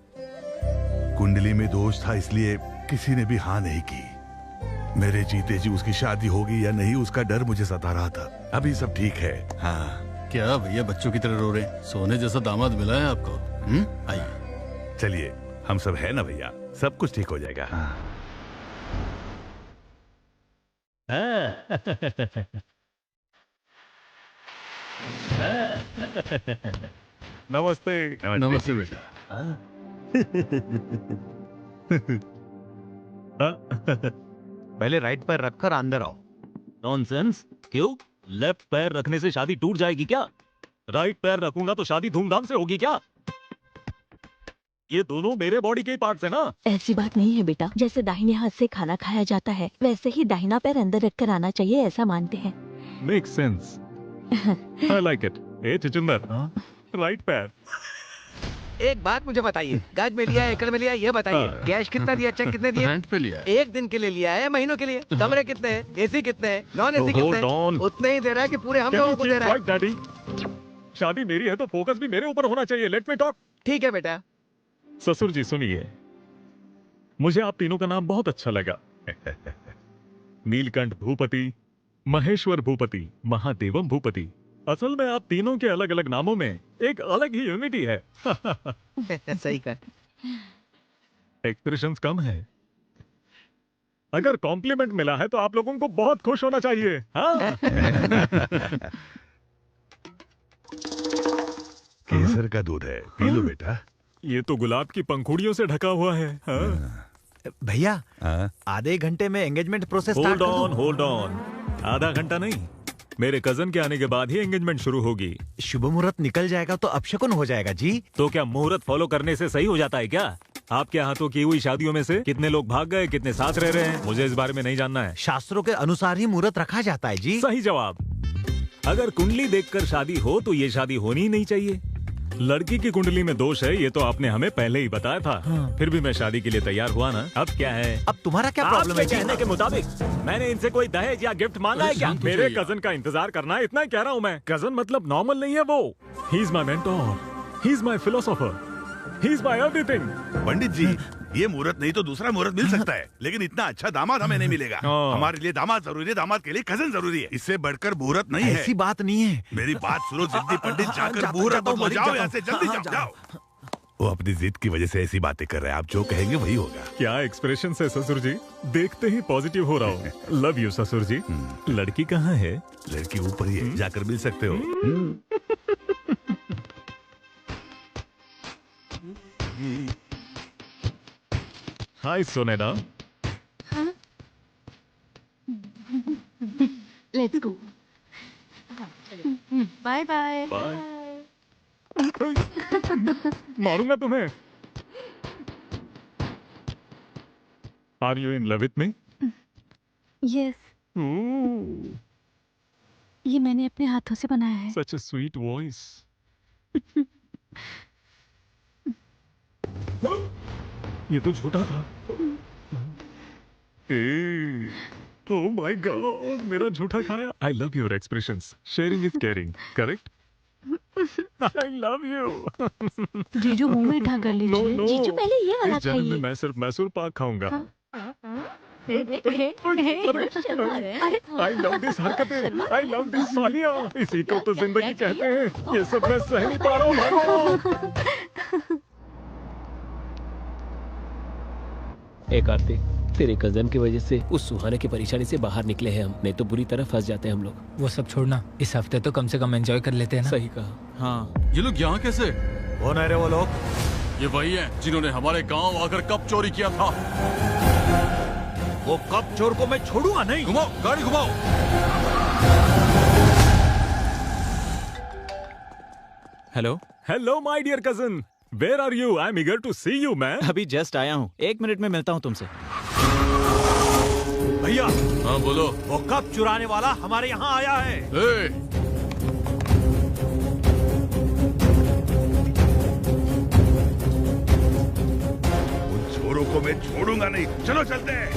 कुंडली में दोष था, इसलिए किसी ने भी हाँ नहीं की। मेरे जीते जी उसकी शादी होगी या नहीं, उसका डर मुझे सता रहा था। अभी सब ठीक है। हाँ। क्या भैया बच्चों की तरह रो रहे हैं? सोने जैसा दामाद मिला है आपको। आइए चलिए, हम सब है ना भैया, सब कुछ ठीक हो जाएगा। नमस्ते। नमस्ते बेटा। पहले राइट पैर रखकर अंदर आओ। नॉनसेंस। क्यों? लेफ्ट पैर रखने से शादी टूट जाएगी क्या? राइट पैर रखूंगा तो शादी धूमधाम से होगी क्या? ये दोनों मेरे बॉडी के पार्ट्स है ना। ऐसी बात नहीं है बेटा, जैसे दाहिने हाथ से खाना खाया जाता है वैसे ही दाहिना पैर अंदर रखकर आना चाहिए, ऐसा मानते हैं। Make sense. I like it. ए चिचिंदर, राइट पैर। एक बात मुझे बताइए, गज में लिया एकड़ में लिया ये बताइए, कैश कितना दिया, चेक कितने दिए? रेंट पे लिया है। एक दिन के लिए लिया है, महीनों के लिए? कमरे कितने हैं, एसी कितने हैं, नॉन एसी कितने हैं? उतने ही दे रहा है कि पूरे हम लोगों को दे रहा है? डैडी, शादी मेरी है तो फोकस भी मेरे ऊपर होना चाहिए। Let me talk. ठीक है बेटा। ससुर जी सुनिए, मुझे आप तीनों का नाम बहुत अच्छा लगा। नीलकंठ भूपति, महेश्वर भूपति, महादेवम भूपति। असल में आप तीनों के अलग अलग नामों में एक अलग ही यूनिटी है। सही कर। एक्सप्रेशंस कम है। अगर कॉम्प्लीमेंट मिला है तो आप लोगों को बहुत खुश होना चाहिए। हाँ? केसर का दूध है, पी लो बेटा। ये तो गुलाब की पंखुड़ियों से ढका हुआ है। हाँ? भैया आधे घंटे में एंगेजमेंट प्रोसेस होल्ड ऑन। आधा घंटा नहीं, मेरे कजन के आने के बाद ही एंगेजमेंट शुरू होगी। शुभ मुहूर्त निकल जाएगा तो अपशकुन हो जाएगा जी। तो क्या मुहूर्त फॉलो करने से सही हो जाता है क्या? आपके हाथों की हुई शादियों में से कितने लोग भाग गए, कितने साथ रह रहे हैं, मुझे इस बारे में नहीं जानना है। शास्त्रों के अनुसार ही मुहूर्त रखा जाता है जी। सही जवाब। अगर कुंडली देखकर शादी हो तो ये शादी होनी ही नहीं चाहिए। लड़की की कुंडली में दोष है, ये तो आपने हमें पहले ही बताया था। हाँ। फिर भी मैं शादी के लिए तैयार हुआ ना। अब क्या है? अब तुम्हारा क्या प्रॉब्लम है? कहने के मुताबिक मैंने इनसे कोई दहेज या गिफ्ट मांगा है क्या? मेरे कजन का इंतजार करना है, इतना ही कह रहा हूँ मैं। कजन मतलब नॉर्मल नहीं है वो। He is my mentor, he is my philosopher, he is my everything. Pandit ji, ये मुहूर्त नहीं तो दूसरा मुहूर्त मिल सकता है, लेकिन इतना अच्छा दामाद हमें नहीं मिलेगा। हमारे लिए दामाद जरूरी है, दामाद के लिए कजन जरूरी है। इससे बढ़कर मुहूर्त नहीं है। ऐसी बात नहीं है। मेरी बात सुनो जिद्दी पंडित, जाकर मुहूर्त बदलो। जाओ यहाँ से, जल्दी जाओ, जाओ। वो अपनी जिद की वजह से ऐसी बातें कर रहे हैं, आप जो कहेंगे वही होगा। क्या एक्सप्रेशन है ससुर जी, देखते ही पॉजिटिव हो रहा हूँ। लव यू ससुर जी। लड़की कहाँ है? लड़की ऊपर ही है, जाकर मिल सकते हो। Hi Sonena. Let's go. Bye bye. मारूंगा तुम्हें। Are you in love with me? Yes, ये मैंने अपने हाथों से बनाया है। Such a sweet voice. ये तो झूठा था। ओह माय गॉड, मेरा झूठा खाया। I love your expressions. Sharing is caring, correct? I love you. जीजू मुंह में ढंग कर लीजिए। No. जीजू पहले ये वाला इस जन्म में खाइए। मैं सिर्फ मैसूर पाक खाऊंगा। आई लव दिस हरकतें, आई लव दिस सालियां। इसी को तो जिंदगी कहते हैं। ये सब मैं सह नहीं पा रहा हूँ। एक कार्तिक, तेरे कजन की वजह से उस सुहाने की परेशानी से बाहर निकले हैं हम, नहीं तो बुरी तरह फंस जाते हैं हम लोग। वो सब छोड़ना, इस हफ्ते तो कम से कम एंजॉय कर लेते हैं ना। सही कहा। हाँ, ये लोग यहाँ कैसे? कौन है रे वो लोग? ये वही हैं जिन्होंने हमारे गांव आकर कप चोरी किया था। वो कप चोर को मैं छोड़ूंगा नहीं। घुमाओ, गाड़ी घुमाओ। Hello hello my dear cousin, where are you? I am eager to see you man. अभी जस्ट आया हूँ, 1 मिनट में मिलता हूँ तुमसे। भैया। हाँ बोलो। वो कप चुराने वाला हमारे यहाँ आया है। उन चोरों को मैं छोड़ूंगा नहीं। चलो चलते हैं।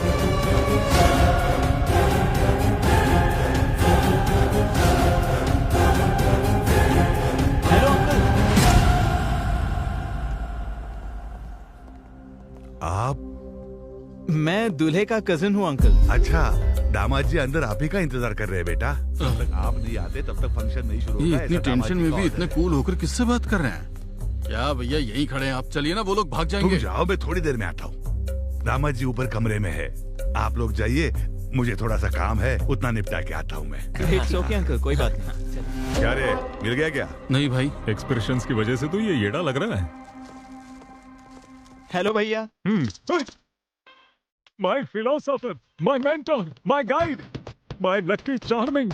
आप? मैं दूल्हे का कजिन हूँ अंकल। अच्छा, दामाद जी अंदर आप ही का इंतजार कर रहे हैं बेटा। जब तक आप नहीं आते तब तक फंक्शन नहीं शुरू होगा। ये इतनी टेंशन में भी इतने कूल होकर किससे बात कर रहे हैं? क्या भैया यहीं खड़े हैं आप? चलिए ना, वो लोग भाग जाएंगे। तुम जाओ, मैं थोड़ी देर में आता हूँ। दामाद जी ऊपर कमरे में है, आप लोग जाइए, मुझे थोड़ा सा काम है, उतना निपटा के आता हूँ मैं। इट्स ओके अंकल, कोई बात नहीं। क्या रे, मिल गया क्या? नहीं भाई, एक्सप्रेशंस की वजह से तो ये येड़ा लग रहा है। हेलो भैया। My philosopher, my mentor, my guide, my lucky charming,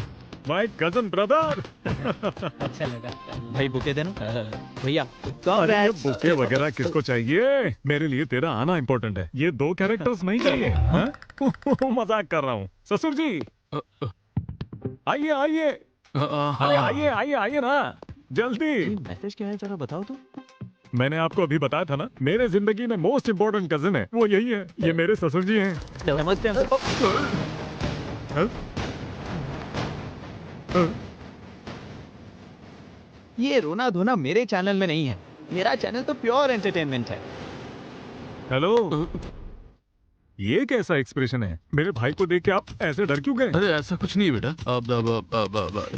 my cousin brother. अच्छा लगा भाई, बुके देना भैया। अरे ये बुके वगैरह किसको चाहिए? मेरे लिए तेरा आना इम्पोर्टेंट है। ये 2 कैरेक्टर्स नहीं चाहिए। हाँ? मजाक कर रहा हूँ। ससुर जी आइए आइए। अरे आइए आइए आइए ना, जल्दी। मैसेज क्या है जरा बताओ तो। मैंने आपको अभी बताया था ना, मेरे जिंदगी में मोस्ट इम्पोर्टेंट कजिन है, वो यही है। ये मेरे ससुर जी हैं। नमस्ते ये रोना धोना मेरे चैनल में नहीं है। मेरा चैनल तो प्योर एंटरटेनमेंट है। हेलो, ये कैसा एक्सप्रेशन है? मेरे भाई को देख के आप ऐसे डर क्यों गए? अरे ऐसा कुछ नहीं बेटा। अब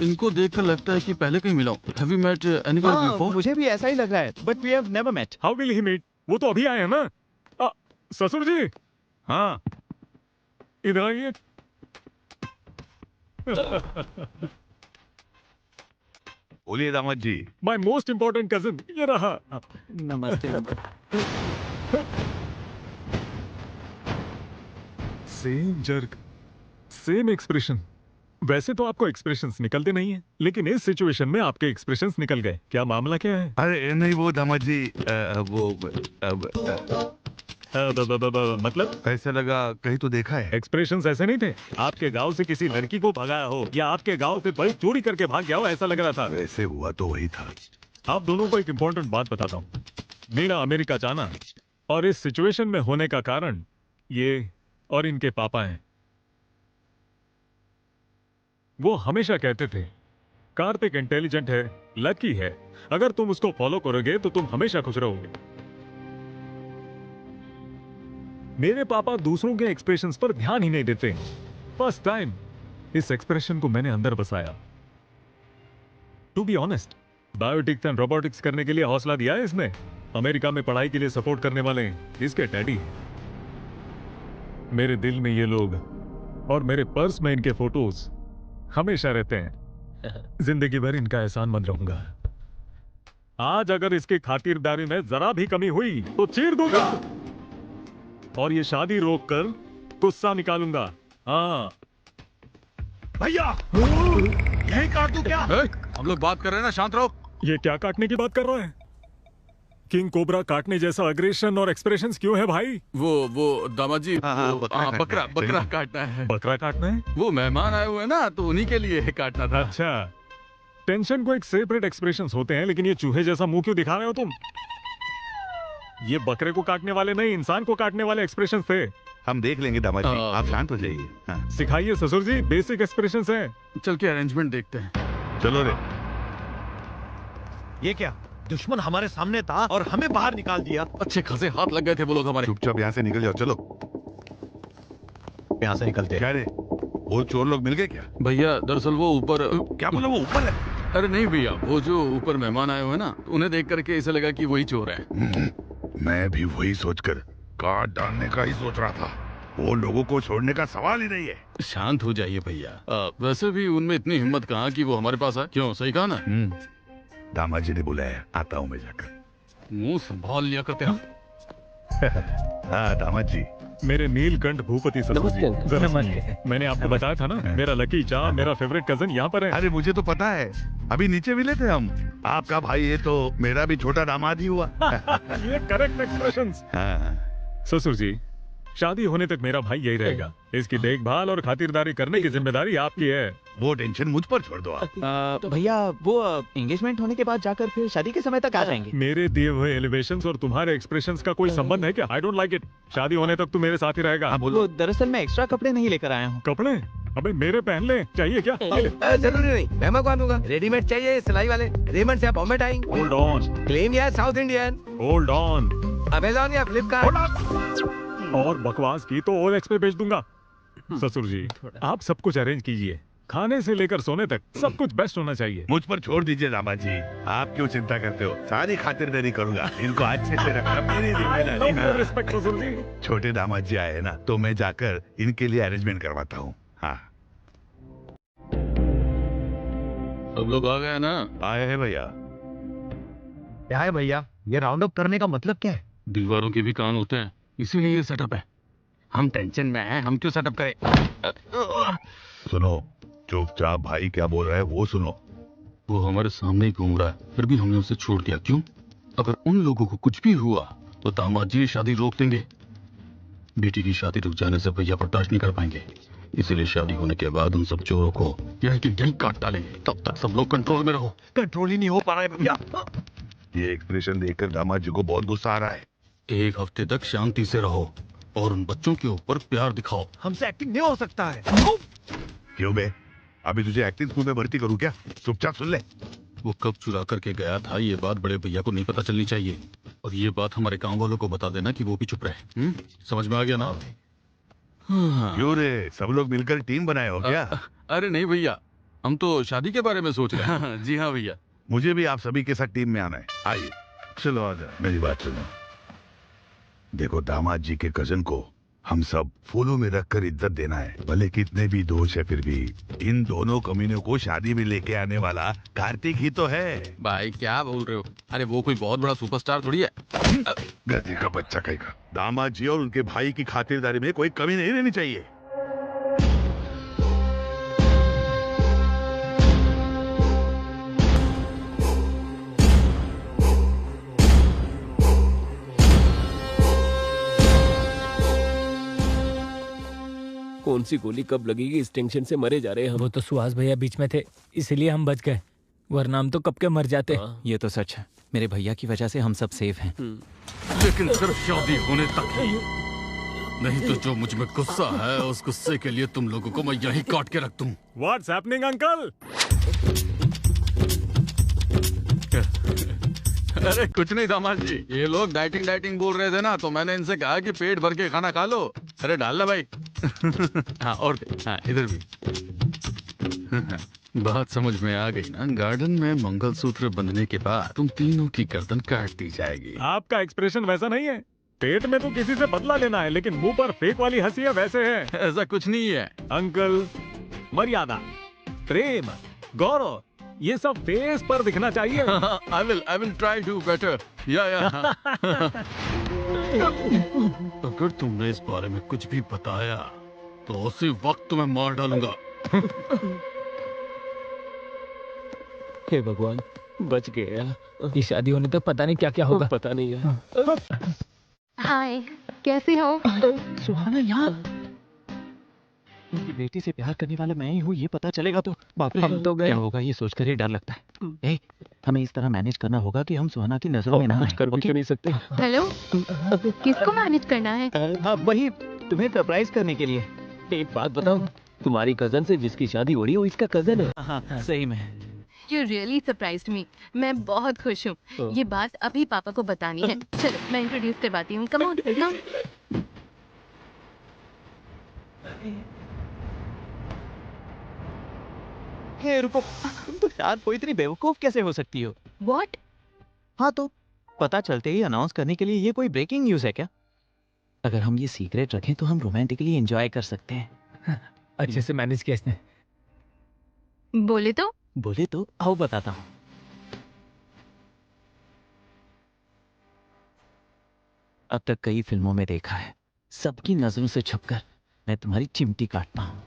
इनको देखकर लगता है कि पहले कहीं मिला हूं। Have you met anyone before? मुझे भी ऐसा ही लग रहा है, but we have never met. How will he meet? वो तो अभी आए हैं ना। ससुर जी, हाँ, इधर आइए। बोलिए दामाद जी। My most important cousin, ये रहा। नमस्ते। Same jerk, same expression. वैसे तो आपको एक्सप्रेशंस निकलते नहीं हैं, लेकिन इस सिचुएशन में आपके एक्सप्रेशंस निकल गए। क्या मामला क्या है? अरे नहीं वो दामाद जी, मतलब ऐसा लगा कहीं तो देखा है। एक्सप्रेशंस ऐसे नहीं थे। आपके गांव से किसी लड़की को भगाया हो या आपके गांव से बड़ी चोरी करके भाग गया हो, ऐसा लग रहा था। वैसे हुआ तो वही था। आप दोनों को एक इम्पोर्टेंट बात बताता हूँ। मेरा अमेरिका जाना और इस सिचुएशन में होने का कारण ये और इनके पापा हैं। वो हमेशा कहते थे कार्तिक इंटेलिजेंट है, लकी है, अगर तुम उसको फॉलो करोगे तो तुम हमेशा खुश रहोगे। मेरे पापा दूसरों के एक्सप्रेशंस पर ध्यान ही नहीं देते। फर्स्ट टाइम इस एक्सप्रेशन को मैंने अंदर बसाया। To be honest, biotics and robotics करने के लिए हौसला दिया है इसने। अमेरिका में पढ़ाई के लिए सपोर्ट करने वाले इसके डैडी। मेरे दिल में ये लोग और मेरे पर्स में इनके फोटोज हमेशा रहते हैं। जिंदगी भर इनका एहसानमंद रहूंगा। आज अगर इसकी खातिरदारी में जरा भी कमी हुई तो चीर दूंगा और ये शादी रोककर गुस्सा निकालूंगा। हाँ भैया, यही काट दूं क्या? हम लोग बात कर रहे हैं ना, शांत रहो। ये क्या काटने की बात कर रहा है? किंग कोबरा काटने जैसा अग्रेशन और एक्सप्रेशंस क्यों है भाई? वो दामाद जी, बकरा काटना है। बकरा काटना है? वो मेहमान आए हुए हैं ना, तो उन्हीं के लिए काटना था। अच्छा, टेंशन को एक सेपरेट एक्सप्रेशंस होते हैं, लेकिन ये चूहे जैसा मुंह क्यों दिखा रहे हो तुम? ये बकरे को काटने वाले नहीं, इंसान को काटने वाले एक्सप्रेशंस थे। हम देख लेंगे दामाद जी, आप शांत हो जाइए। हाँ। सिखाइए ससुर जी, बेसिक एक्सप्रेशंस हैं। चल के अरेंजमेंट देखते हैं। चलो रे। ये क्या, दुश्मन हमारे सामने था और हमें बाहर निकाल दिया। अच्छे खासे हाथ लग गए थे वो लोग हमारे। चुपचाप यहाँ से निकल जाओ। चलो यहाँ से निकलते। क्या रे, वो चोर लोग मिल गए क्या? भैया दरअसल वो ऊपर। क्या बोला, वो ऊपर है? अरे नहीं भैया, वो जो ऊपर मेहमान आए हुए हैं ना, उन्हें देख करके ऐसा लगा कि वही चोर है। मैं भी वही सोचकर काट डालने का ही सोच रहा था। वो लोगों को छोड़ने का सवाल ही नहीं है। शांत हो जाइए भैया। वैसे भी उनमें इतनी हिम्मत कहाँ कि वो हमारे पास आए। क्यों, सही कहा ना? दामाद जी ने बुलाया, आता हूँ मैं जाकर। मुंह संभाल लिया करते हैं। हाँ दामाद जी। मेरे नीलकंठ भूपति ससुर जी, मैंने आपको बताया था ना, मेरा लकी चाह, मेरा फेवरेट कजन यहाँ पर है। अरे मुझे तो पता है, अभी नीचे मिले थे हम। आपका भाई है तो मेरा भी छोटा दामाद ही हुआ। ये करेक्ट एक्सप्रेशंस। ससुर जी, शादी होने तक मेरा भाई यही रहेगा। इसकी देखभाल और खातिरदारी करने की जिम्मेदारी आपकी है। वो टेंशन मुझ पर छोड़ दो आप। तो भैया वो एंगेजमेंट होने के बाद जाकर फिर शादी के समय तक आ जाएंगे। मेरे दिए हुए एलिवेशंस और तुम्हारे एक्सप्रेशंस का कोई संबंध है क्या? I don't like it. शादी होने तक तू मेरे साथ ही रहेगा। वो दरअसल मैं एक्स्ट्रा कपड़े नहीं लेकर आया हूँ। कपड़े? अबे मेरे पहन ले, चाहिए क्या? जरूरी नहीं, मैं मंगवा दूंगा। रेडीमेड चाहिए, सिलाई वाले रेमंड से बॉम्बे टाइंग। Hold on. क्लेम या south Indian. Hold on. Amazon या फ्लिपकार्ट। और बकवास की तो OLX पे भेज दूंगा। ससुर जी, आप सब कुछ अरेंज कीजिए, खाने से लेकर सोने तक सब कुछ बेस्ट होना चाहिए। मुझ पर छोड़ दीजिए दामाद जी, आप क्यों चिंता करते हो? सारी खातिरदारी करूंगा। इनको अच्छे से रखना मेरी जिम्मेदारी। रिस्पेक्ट ससुर जी। छोटे दामाद जी आए ना, तो मैं जाकर इनके लिए अरेंजमेंट करवाता हूँ। हाँ सब लोग आ गए ना? आए हैं भैया। क्या है भैया, ये राउंड अप करने का मतलब क्या है? दीवारों के भी कान होते हैं, इसीलिए ये सेटअप है। हम टेंशन में हैं, हम क्यों सेटअप करें? सुनो, चुपचाप भाई क्या बोल रहा है वो सुनो। वो हमारे सामने ही घूम रहा है, फिर भी हमने उसे छोड़ दिया। क्यों? अगर उन लोगों को कुछ भी हुआ तो दामाद जी शादी रोक देंगे। बेटी की शादी रुक जाने से भैया बर्दाश्त नहीं कर पाएंगे, इसीलिए शादी होने के बाद उन सब चोरों को यहीं काट डालेंगे। तब तक सब लोग कंट्रोल में रहो। कंट्रोल ही नहीं हो पा रहा है भैया। ये एक्सप्रेशन देखकर दामाद जी को बहुत गुस्सा आ रहा है। एक हफ्ते तक शांति से रहो और उन बच्चों के ऊपर प्यार दिखाओ। हमसे एक्टिंग नहीं हो सकता है। क्यों बे? अभी तुझे एक्टिंग स्कूल में भर्ती करूँ क्या? चुपचाप सुन ले। वो कब चुरा करके गया था ये बात बड़े भैया को नहीं पता चलनी चाहिए, और ये बात हमारे गांव वालों को बता देना कि वो भी चुप रहे। समझ में आ गया ना? क्यों रे, सब लोग मिलकर टीम बनाए हो क्या? अरे नहीं भैया, हम तो शादी के बारे में सोच रहे हैं। जी हाँ भैया। मुझे भी आप सभी के साथ टीम में आना है। आइए। चलो आजा। मेरी बात सुनो। देखो, दामाद जी के कजन को हम सब फूलों में रखकर इज्जत देना है। भले कितने भी दोष है, फिर भी इन दोनों कमीनों को शादी में लेके आने वाला कार्तिक ही तो है। भाई क्या बोल रहे हो? अरे वो कोई बहुत बड़ा सुपरस्टार थोड़ी है। गधे का बच्चा कहेगा। दामाद जी और उनके भाई की खातिरदारी में कोई कमी नहीं रहनी चाहिए। कौन सी गोली कब लगेगी, इस टेंशन से मरे जा रहे हैं हम। वो तो सुहास भैया बीच में थे, इसलिए हम बच गए, वरना हम तो कब के मर जाते। ये तो सच है, मेरे भैया की वजह से हम सब सेफ हैं। लेकिन सिर्फ शादी होने तक ही। नहीं तो जो मुझ में गुस्सा है, उस गुस्से के लिए तुम लोगों को मैं यहीं काट के रख दूं। What's happening, uncle? अरे कुछ नहीं दामाद जी, ये लोग डाइटिंग बोल रहे थे ना, तो मैंने इनसे कहा कि पेट भर के खाना खा लो। अरे डाल ला भाई। हाँ और हाँ इधर भी। बात समझ में आ गई ना? गार्डन में मंगलसूत्र बंधने के बाद तुम तीनों की गर्दन काट दी जाएगी। आपका एक्सप्रेशन वैसा नहीं है। पेट में तो किसी से बदला लेना है, लेकिन मुंह पर फेक वाली हंसी है वैसे है। ऐसा कुछ नहीं है अंकल। मर्यादा, प्रेम, गौरव, ये सब फेस पर दिखना चाहिए। I will try to better. या। अगर तुमने इस बारे में कुछ भी बताया तो उसी वक्त तुम्हें मार डालूंगा। हे भगवान, बच गया। ये शादी होने तक पता नहीं क्या क्या होगा। पता नहीं है। हाय, कैसे हो? सुहाना यहाँ? उनकी बेटी से प्यार करने वाला मैं ही हूँ, ये पता चलेगा तो बाप रे, हम तो गए। क्या होगा ये सोचकर ही डर लगता है। ए, हमें इस तरह मैनेज करना होगा कि हम सुहाना की नजरों में ना आए। कर भी क्यों नहीं सकते? हेलो, किसको मैनेज करना है? हाँ वही, तुम्हें सरप्राइज करने के लिए। एक बात बताओ, तुम्हारी कजन से जिसकी शादी हो रही है वो इसका कजन है? हाँ सही में। You really surprised me. मैं बहुत खुश हूँ। ये बात अभी पापा को बतानी है। चलो मैं इंट्रोड्यूस करवाती हूँ। Come on, come. हे रुको, तुम तो शायद कोई इतनी बेवकूफ कैसे हो सकती हो? What? हाँ तो पता चलते ही अनाउंस करने के लिए ये कोई ब्रेकिंग न्यूज़ है क्या? अगर हम ये सीक्रेट रखें तो हम रोमांटिकली एंजॉय कर सकते हैं। अच्छे से मैनेज किया इसने। बोले तो आओ बताता हूँ। अब तक कई फिल्मों में देखा है, सबकी नजरों से छुपकर मैं तुम्हारी चिमटी काटता हूँ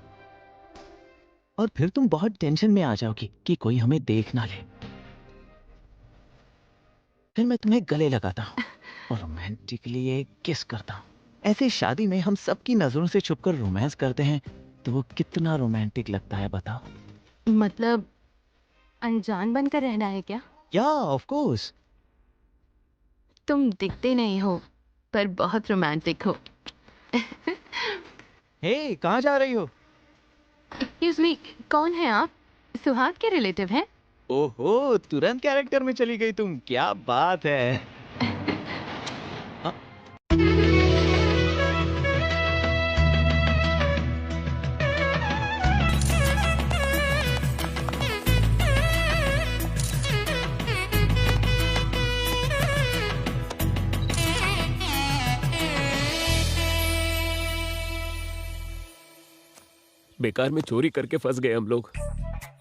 और फिर तुम बहुत टेंशन में आ जाओगी कि कोई हमें देख ना ले। फिर मैं तुम्हें गले लगाता हूँ और रोमांटिकली एक किस करता हूँ। ऐसे शादी में हम सबकी नजरों से छुपकर रोमांस करते हैं तो वो कितना रोमांटिक लगता है बताओ। मतलब अनजान बनकर रहना है क्या? या ऑफ कोर्स। तुम दिखते नहीं हो पर बहुत रोमांटिक हो। हे, कहाँ जा रही हो? Excuse me, कौन है आप? सुहाग के रिलेटिव हैं? ओहो, तुरंत कैरेक्टर में चली गई तुम, क्या बात है। बेकार में चोरी करके फंस गए हम लोग।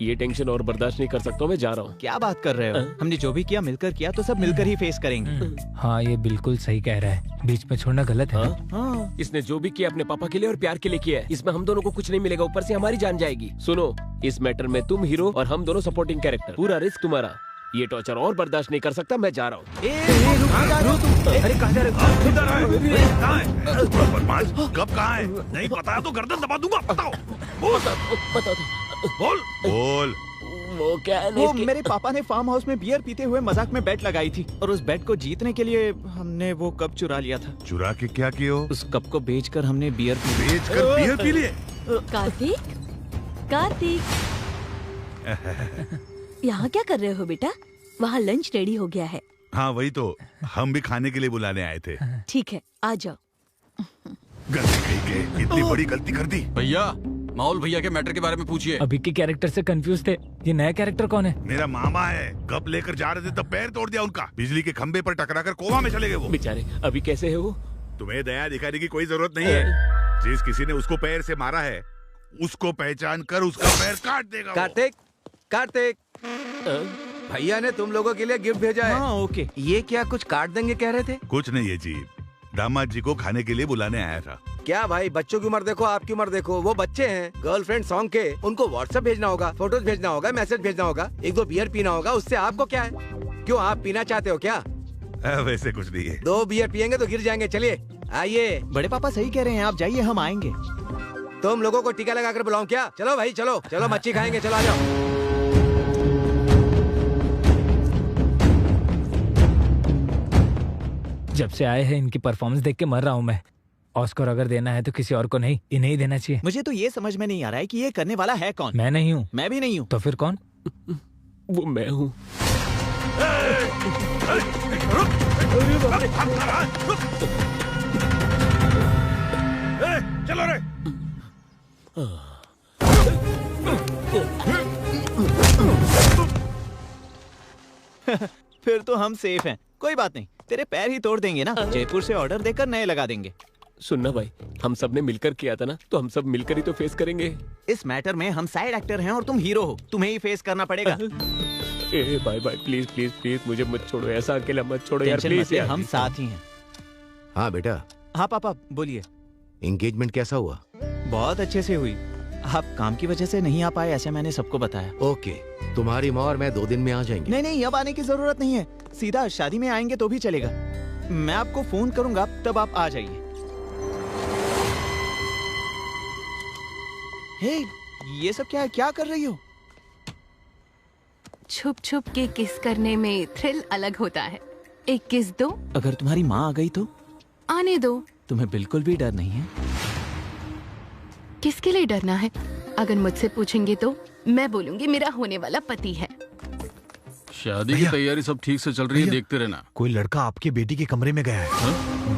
ये टेंशन और बर्दाश्त नहीं कर सकता, मैं जा रहा हूँ। क्या बात कर रहे हो? हमने जो भी किया मिलकर किया तो सब मिलकर ही फेस करेंगे। हाँ ये बिल्कुल सही कह रहा है, बीच में छोड़ना गलत है। हाँ, इसने जो भी किया अपने पापा के लिए और प्यार के लिए किया है। इसमें हम दोनों को कुछ नहीं मिलेगा, ऊपर से हमारी जान जाएगी। सुनो, इस मैटर में तुम हीरो और हम दोनों सपोर्टिंग कैरेक्टर, पूरा रिस्क तुम्हारा। ये टॉर्चर और बर्दाश्त नहीं कर सकता, मैं जा रहा हूँ। अरे कहाँ जा रहे हो? इधर आओ। बदमाश, कब कहाँ है? नहीं पता तो गर्दन दबा दूंगा। बताओ। बोल। बता दो। बोल। वो क्या है वो मेरे पापा ने फार्म हाउस में बियर पीते हुए मजाक में बेट लगाई थी और उस बेट को जीतने के लिए हमने वो कप चुरा लिया था। चुरा के क्या किए हो? उस कप को बेचकर हमने बियर पी ली। बेचकर बियर पी लिए? कार्तिक, कार्तिक, यहाँ क्या कर रहे हो बेटा? वहाँ लंच रेडी हो गया है। हाँ वही तो, हम भी खाने के लिए बुलाने आए थे। ठीक है, आ जाओ। गलती कही के, इतनी बड़ी गलती कर दी। भैया, माहौल भैया के मैटर के बारे में पूछिए। अभी के कैरेक्टर से कंफ्यूज थे, ये नया कैरेक्टर कौन है? मेरा मामा है। कब लेकर जा रहे थे तब पैर तोड़ दिया उनका। बिजली के खंबे पर टकराकर कोमा में चले गए वो बेचारे। अभी कैसे है वो? तुम्हें दया दिखाने की कोई जरूरत नहीं है। जिस किसी ने उसको पैर से मारा है उसको पहचान कर उसका पैर काट देगा। कार्तिक, कार्तिक, भैया ने तुम लोगों के लिए गिफ्ट भेजा है। हाँ, ओके। ये क्या कुछ काट देंगे कह रहे थे? कुछ नहीं है जी, दामाद जी को खाने के लिए बुलाने आया था। क्या भाई, बच्चों की उम्र देखो, आपकी उम्र देखो। वो बच्चे हैं, गर्लफ्रेंड सॉन्ग के, उनको व्हाट्सएप भेजना होगा, फोटोज भेजना होगा, मैसेज भेजना होगा, एक दो बियर पीना होगा। उससे आपको क्या है? क्यों, आप पीना चाहते हो क्या? वैसे कुछ नहीं है। 2 बियर पियेंगे तो गिर जाएंगे। चलिए आइए। बड़े पापा सही कह रहे हैं, आप जाइए, हम आएंगे। तुम लोगों को टीका लगाकर बुलाऊं क्या? चलो भाई, चलो चलो, मच्छी खाएंगे, चलो आ जाओ। जब से आए हैं इनकी परफॉर्मेंस देख के मर रहा हूँ मैं। ऑस्कर अगर देना है तो किसी और को नहीं, इन्हें ही देना चाहिए। मुझे तो ये समझ में नहीं आ रहा है कि ये करने वाला है कौन। मैं नहीं हूँ। मैं भी नहीं हूँ। तो फिर कौन? वो मैं हूँ। चलो रे। फिर तो हम सेफ हैं। कोई बात नहीं, तेरे पैर ही तोड़ देंगे ना। जयपुर से ऑर्डर देकर नए लगा देंगे। सुनना भाई, हम सब ने मिलकर किया था ना, तो हम सब मिलकर ही तो फेस करेंगे। इस मैटर में हम साइड एक्टर हैं और तुम हीरो हो, तुम्हें ही फेस करना पड़ेगा। ए भाई भाई, प्लीज प्लीज प्लीज मुझे मत छोड़ो, ऐसा अकेला मत छोड़ो यार, टेंशन प्लीज मत ले, यार। हम साथ ही हैं। हाँ बेटा। हाँ पापा, बोलिए। एंगेजमेंट कैसा हुआ? बहुत अच्छे से हुई। आप काम की वजह से नहीं आ पाए ऐसे मैंने सबको बताया। ओके, तुम्हारी माँ और मैं 2 दिन में आ जाएंगे। नहीं नहीं, अब आने की जरूरत नहीं है, सीधा शादी में आएंगे तो भी चलेगा। मैं आपको फोन करूंगा, तब आप आ जाइए। हे, ये सब क्या है? क्या कर रही हो? छुप छुप के किस करने में थ्रिल अलग होता है। एक किस दो। अगर तुम्हारी माँ आ गई तो? आने दो। तुम्हें बिल्कुल भी डर नहीं है? किसके लिए डरना है? अगर मुझसे पूछेंगे तो मैं बोलूंगी मेरा होने वाला पति है। शादी की तैयारी सब ठीक से चल रही है, देखते रहना। कोई लड़का आपकी बेटी के कमरे में गया है।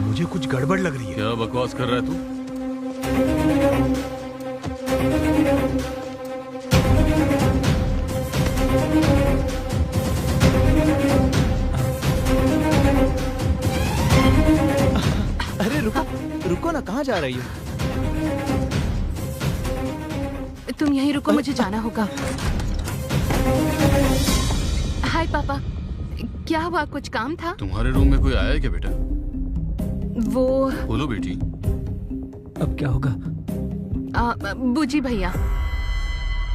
मुझे कुछ गड़बड़ लग रही है। क्या बकवास कर रहा है तू? अरे रुको रुको ना, कहाँ जा रही हो? तुम यहीं रुको, मुझे जाना होगा। हाय पापा, क्या हुआ? कुछ काम था? तुम्हारे रूम में कोई आया है क्या बेटा? वो बोलो बेटी। अब क्या होगा? बूजी भैया।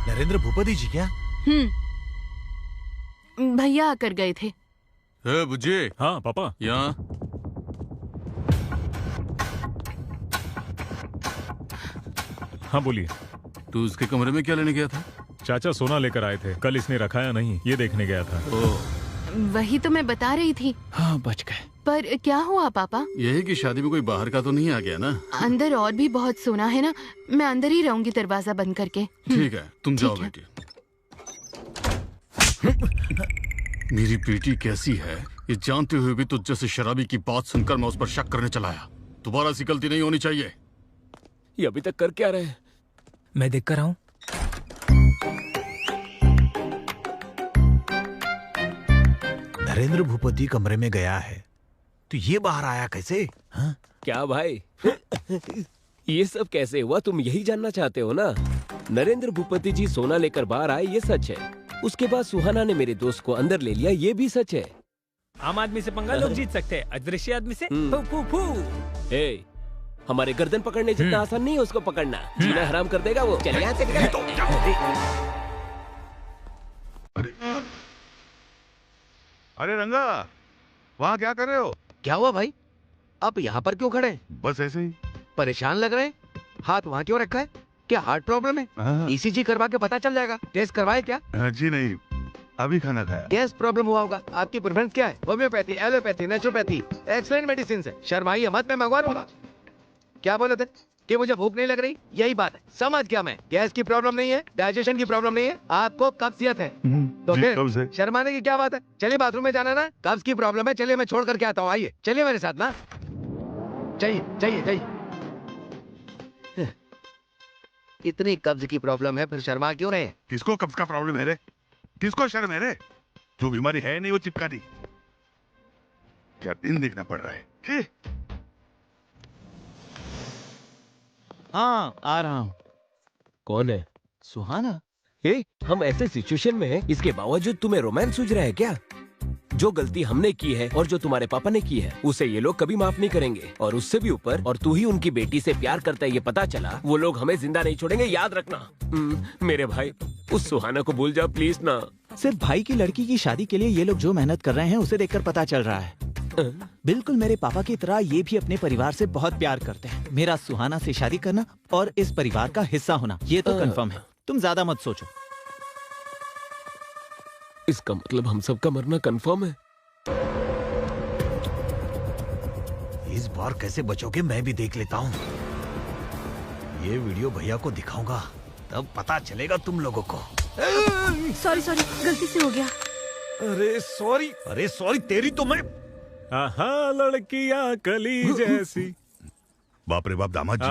नरेंद्र भूपति जी क्या? भैया आकर गए थे। बुज्जी। हाँ पापा। यहाँ। हाँ बोलिए। तू उसके कमरे में क्या लेने गया था? चाचा सोना लेकर आए थे, कल इसने रखा या नहीं ये देखने गया था। वही तो मैं बता रही थी। हाँ बच गए। पर क्या हुआ पापा? यही कि शादी में कोई बाहर का तो नहीं आ गया ना? अंदर और भी बहुत सोना है ना, मैं अंदर ही रहूंगी दरवाजा बंद करके। ठीक है, तुम जाओ बेटी। मेरी बेटी कैसी है ये जानते हुए भी तुझ जैसे शराबी की बात सुनकर मैं उस पर शक करने चला आया। दोबारा ऐसी गलती नहीं होनी चाहिए। ये अभी तक कर क्या रहे हैं? मैं देख कर आऊं। नरेंद्र भूपति कमरे में गया है तो ये बाहर आया कैसे? हाँ? क्या भाई ये सब कैसे हुआ, तुम यही जानना चाहते हो ना? नरेंद्र भूपति जी सोना लेकर बाहर आए, ये सच है। उसके बाद सुहाना ने मेरे दोस्त को अंदर ले लिया, ये भी सच है। आम आदमी से पंगा लोग जीत सकते हैं, अदृश्य आदमी से फू फू फू। ए, हमारे गर्दन पकड़ने जितना आसान नहीं है उसको पकड़ना, जीना हराम कर देगा वो। चल यहाँ से निकल। अरे रंगा, वहाँ क्या कर रहे हो? क्या हुआ भाई, आप यहाँ पर क्यों खड़े हैं? बस ऐसे ही। परेशान लग रहे हैं। हाथ वहाँ क्यों रखा है? क्या हार्ट प्रॉब्लम है? ECG करवा के पता चल जाएगा। टेस्ट करवाए क्या? जी नहीं, अभी खाना खाया। गैस प्रॉब्लम हुआ होगा। आपकी प्रेफरेंस क्या है? Homeopathy, allopathy, naturopathy? Excellent medicine है। शर्माइए मत, मैं मंगवा लूंगा। क्या बोले थे कि मुझे भूख नहीं लग रही? यही बात है, समझ गया मैं। गैस की प्रॉब्लम नहीं है, डाइजेशन की प्रॉब्लम नहीं है, आपको कब्जियत है। तो फिर शर्माने की क्या बात है? चलिए बाथरूम में जाना ना, कब्ज की प्रॉब्लम है। चलिए मैं छोड़ करके आता हूँ, आइए चलिए मेरे साथ ना। चाहिए चाहिए चाहिए। इतनी कब्ज की प्रॉब्लम है, फिर शर्मा क्यों रहे? किसको कब्ज का प्रॉब्लम है रे? किसको शर्म है रे? जो बीमारी है नहीं वो चिपका दी। क्या दिन देखना पड़ रहा है? हाँ आ रहा हूँ। कौन है? सुहाना। हम ऐसे सिचुएशन में हैं, इसके बावजूद तुम्हें रोमांस सूझ रहा है क्या? जो गलती हमने की है और जो तुम्हारे पापा ने की है, उसे ये लोग कभी माफ नहीं करेंगे। और उससे भी ऊपर, और तू ही उनकी बेटी से प्यार करता है ये पता चला, वो लोग हमें जिंदा नहीं छोड़ेंगे, याद रखना। मेरे भाई, उस सुहाना को भूल जा प्लीज ना। सिर्फ भाई की लड़की की शादी के लिए ये लोग जो मेहनत कर रहे हैं उसे देखकर पता चल रहा है। बिल्कुल मेरे पापा की तरह ये भी अपने परिवार से बहुत प्यार करते हैं। मेरा सुहाना से शादी करना और इस परिवार का हिस्सा होना, ये तो कंफर्म है। तुम ज्यादा मत सोचो। इसका मतलब हम सबका मरना कंफर्म है। इस बार कैसे बचोगे मैं भी देख लेता हूँ। ये वीडियो भैया को दिखाऊंगा, तब पता चलेगा तुम लोगों को। सॉरी सॉरी, गलती से हो गया। अरे सॉरी तेरी तो मैं। लड़कियां कली जैसी। बाप रे बाप दामाद जी,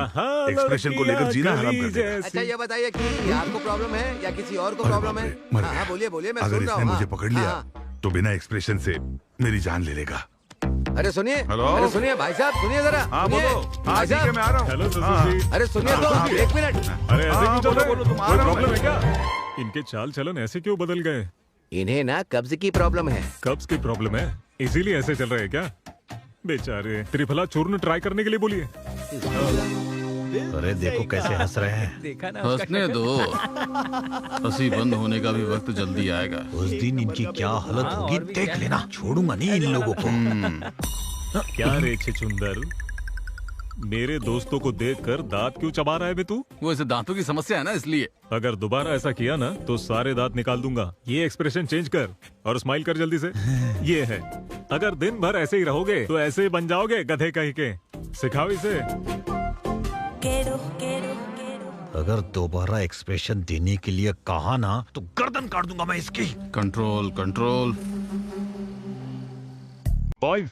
एक्सप्रेशन को लेकर जीना हराम कर दिया। अच्छा ये बताइए कि आपको प्रॉब्लम है या किसी और को प्रॉब्लम है? हाँ बोलिए बोलिए, मैं अगर सुन रहा इसने हूँ। मुझे पकड़ लिया तो बिना एक्सप्रेशन से मेरी जान ले लेगा। अरे सुनिए, हेलो? अरे सुनिए भाई साहब, सुनिए जरा। हाँ सुनिए। बोलो। भाई साहब, मैं आ रहा हूँ। हेलो ससुर। अरे सुनिए तो, एक मिनट। अरे ऐसे क्यों चल रहे हो? तुम आ कोई रहा हूँ प्रॉब्लम है क्या? इनके चाल चलन ऐसे क्यों बदल गए? इन्हें ना कब्ज की प्रॉब्लम है। कब्ज की प्रॉब्लम है, इसीलिए ऐसे चल रहे हैं क्या? बेचारे। त्रिफला चूर्ण ट्राई करने के लिए बोलिए। अरे देखो कैसे हंस रहे हैं। देखा ना? हंसने दो, हंसी बंद होने का भी वक्त जल्दी आएगा। उस दिन इनकी क्या हालत होगी देख लेना, छोड़ूंगा नहीं इन लोगों को। क्या रे छुंदर, मेरे दोस्तों को देखकर दांत क्यों चबा रहा है बे तू? वो ऐसे दांतों की समस्या है ना, इसलिए। अगर दोबारा ऐसा किया ना तो सारे दांत निकाल दूंगा। ये एक्सप्रेशन चेंज कर और स्माइल कर जल्दी से। ये है, अगर दिन भर ऐसे ही रहोगे तो ऐसे ही बन जाओगे गधे कहीं के। सिखाओ इसे। अगर दोबारा एक्सप्रेशन देने के लिए कहा ना तो गर्दन काट दूंगा मैं इसकी। Control control. बॉयज,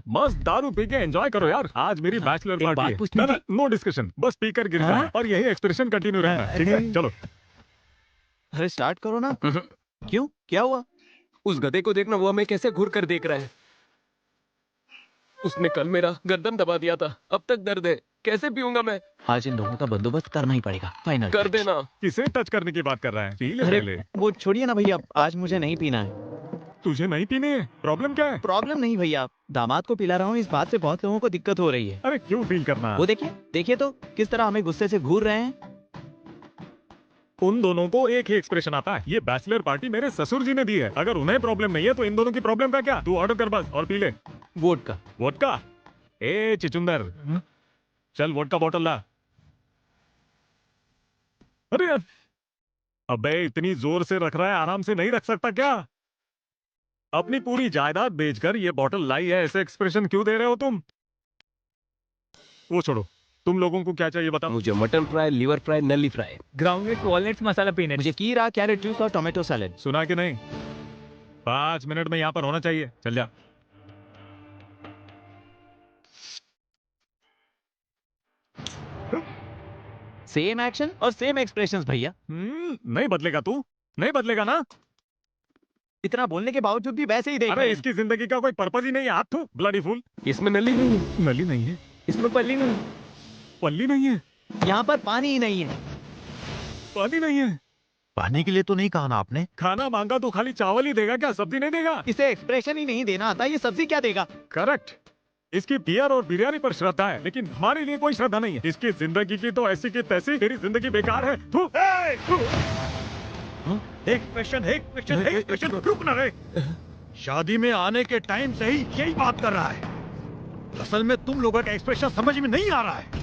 मस्त दारू पी के एंजॉय करो यार। आज मेरी बैचलर पार्टी है। नो डिस्कशन, बस पी कर गिरना है और यही एक्सप्रेशन कंटिन्यू रहना है, ठीक है? चलो। अरे स्टार्ट करो ना। क्यों, क्या हुआ? उस गधे को देखना, वो हमें कैसे घूर कर देख रहा है। उसने कल मेरा गर्दन दबा दिया था, अब तक दर्द है। कैसे पीऊंगा मैं? आज इन दोनों का बंदोबस्त करना ही पड़ेगा। फाइनल कर देना। किसे टच करने की बात कर रहा है? पी ले अरे पहले। वो छोड़िए ना भैया, आज मुझे नहीं पीना है। तुझे नहीं पीने है? प्रॉब्लम क्या है? प्रॉब्लम नहीं भैया, दामाद को पिला रहा हूँ, इस बात से बहुत लोगों को दिक्कत हो रही है। अरे क्यों फील करना? वो देखिए देखिए तो किस तरह हमें गुस्से से घूर रहे हैं। उन दोनों को एक ही एक्सप्रेशन आता है। ये बैचलर पार्टी मेरे ससुर जी ने दी है। अगर उन्हें प्रॉब्लम नहीं है तो इन दोनों की प्रॉब्लम का क्या? तू ऑर्डर कर बस और पी ले। वोडका। वोडका? ए चिचुंदर, चल वोडका बॉटल ला। अरे यार, अबे इतनी जोर से रख रहा है, आराम से नहीं रख सकता क्या? अपनी पूरी जायदाद बेचकर ये बॉटल लाई है, ऐसे एक्सप्रेशन क्यों दे रहे हो तुम? वो छोड़ो, तुम लोगों को क्या चाहिए बताओ? मुझे मटन फ्राई, लिवर फ्राई, नली फ्राई, ग्राउंडेड वॉलनट्स मसाला पीनट। मुझे कीरा, कैरेट जूस और टोमेटो सैलेड। सुना कि नहीं? 5 मिनट में यहाँ पर होना चाहिए। चल जा। सेम एक्शन और सेम एक्सप्रेशंस भैया। नहीं बदलेगा तू? नहीं बदलेगा ना? इतना बोलने के बावजूद भी वैसे ही देख। अरे इसकी जिंदगी का कोई पर्पस ही नहीं है। हाथ तू ब्लडी फूल। इसमें नली नहीं है। नली नहीं है? इसमें पल्ली नहीं। पल्ली नहीं है? यहाँ पर पानी ही नहीं है। पानी नहीं है? पानी के लिए तो नहीं कहा ना आपने? खाना मांगा तो खाली चावल ही देगा क्या? सब्जी नहीं देगा? इसे एक्सप्रेशन ही नहीं देना आता, ये सब्जी क्या देगा? करेक्ट। इसकी बियर और बिरयानी पर श्रद्धा है, लेकिन हमारे लिए कोई श्रद्धा नहीं है। इसकी जिंदगी की तो ऐसी की तैसी, तेरी जिंदगी बेकार है। तू एक्सप्रेशन रुक ना रे। शादी में आने के टाइम से ही यही बात कर रहा है। असल में तुम लोगों का एक्सप्रेशन समझ में नहीं आ रहा है।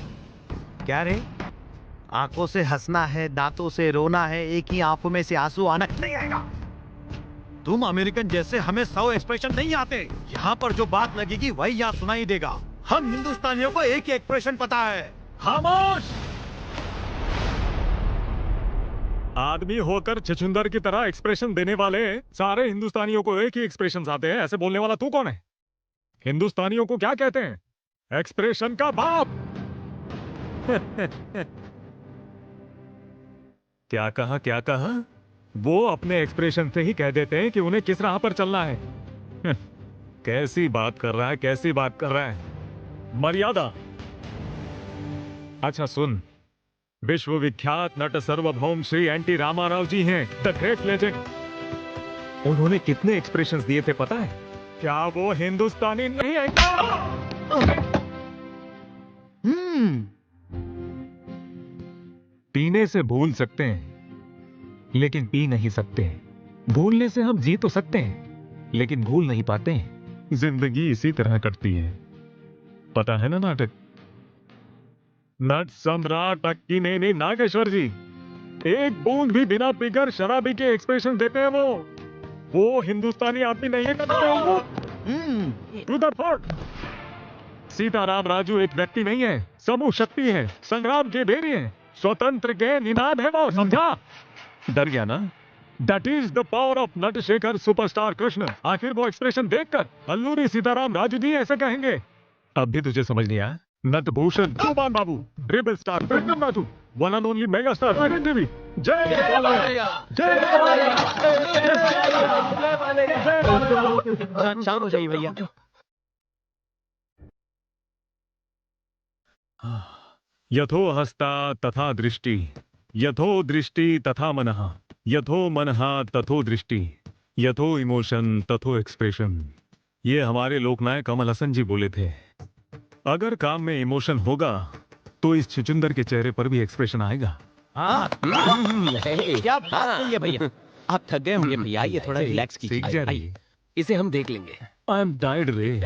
क्या रे? आंखों से हंसना है, दांतों से रोना है, एक ही आंखों में से आंसू आना नहीं आएगा। तुम अमेरिकन जैसे हमें 100 एक्सप्रेशन नहीं आते। यहाँ पर जो बात लगेगी वही यहाँ सुनाई देगा। हम हिंदुस्तानियों को एक ही एक्सप्रेशन पता है, खामोश। आदमी होकर छछुंदर की तरह एक्सप्रेशन देने वाले सारे हिंदुस्तानियों को एक ही एक्सप्रेशन आते हैं। ऐसे बोलने वाला तू कौन है? हिंदुस्तानियों को क्या कहते हैं? एक्सप्रेशन का बाप। क्या कहा, क्या कहा? वो अपने एक्सप्रेशन से ही कह देते हैं कि उन्हें किस राह पर चलना है। कैसी बात कर रहा है, कैसी बात कर रहा है। मर्यादा। अच्छा सुन, विश्वविख्यात नट सार्वभौम श्री एनटी रामाराव जी हैं, द ग्रेट लेजेंड। उन्होंने कितने एक्सप्रेशंस दिए थे पता है? क्या वो हिंदुस्तानी नहीं है क्या? पीने से भूल सकते हैं लेकिन पी नहीं सकते। भूलने से हम जी तो सकते हैं लेकिन भूल नहीं पाते हैं। जिंदगी इसी तरह कटती है, पता है ना नाटक? नट सम्राट अक्कीनेनी नागेश्वर जी एक बूंद भी बिना पीकर शराबी के एक्सप्रेशन देते हैं। वो हिंदुस्तानी आदमी नहीं है। To the point. Sitaram Raju एक व्यक्ति नहीं है, समूह शक्ति है, संग्राम के बेरी है, स्वतंत्र के निनाद है वो, समझा? डर गया ना? That is the power of Natashekhar superstar Krishna. आखिर वो एक्सप्रेशन देखकर अल्लूरी सीताराम राजू जी ऐसे कहेंगे। अब भी तुझे समझ नहीं आया? Natabhushan Gopal Babu, rebel star Vikram Raju, one and only mega star Rajan Devi. जय शांत हो जाइए भैया। यथो हस्ता तथा दृष्टि, यथो दृष्टि तथा मनः, यथो मनः तथो दृष्टि, यथो इमोशन तथो एक्सप्रेशन। ये हमारे लोकनायक कमल हसन जी बोले थे। अगर काम में इमोशन होगा तो इस छुचुंदर के चेहरे पर भी एक्सप्रेशन आएगा। क्या बात है भैया, आप थक गए होंगे भैया, ये थोड़ा रिलैक्स कीजिए। इसे हम देख लेंगे। आई एम टायर्ड रे।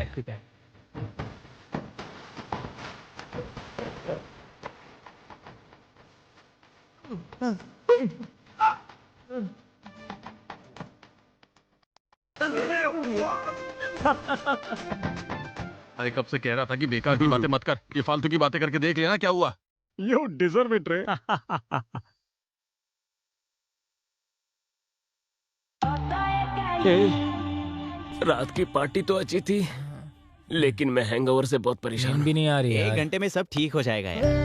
अरे कब से कह रहा था कि बेकार की बातें मत कर, ये फालतू की बातें करके देख लेना क्या हुआ। यू डिजर्व इट रे। रात की पार्टी तो अच्छी थी लेकिन मैं हैंगओवर से बहुत परेशान भी नहीं आ रही है। 1 घंटे में सब ठीक हो जाएगा यार।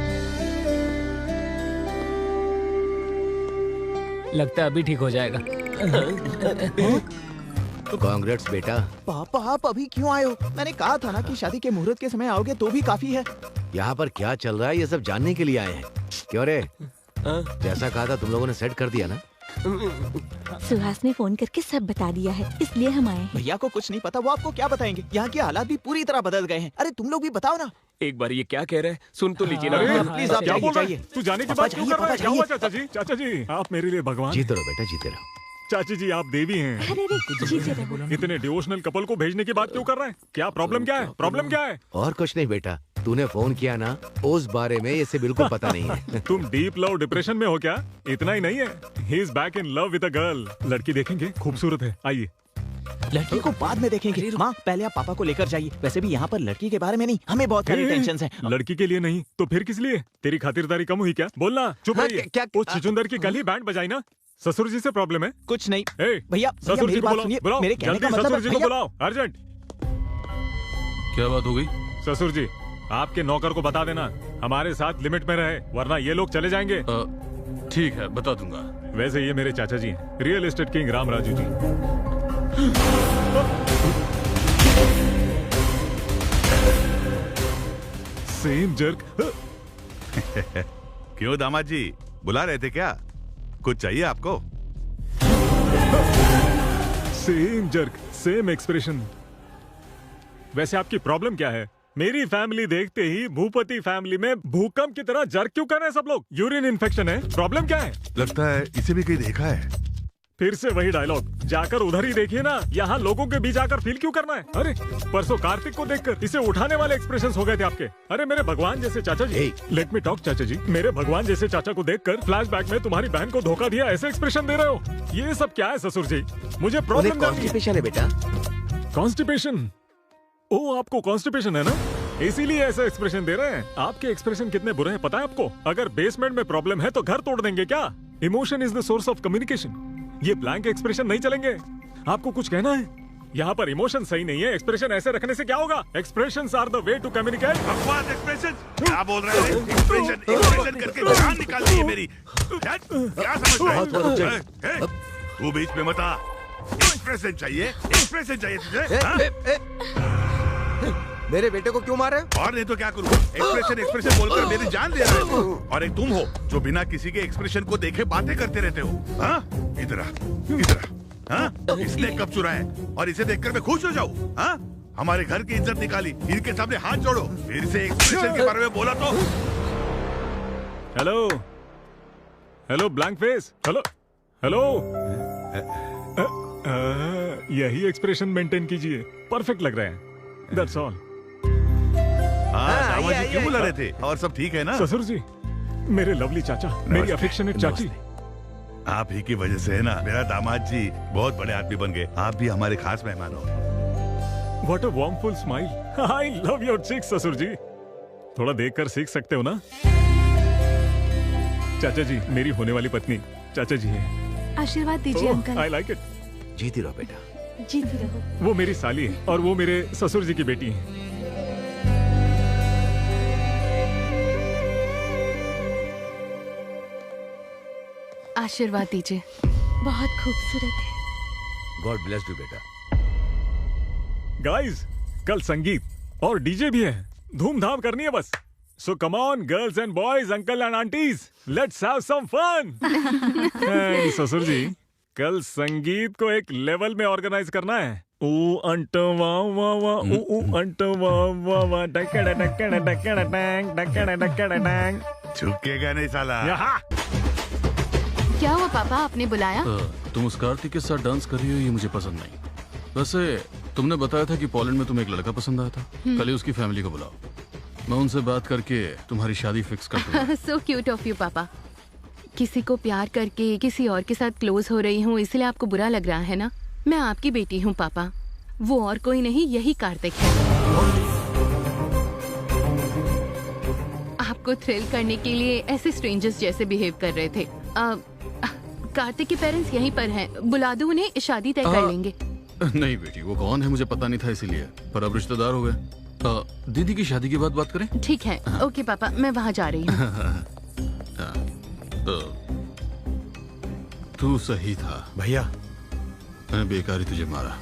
लगता है अभी ठीक हो जाएगा। कांग्रेट्स बेटा। पापा आप अभी क्यों आए हो? मैंने कहा था ना कि शादी के मुहूर्त के समय आओगे तो भी काफी है। यहाँ पर क्या चल रहा है ये सब जानने के लिए आए हैं। क्यों रे? जैसा कहा था तुम लोगों ने सेट कर दिया ना? सुहास ने फोन करके सब बता दिया है, इसलिए हम आए हैं। भैया को कुछ नहीं पता, वो आपको क्या बताएंगे? यहाँ के हालात भी पूरी तरह बदल गए हैं। अरे तुम लोग भी बताओ ना। एक बार ये क्या कह रहे हैं सुन तो लीजिए ना। प्लीज आप जाइए। तू जाने की बात क्यों कर रहा है? क्या हुआ चाचा जी? चाचा जी आप मेरे लिए भगवान। जीते रहो बेटा, जीते रहो। चाची जी आप देवी हैं। इतने डिवोशनल कपल को भेजने की बात क्यों कर रहे हैं? क्या प्रॉब्लम क्या है? प्रॉब्लम क्या है? और कुछ नहीं बेटा, तूने फोन किया ना, उस बारे में इसे बिल्कुल पता नहीं है। तुम डीप लव डिप्रेशन में हो क्या? इतना ही नहीं है, he is back in love with a girl. लड़की देखेंगे, खूबसूरत है। आइए। लड़की को बाद में देखेंगे। माँ पहले आप पापा को लेकर जाइए। वैसे भी यहाँ पर लड़की के बारे में नहीं, हमें बहुत सारी टेंशन है। लड़की के लिए नहीं तो फिर किस लिए? तेरी खातिरदारी कम हुई क्या? बोलना। चुप रहिए। उस छुचुंदर की कल ही बैंड बजाई ना। ससुर जी से प्रॉब्लम है? कुछ नहीं भैया। ससुर जी को बुलाओ, मेरे कहने का मतलब ससुर जी को बुलाओ अर्जेंट। क्या बात हो गई? ससुर जी आपके नौकर को बता देना हमारे साथ लिमिट में रहे, वरना ये लोग चले जाएंगे। ठीक है बता दूंगा। वैसे ये मेरे चाचा जी हैं, real estate king Ram Raju ji. Same jerk. क्यों दामाद जी बुला रहे थे क्या? कुछ चाहिए आपको? Same jerk, same expression. वैसे आपकी प्रॉब्लम क्या है? मेरी फैमिली देखते ही भूपति फैमिली में भूकंप की तरह जर्क क्यों कर रहे हैं सब लोग? यूरिन इन्फेक्शन है? प्रॉब्लम क्या है? लगता है इसे भी कहीं देखा है। फिर से वही डायलॉग, जाकर उधर ही देखिए ना, यहाँ लोगों के बीच आकर फील क्यों करना है? अरे परसों कार्तिक को देखकर इसे उठाने वाले एक्सप्रेशंस हो गए थे आपके। अरे मेरे भगवान जैसे चाचा जी, लेट मी टॉक चाचा जी, मेरे भगवान जैसे चाचा को देखकर फ्लैशबैक में तुम्हारी बहन को धोखा दिया ऐसे एक्सप्रेशन दे रहे हो। ये सब क्या है ससुर जी? मुझे प्रॉब्लम कॉन्स्टिपेशन है बेटा। कॉन्स्टिपेशन? ओ आपको कॉन्स्टिपेशन है ना, इसीलिए ऐसा एक्सप्रेशन दे रहे हैं। आपके एक्सप्रेशन कितने बुरे हैं पता है आपको? अगर बेसमेंट में प्रॉब्लम है तो घर तोड़ देंगे क्या? Emotion is the source of communication. ये ब्लैंक एक्सप्रेशन नहीं चलेंगे। आपको कुछ कहना है? यहाँ पर इमोशन सही नहीं है, एक्सप्रेशन ऐसे रखने से क्या होगा? Expressions are the way to communicate. बकवास एक्सप्रेशन क्या बोल रहे हैं? एक्सप्रेशन करके जान निकाल दी है मेरी। क्या समझ रहे हैं? तू बीच में मत आ। एक्सप्रेशन चाहिए तुझे? मेरे बेटे को क्यों मारे? और नहीं तो क्या करूँ? एक्सप्रेशन बोलकर मेरी जान ले रहे हो। और एक तुम हो जो बिना किसी के एक्सप्रेशन को देखे बातें करते रहते हो। हाँ इधर हाँ, इसने कब चुराया और इसे देखकर मैं खुश हो जाऊँ? हाँ, हमारे घर की इज्जत निकाली, इनके सामने हाथ जोड़ो, फिर से एक्सप्रेशन के बारे में बोला तो। हेलो ब्लैंक फेस, हेलो यही एक्सप्रेशन मेंटेन कीजिए, परफेक्ट लग रहा है। That's all. दामाद जी क्यों बुला रहे थे? और सब ठीक है ना? ससुर जी, मेरे लवली चाचा, मेरी अफेक्शनेट चाची, आप ही की वजह से है ना मेरा दामाद जी बहुत बड़े आदमी बन गए। आप भी हमारे खास मेहमान हो। What a warmful smile. I love your cheeks, ससुर जी। थोड़ा देखकर सीख सकते हो ना? चाचा जी, मेरी होने वाली पत्नी चाचा जी है। आशीर्वाद दीजिए अंकल। I like it। जीती रहो बेटा। जीती रहो। वो मेरी साली है और वो मेरे ससुर जी की बेटी है। आशीर्वाद दीजिए। बहुत खूबसूरत है। गॉड ब्लेस यू बेटा। गाइस, कल संगीत और डीजे भी है, धूमधाम करनी है बस। So come on girls and boys, uncle and aunties, let's have some fun. ससुर जी, कल संगीत को एक लेवल में ऑर्गेनाइज करना है। ऊ अंटो वाह वाह वाह, ऊ अंटो वाह वाह वाह, डकड़ा डकड़ा डकड़ा डैंग, डकड़ा डकड़ा डैंग। झुकेगा नहीं साला। क्या हुआ पापा, आपने बुलाया? तुम उस कार्तिक के साथ डांस कर रही हो, ये मुझे पसंद नहीं। वैसे तुमने बताया था कि पोलैंड में तुम्हें एक लड़का पसंद आया था। कल ही उसकी फैमिली को बुलाओ, मैं उनसे बात करके तुम्हारी शादी फिक्स कर दूंगा। सो क्यूट ऑफ यू पापा। किसी को प्यार करके किसी और के साथ क्लोज हो रही हूँ, इसलिए आपको बुरा लग रहा है ना? मैं आपकी बेटी हूँ पापा, वो और कोई नहीं, यही कार्तिक है। आपको थ्रिल करने के लिए ऐसे स्ट्रेंजर्स जैसे बिहेव कर रहे थे। कार्तिक के पेरेंट्स यहीं पर हैं, बुला दो उन्हें, शादी तय कर लेंगे। नहीं बेटी, वो कौन है मुझे पता नहीं था, इसीलिए, पर अब रिश्तेदार हो गए। दीदी की शादी के बाद बात करें? ठीक है, ओके पापा, मैं वहाँ जा रही हूँ। तू सही था भैया, मैंने बेकार ही तुझे मारा।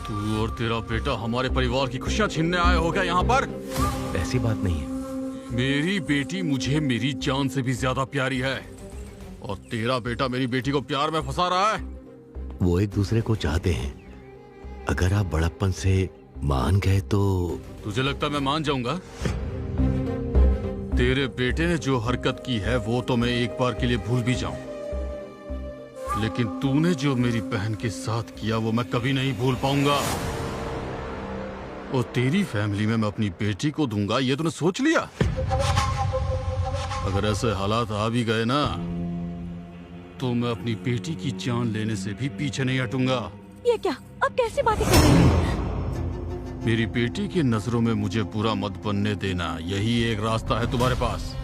तू और तेरा बेटा हमारे परिवार की खुशियां छीनने आए हो क्या यहाँ पर? ऐसी बात नहीं है। मेरी बेटी मुझे मेरी जान से भी ज्यादा प्यारी है, और तेरा बेटा मेरी बेटी को प्यार में फंसा रहा है। वो एक दूसरे को चाहते हैं, अगर आप बड़प्पन से मान गए तो। तुझे लगता मैं मान जाऊंगा? तेरे बेटे ने जो हरकत की है वो तो मैं एक बार के लिए भूल भी जाऊं, लेकिन तूने जो मेरी बहन के साथ किया वो मैं कभी नहीं भूल पाऊंगा। और तेरी फैमिली में मैं अपनी बेटी को दूंगा, ये तूने सोच लिया? अगर ऐसे हालात आ भी गए ना, तो मैं अपनी बेटी की जान लेने से भी पीछे नहीं हटूंगा। ये क्या, अब कैसी बातें कर रहे हैं? मेरी बेटी की नजरों में मुझे बुरा मत बनने देना, यही एक रास्ता है तुम्हारे पास।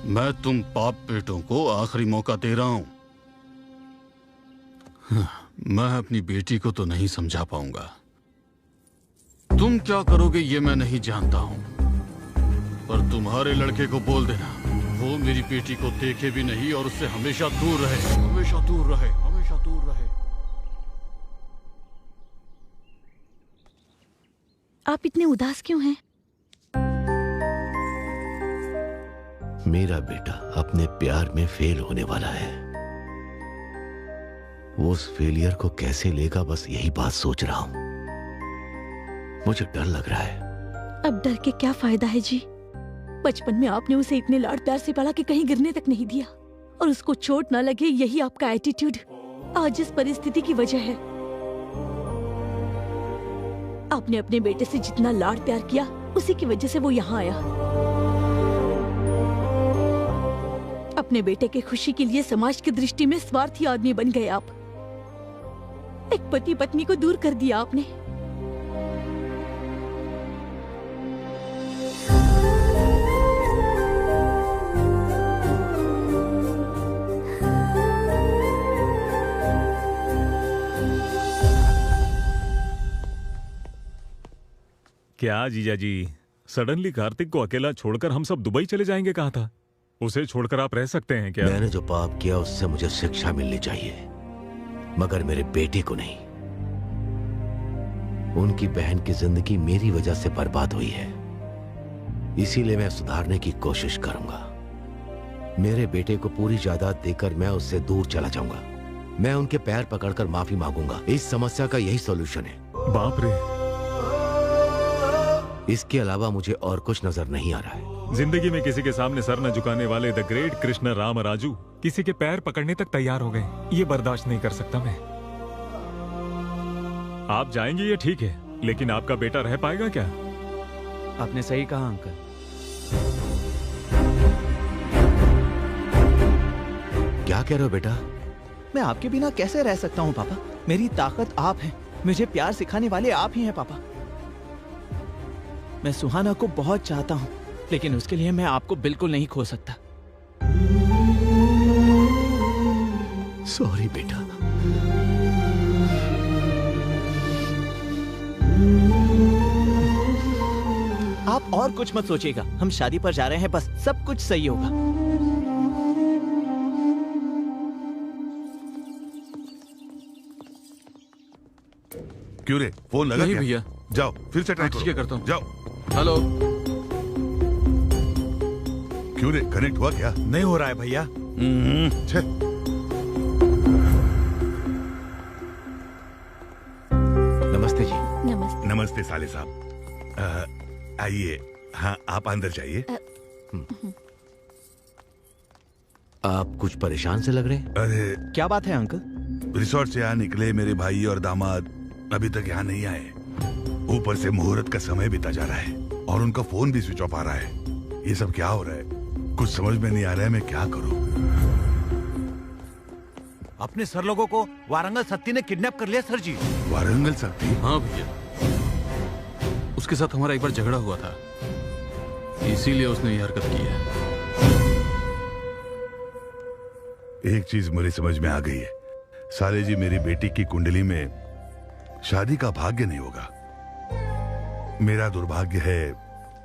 मैं तुम बाप बेटों को आखिरी मौका दे रहा हूं। मैं अपनी बेटी को तो नहीं समझा पाऊंगा, तुम क्या करोगे ये मैं नहीं जानता हूं, पर तुम्हारे लड़के को बोल देना वो मेरी बेटी को देखे भी नहीं और उससे हमेशा दूर रहे, हमेशा दूर रहे, हमेशा दूर रहे। आप इतने उदास क्यों हैं? मेरा बेटा अपने प्यार में फेल होने वाला है। वो उस फेलियर को कैसे लेगा, बस यही बात सोच रहा हूं। मुझे डर लग रहा है। अब डर के क्या फायदा है जी? बचपन में आपने उसे इतने लाड प्यार से पाला कि कहीं गिरने तक नहीं दिया, और उसको चोट ना लगे यही आपका एटीट्यूड आज इस परिस्थिति की वजह है। आपने अपने बेटे से जितना लाड प्यार किया उसी की वजह से वो यहाँ आया। अपने बेटे के खुशी के लिए समाज की दृष्टि में स्वार्थी आदमी बन गए आप। एक पति पत्नी को दूर कर दिया आपने। क्या जीजा जी, सडनली कार्तिक को अकेला छोड़कर हम सब दुबई चले जाएंगे? कहा था उसे छोड़कर आप रह सकते हैं क्या? मैंने जो पाप किया उससे मुझे शिक्षा मिलनी चाहिए, मगर मेरे बेटे को नहीं। उनकी बहन की जिंदगी मेरी वजह से बर्बाद हुई है, इसीलिए मैं सुधारने की कोशिश करूंगा। मेरे बेटे को पूरी जायदाद देकर मैं उससे दूर चला जाऊंगा। मैं उनके पैर पकड़कर माफी मांगूंगा। इस समस्या का यही सॉल्यूशन है। बाप रे, इसके अलावा मुझे और कुछ नजर नहीं आ रहा है। जिंदगी में किसी के सामने सर न झुकाने वाले द ग्रेट कृष्ण राम राजू किसी के पैर पकड़ने तक तैयार हो गए। ये बर्दाश्त नहीं कर सकता मैं। आप जाएंगे ये ठीक है, लेकिन आपका बेटा रह पाएगा क्या? आपने सही कहा अंकल। क्या कह रहे हो बेटा? मैं आपके बिना कैसे रह सकता हूँ पापा? मेरी ताकत आप हैं, मुझे प्यार सिखाने वाले आप ही हैं पापा। मैं सुहाना को बहुत चाहता हूँ, लेकिन उसके लिए मैं आपको बिल्कुल नहीं खो सकता। सॉरी बेटा। आप और कुछ मत सोचिएगा, हम शादी पर जा रहे हैं, बस सब कुछ सही होगा। क्यों रे, फोन लगा नहीं क्या? भैया। जाओ फिर से ट्राई ठीक है, करता हूँ। जाओ। हेलो। क्यों रे, कनेक्ट हुआ क्या? नहीं हो रहा है भैया। छे। नमस्ते जी। नमस्ते। नमस्ते साले साहब। आइए। हाँ, आप अंदर जाइए। आप कुछ परेशान से लग रहे हैं। अरे क्या बात है अंकल? रिसोर्ट से यहाँ निकले मेरे भाई और दामाद अभी तक यहाँ नहीं आए। ऊपर से मुहूर्त का समय बीता जा रहा है और उनका फोन भी स्विच ऑफ आ रहा है। ये सब क्या हो रहा है? कुछ समझ में नहीं आ रहा है, मैं क्या करूं? अपने सर लोगों को वारंगल सत्ती ने किडनैप कर लिया सर जी। वारंगल सत्ती? हाँ भैया, उसके साथ हमारा एक बार झगड़ा हुआ था, इसीलिए उसने ये हरकत की है। एक चीज मेरी समझ में आ गई है, साले जी मेरी बेटी की कुंडली में शादी का भाग्य नहीं होगा। मेरा दुर्भाग्य है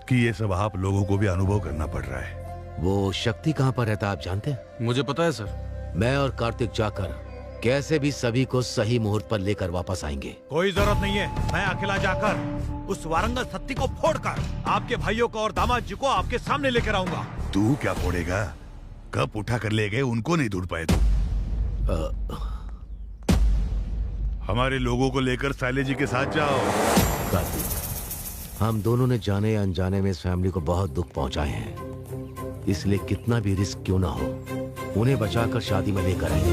कि ये सब आप लोगों को भी अनुभव करना पड़ रहा है। वो शक्ति कहाँ पर रहता है आप जानते हैं? मुझे पता है सर। मैं और कार्तिक जाकर कैसे भी सभी को सही मुहूर्त पर लेकर वापस आएंगे। कोई जरूरत नहीं है, मैं अकेला जाकर उस वारंगल सत्ती को फोड़कर आपके भाइयों को और दामाद जी को आपके सामने लेकर आऊंगा। तू क्या फोड़ेगा? कब उठा कर ले गए उनको नहीं ढूंढ पाए तू। हमारे लोगों को लेकर साले जी के साथ जाओ। कार्तिक, हम दोनों ने जाने या अनजाने में इस फैमिली को बहुत दुख पहुंचाए हैं, इसलिए कितना भी रिस्क क्यों ना हो उन्हें बचाकर शादी में लेकर आएंगे।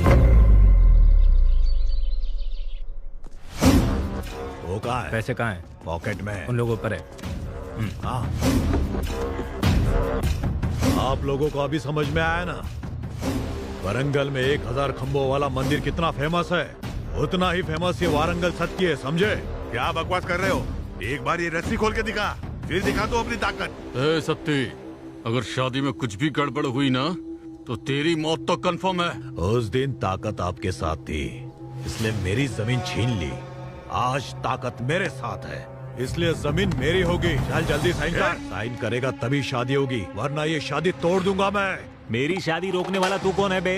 वो कहाँ है? पैसे कहाँ हैं? पॉकेट में। उन लोगों पर है। हाँ। आप लोगों को अभी समझ में आया ना? वारंगल में 1000 खंभों वाला मंदिर कितना फेमस है, उतना ही फेमस ये वारंगल सत्ती है, समझे? क्या बकवास कर रहे हो? एक बार ये रस्सी खोल के दिखा, फिर दिखा दो अपनी ताकत। ए सत्ती, अगर शादी में कुछ भी गड़बड़ हुई ना तो तेरी मौत तो कंफर्म है। उस दिन ताकत आपके साथ थी, इसलिए मेरी जमीन छीन ली। आज ताकत मेरे साथ है, इसलिए जमीन मेरी होगी। चल जल्दी साइन कर। साइन करेगा तभी शादी होगी, वरना ये शादी तोड़ दूंगा मैं। मेरी शादी रोकने वाला तू कौन है बे?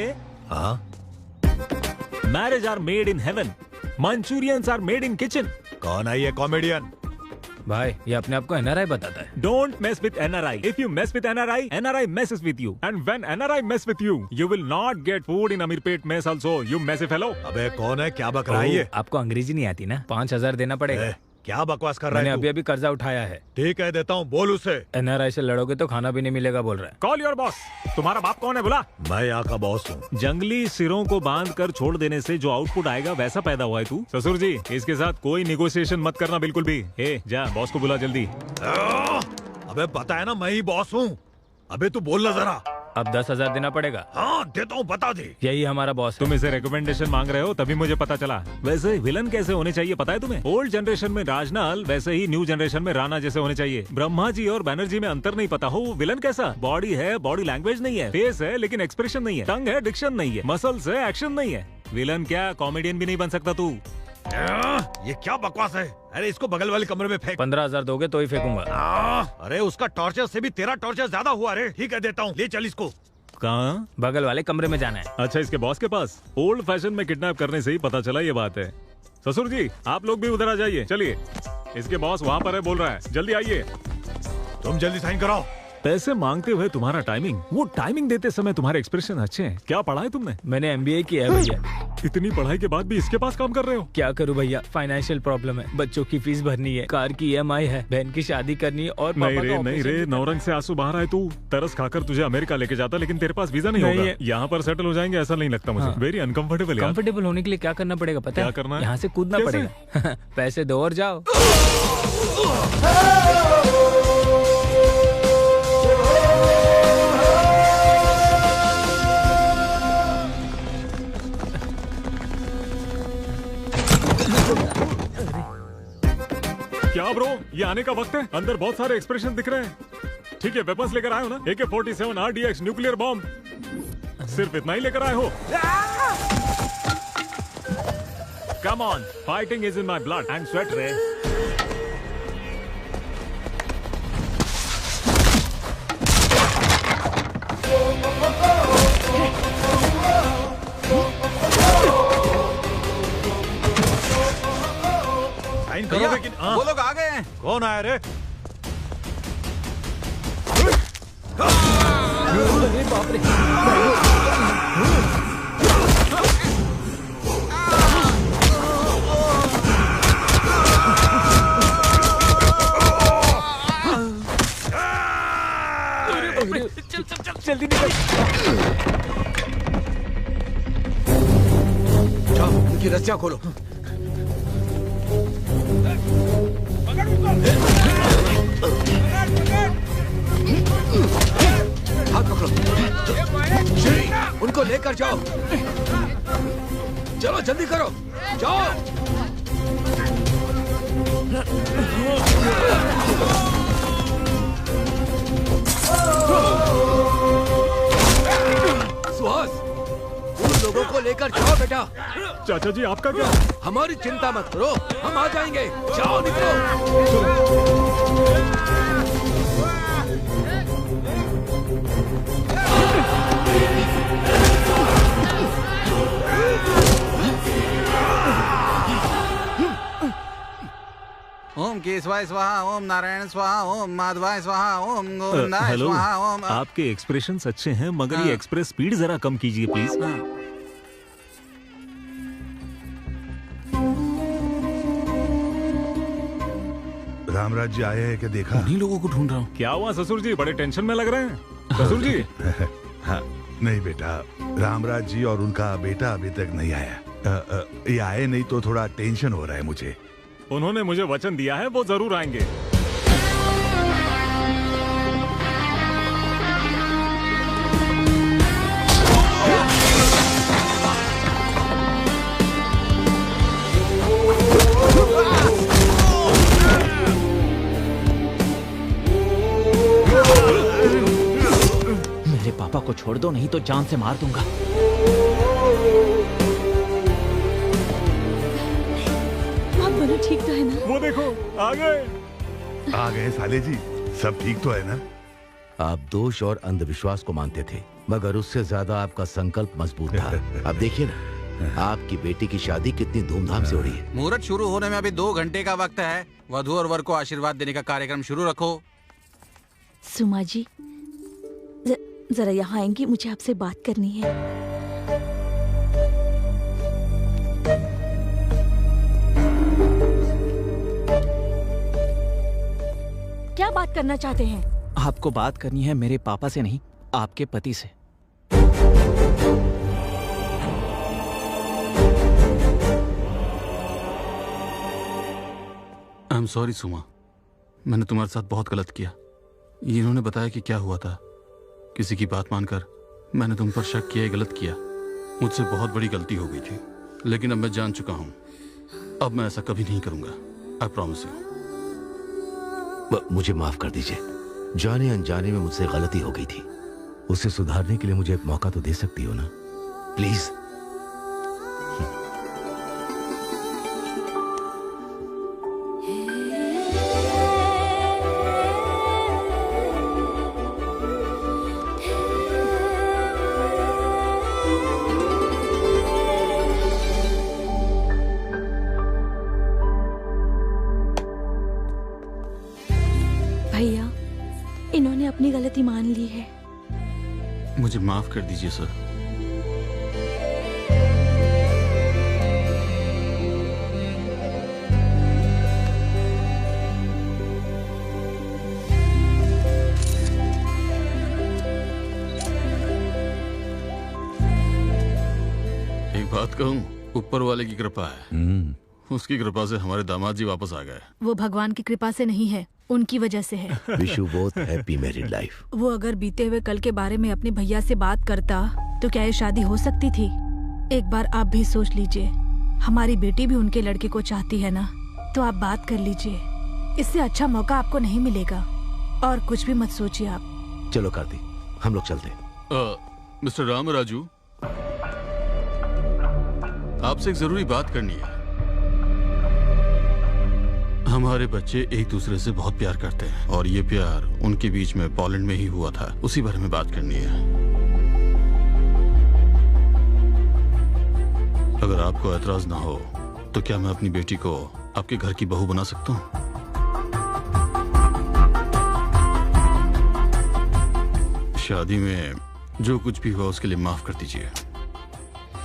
हाँ? Marriage are made in heaven, manchurians are made in kitchen. कौन है ये कॉमेडियन? भाई ये अपने आप को एनआरआई बताता है। Don't mess with NRI. If you mess with NRI, NRI messes with you. And when NRI mess with you, you will not get food in Amirpet mess also. You messy fellow. अबे कौन है, क्या बक रहा है ये? आपको अंग्रेजी नहीं आती ना? 5,000 देना पड़ेगा। क्या बकवास कर रहा है? मैंने अभी कर्जा उठाया है। ठीक है, देता हूँ, बोल उसे। एनआरआई से लड़ोगे तो खाना भी नहीं मिलेगा बोल रहा है। Call your boss. तुम्हारा बाप कौन है बोला? मैं यहाँ का बॉस हूँ। जंगली सिरों को बांध कर छोड़ देने से जो आउटपुट आएगा वैसा पैदा हुआ है तू। ससुर जी, इसके साथ कोई निगोशिएशन मत करना बिल्कुल भी। ए, जा बॉस को बुला जल्दी। अबे पता है ना मैं ही बॉस हूँ। अबे तू बोलना जरा। अब 10,000 देना पड़ेगा। हाँ देता हूँ, बता दे। यही हमारा बॉस। तुम इसे रिकमेंडेशन मांग रहे हो तभी मुझे पता चला। वैसे विलन कैसे होने चाहिए पता है तुम्हें? ओल्ड जनरेशन में राजनाल, वैसे ही न्यू जनरेशन में राणा जैसे होने चाहिए। ब्रह्मा जी और बैनर्जी में अंतर नहीं पता हो, वो विलन कैसा? बॉडी है, बॉडी लैंग्वेज नहीं है, फेस है लेकिन एक्सप्रेशन नहीं है, टंग है, डिक्शन नहीं है, मसल्स है, एक्शन नहीं है। विलन क्या कॉमेडियन भी नहीं बन सकता तू। ये क्या बकवास है? अरे इसको बगल वाले कमरे में फेंक। 15,000 दोगे तो ही फेंकूंगा। अरे उसका टॉर्चर से भी तेरा टॉर्चर ज्यादा हुआ रे। ठीक है देता हूँ, ले चल इसको। कहाँ? बगल वाले कमरे में जाना है। अच्छा, इसके बॉस के पास? ओल्ड फैशन में किडनैप करने से ही पता चला ये बात है। ससुर जी, आप लोग भी उधर आ जाइए। चलिए, इसके बॉस वहाँ पर है, बोल रहा है, जल्दी आइए। तुम जल्दी साइन कराओ। पैसे मांगते हुए तुम्हारा टाइमिंग, वो टाइमिंग देते समय तुम्हारे एक्सप्रेशन अच्छे हैं। क्या पढ़ा है तुमने? मैंने MBA किया है भैया। इतनी पढ़ाई के बाद भी इसके पास काम कर रहे हो? क्या करूं भैया, फाइनेंशियल प्रॉब्लम है। बच्चों की फीस भरनी है, कार की EMI है, बहन की शादी करनी है और नहीं रे, नौरंग से आंसू बाहर आए तू। तरस खाकर तुझे अमेरिका लेके जाता, लेकिन तेरे पास वीजा नहीं होगा। यहाँ पर सेटल हो जाएंगे ऐसा नहीं लगता मुझे। Very uncomfortable. कंफर्टेबल होने के लिए क्या करना पड़ेगा पता है? क्या करना है? यहाँ से कूदना पड़ेगा। पैसे दो और जाओ। क्या ब्रो, ये आने का वक्त है? अंदर बहुत सारे एक्सप्रेशन दिख रहे हैं। ठीक है, वेपन्स लेकर आए हो ना? AK-47 RDX nuclear bomb. सिर्फ इतना ही लेकर आए हो? Come on, fighting is in my blood and sweat, Ray. करो लेकिन वो लोग आ गए हैं। कौन आया रे? बाप रे। चल जल्दी निकल। जाओ, उनकी रस्सियां खोलो। हाथ पकड़ो, उनको लेकर जाओ। चलो जल्दी करो, जाओ। सुहास, उन लोगों को लेकर जाओ बेटा। चाचा जी, आपका क्या? हमारी चिंता मत करो, हम आ जाएंगे। जाओ, निकलो। ओम केशवाय स्वाहा, ओम नारायण स्वाहा, ओम माधवाय स्वाहा, ओम गोविंदाय हेलो, स्वाहा, ओम। आपके एक्सप्रेशंस अच्छे हैं मगर ये एक्सप्रेस स्पीड जरा कम कीजिए प्लीज। रामराज जी आए हैं क्या देखा? उन्हीं लोगों को ढूंढ रहा हूँ। क्या हुआ ससुर जी, बड़े टेंशन में लग रहे हैं? ससुर जी। हाँ, नहीं बेटा, रामराज जी और उनका बेटा अभी तक नहीं आया। ये आए नहीं तो थोड़ा टेंशन हो रहा है मुझे। उन्होंने मुझे वचन दिया है वो जरूर आएंगे। मेरे पापा को छोड़ दो, नहीं तो जान से मार दूंगा। ठीक तो है ना? वो देखो आ गए। आ गए साले जी, सब ठीक तो है ना? आप दोष और अंधविश्वास को मानते थे, मगर उससे ज्यादा आपका संकल्प मजबूत था। अब देखिए ना, आपकी बेटी की शादी कितनी धूमधाम से हो रही है। मुहूर्त शुरू होने में अभी 2 घंटे का वक्त है। वधू और वर को आशीर्वाद देने का कार्यक्रम शुरू रखो। सुमा जी, जरा यहाँ आएंगी, मुझे आपसे बात करनी है। क्या बात करना चाहते हैं? आपको बात करनी है मेरे पापा से नहीं, आपके पति से। आई एम सॉरी सुमा, मैंने तुम्हारे साथ बहुत गलत किया। इन्होंने बताया कि क्या हुआ था, किसी की बात मानकर मैंने तुम पर शक किया, गलत किया। मुझसे बहुत बड़ी गलती हो गई थी, लेकिन अब मैं जान चुका हूँ। अब मैं ऐसा कभी नहीं करूंगा। I promise you. मुझे माफ कर दीजिए, जाने अनजाने में मुझसे गलती हो गई थी। उसे सुधारने के लिए मुझे एक मौका तो दे सकती हो ना, प्लीज। भैया, इन्होंने अपनी गलती मान ली है। मुझे माफ कर दीजिए सर। एक बात कहूं, ऊपर वाले की कृपा है। उसकी कृपा से हमारे दामाद जी वापस आ गए। वो भगवान की कृपा से नहीं है, उनकी वजह से है। Wish you both happy married life. वो अगर बीते हुए कल के बारे में अपने भैया से बात करता तो क्या ये शादी हो सकती थी? एक बार आप भी सोच लीजिए, हमारी बेटी भी उनके लड़के को चाहती है ना, तो आप बात कर लीजिए। इससे अच्छा मौका आपको नहीं मिलेगा। और कुछ भी मत सोचिए आप। चलो कार्तिक, हम लोग चलते। मिस्टर राम राजू, आपसे एक जरूरी बात करनी है। हमारे बच्चे एक दूसरे से बहुत प्यार करते हैं और ये प्यार उनके बीच में पोलैंड में ही हुआ था। उसी बारे में बात करनी है। अगर आपको एतराज ना हो तो क्या मैं अपनी बेटी को आपके घर की बहू बना सकता हूँ? शादी में जो कुछ भी हुआ उसके लिए माफ कर दीजिए।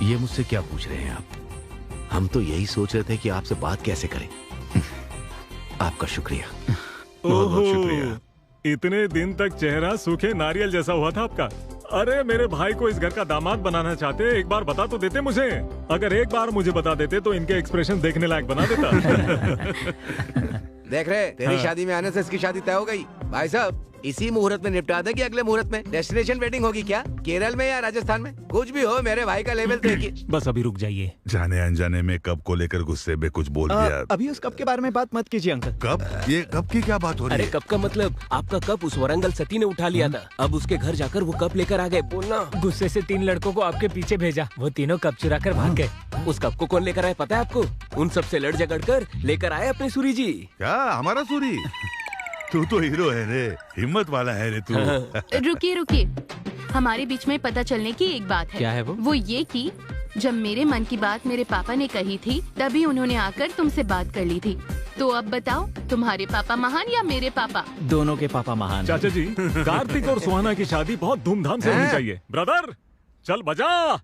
ये मुझसे क्या पूछ रहे हैं आप? हम तो यही सोच रहे थे कि आपसे बात कैसे करें। आपका शुक्रिया। बहुत बहुत शुक्रिया। इतने दिन तक चेहरा सूखे नारियल जैसा हुआ था आपका। अरे मेरे भाई को इस घर का दामाद बनाना चाहते, एक बार बता तो देते मुझे। अगर एक बार मुझे बता देते तो इनके एक्सप्रेशन देखने लायक बना देता। देख रहे, तेरी शादी में आने से इसकी शादी तय हो गई। भाई साहब, इसी मुहूर्त में निपटा दे कि अगले मुहूर्त में? डेस्टिनेशन वेडिंग होगी क्या, केरल में या राजस्थान में? कुछ भी हो, मेरे भाई का लेवल देखिए। बस अभी रुक जाइए। जाने अनजाने में कब को लेकर गुस्से में कुछ बोल दिया। अभी उस कप के बारे में बात मत कीजिए अंकल। कब? ये कब की क्या बात हो रही अरे है? कप का मतलब आपका कप उस वरंगल सती ने उठा लिया था। अब उसके घर जाकर वो कप लेकर आ गए। बोलना। गुस्से से 3 लड़कों को आपके पीछे भेजा, वो तीनों कप चुरा कर भाग गए। उस कप को कौन लेकर आया पता है आपको? उन सब से लड़ झगड़ कर लेकर आए अपने सूरी जी। क्या हमारा सूरी? तू तो हीरो है रे, हिम्मत वाला है रे तू। रुकिए रुकिए, हमारे बीच में पता चलने की एक बात है। क्या है वो? ये कि जब मेरे मन की बात मेरे पापा ने कही थी, तभी उन्होंने आकर तुमसे बात कर ली थी। तो अब बताओ, तुम्हारे पापा महान या मेरे पापा? दोनों के पापा महान। चाचा जी, कार्तिक और सुहाना की शादी बहुत धूमधाम से होनी चाहिए। ब्रदर, चल बजा।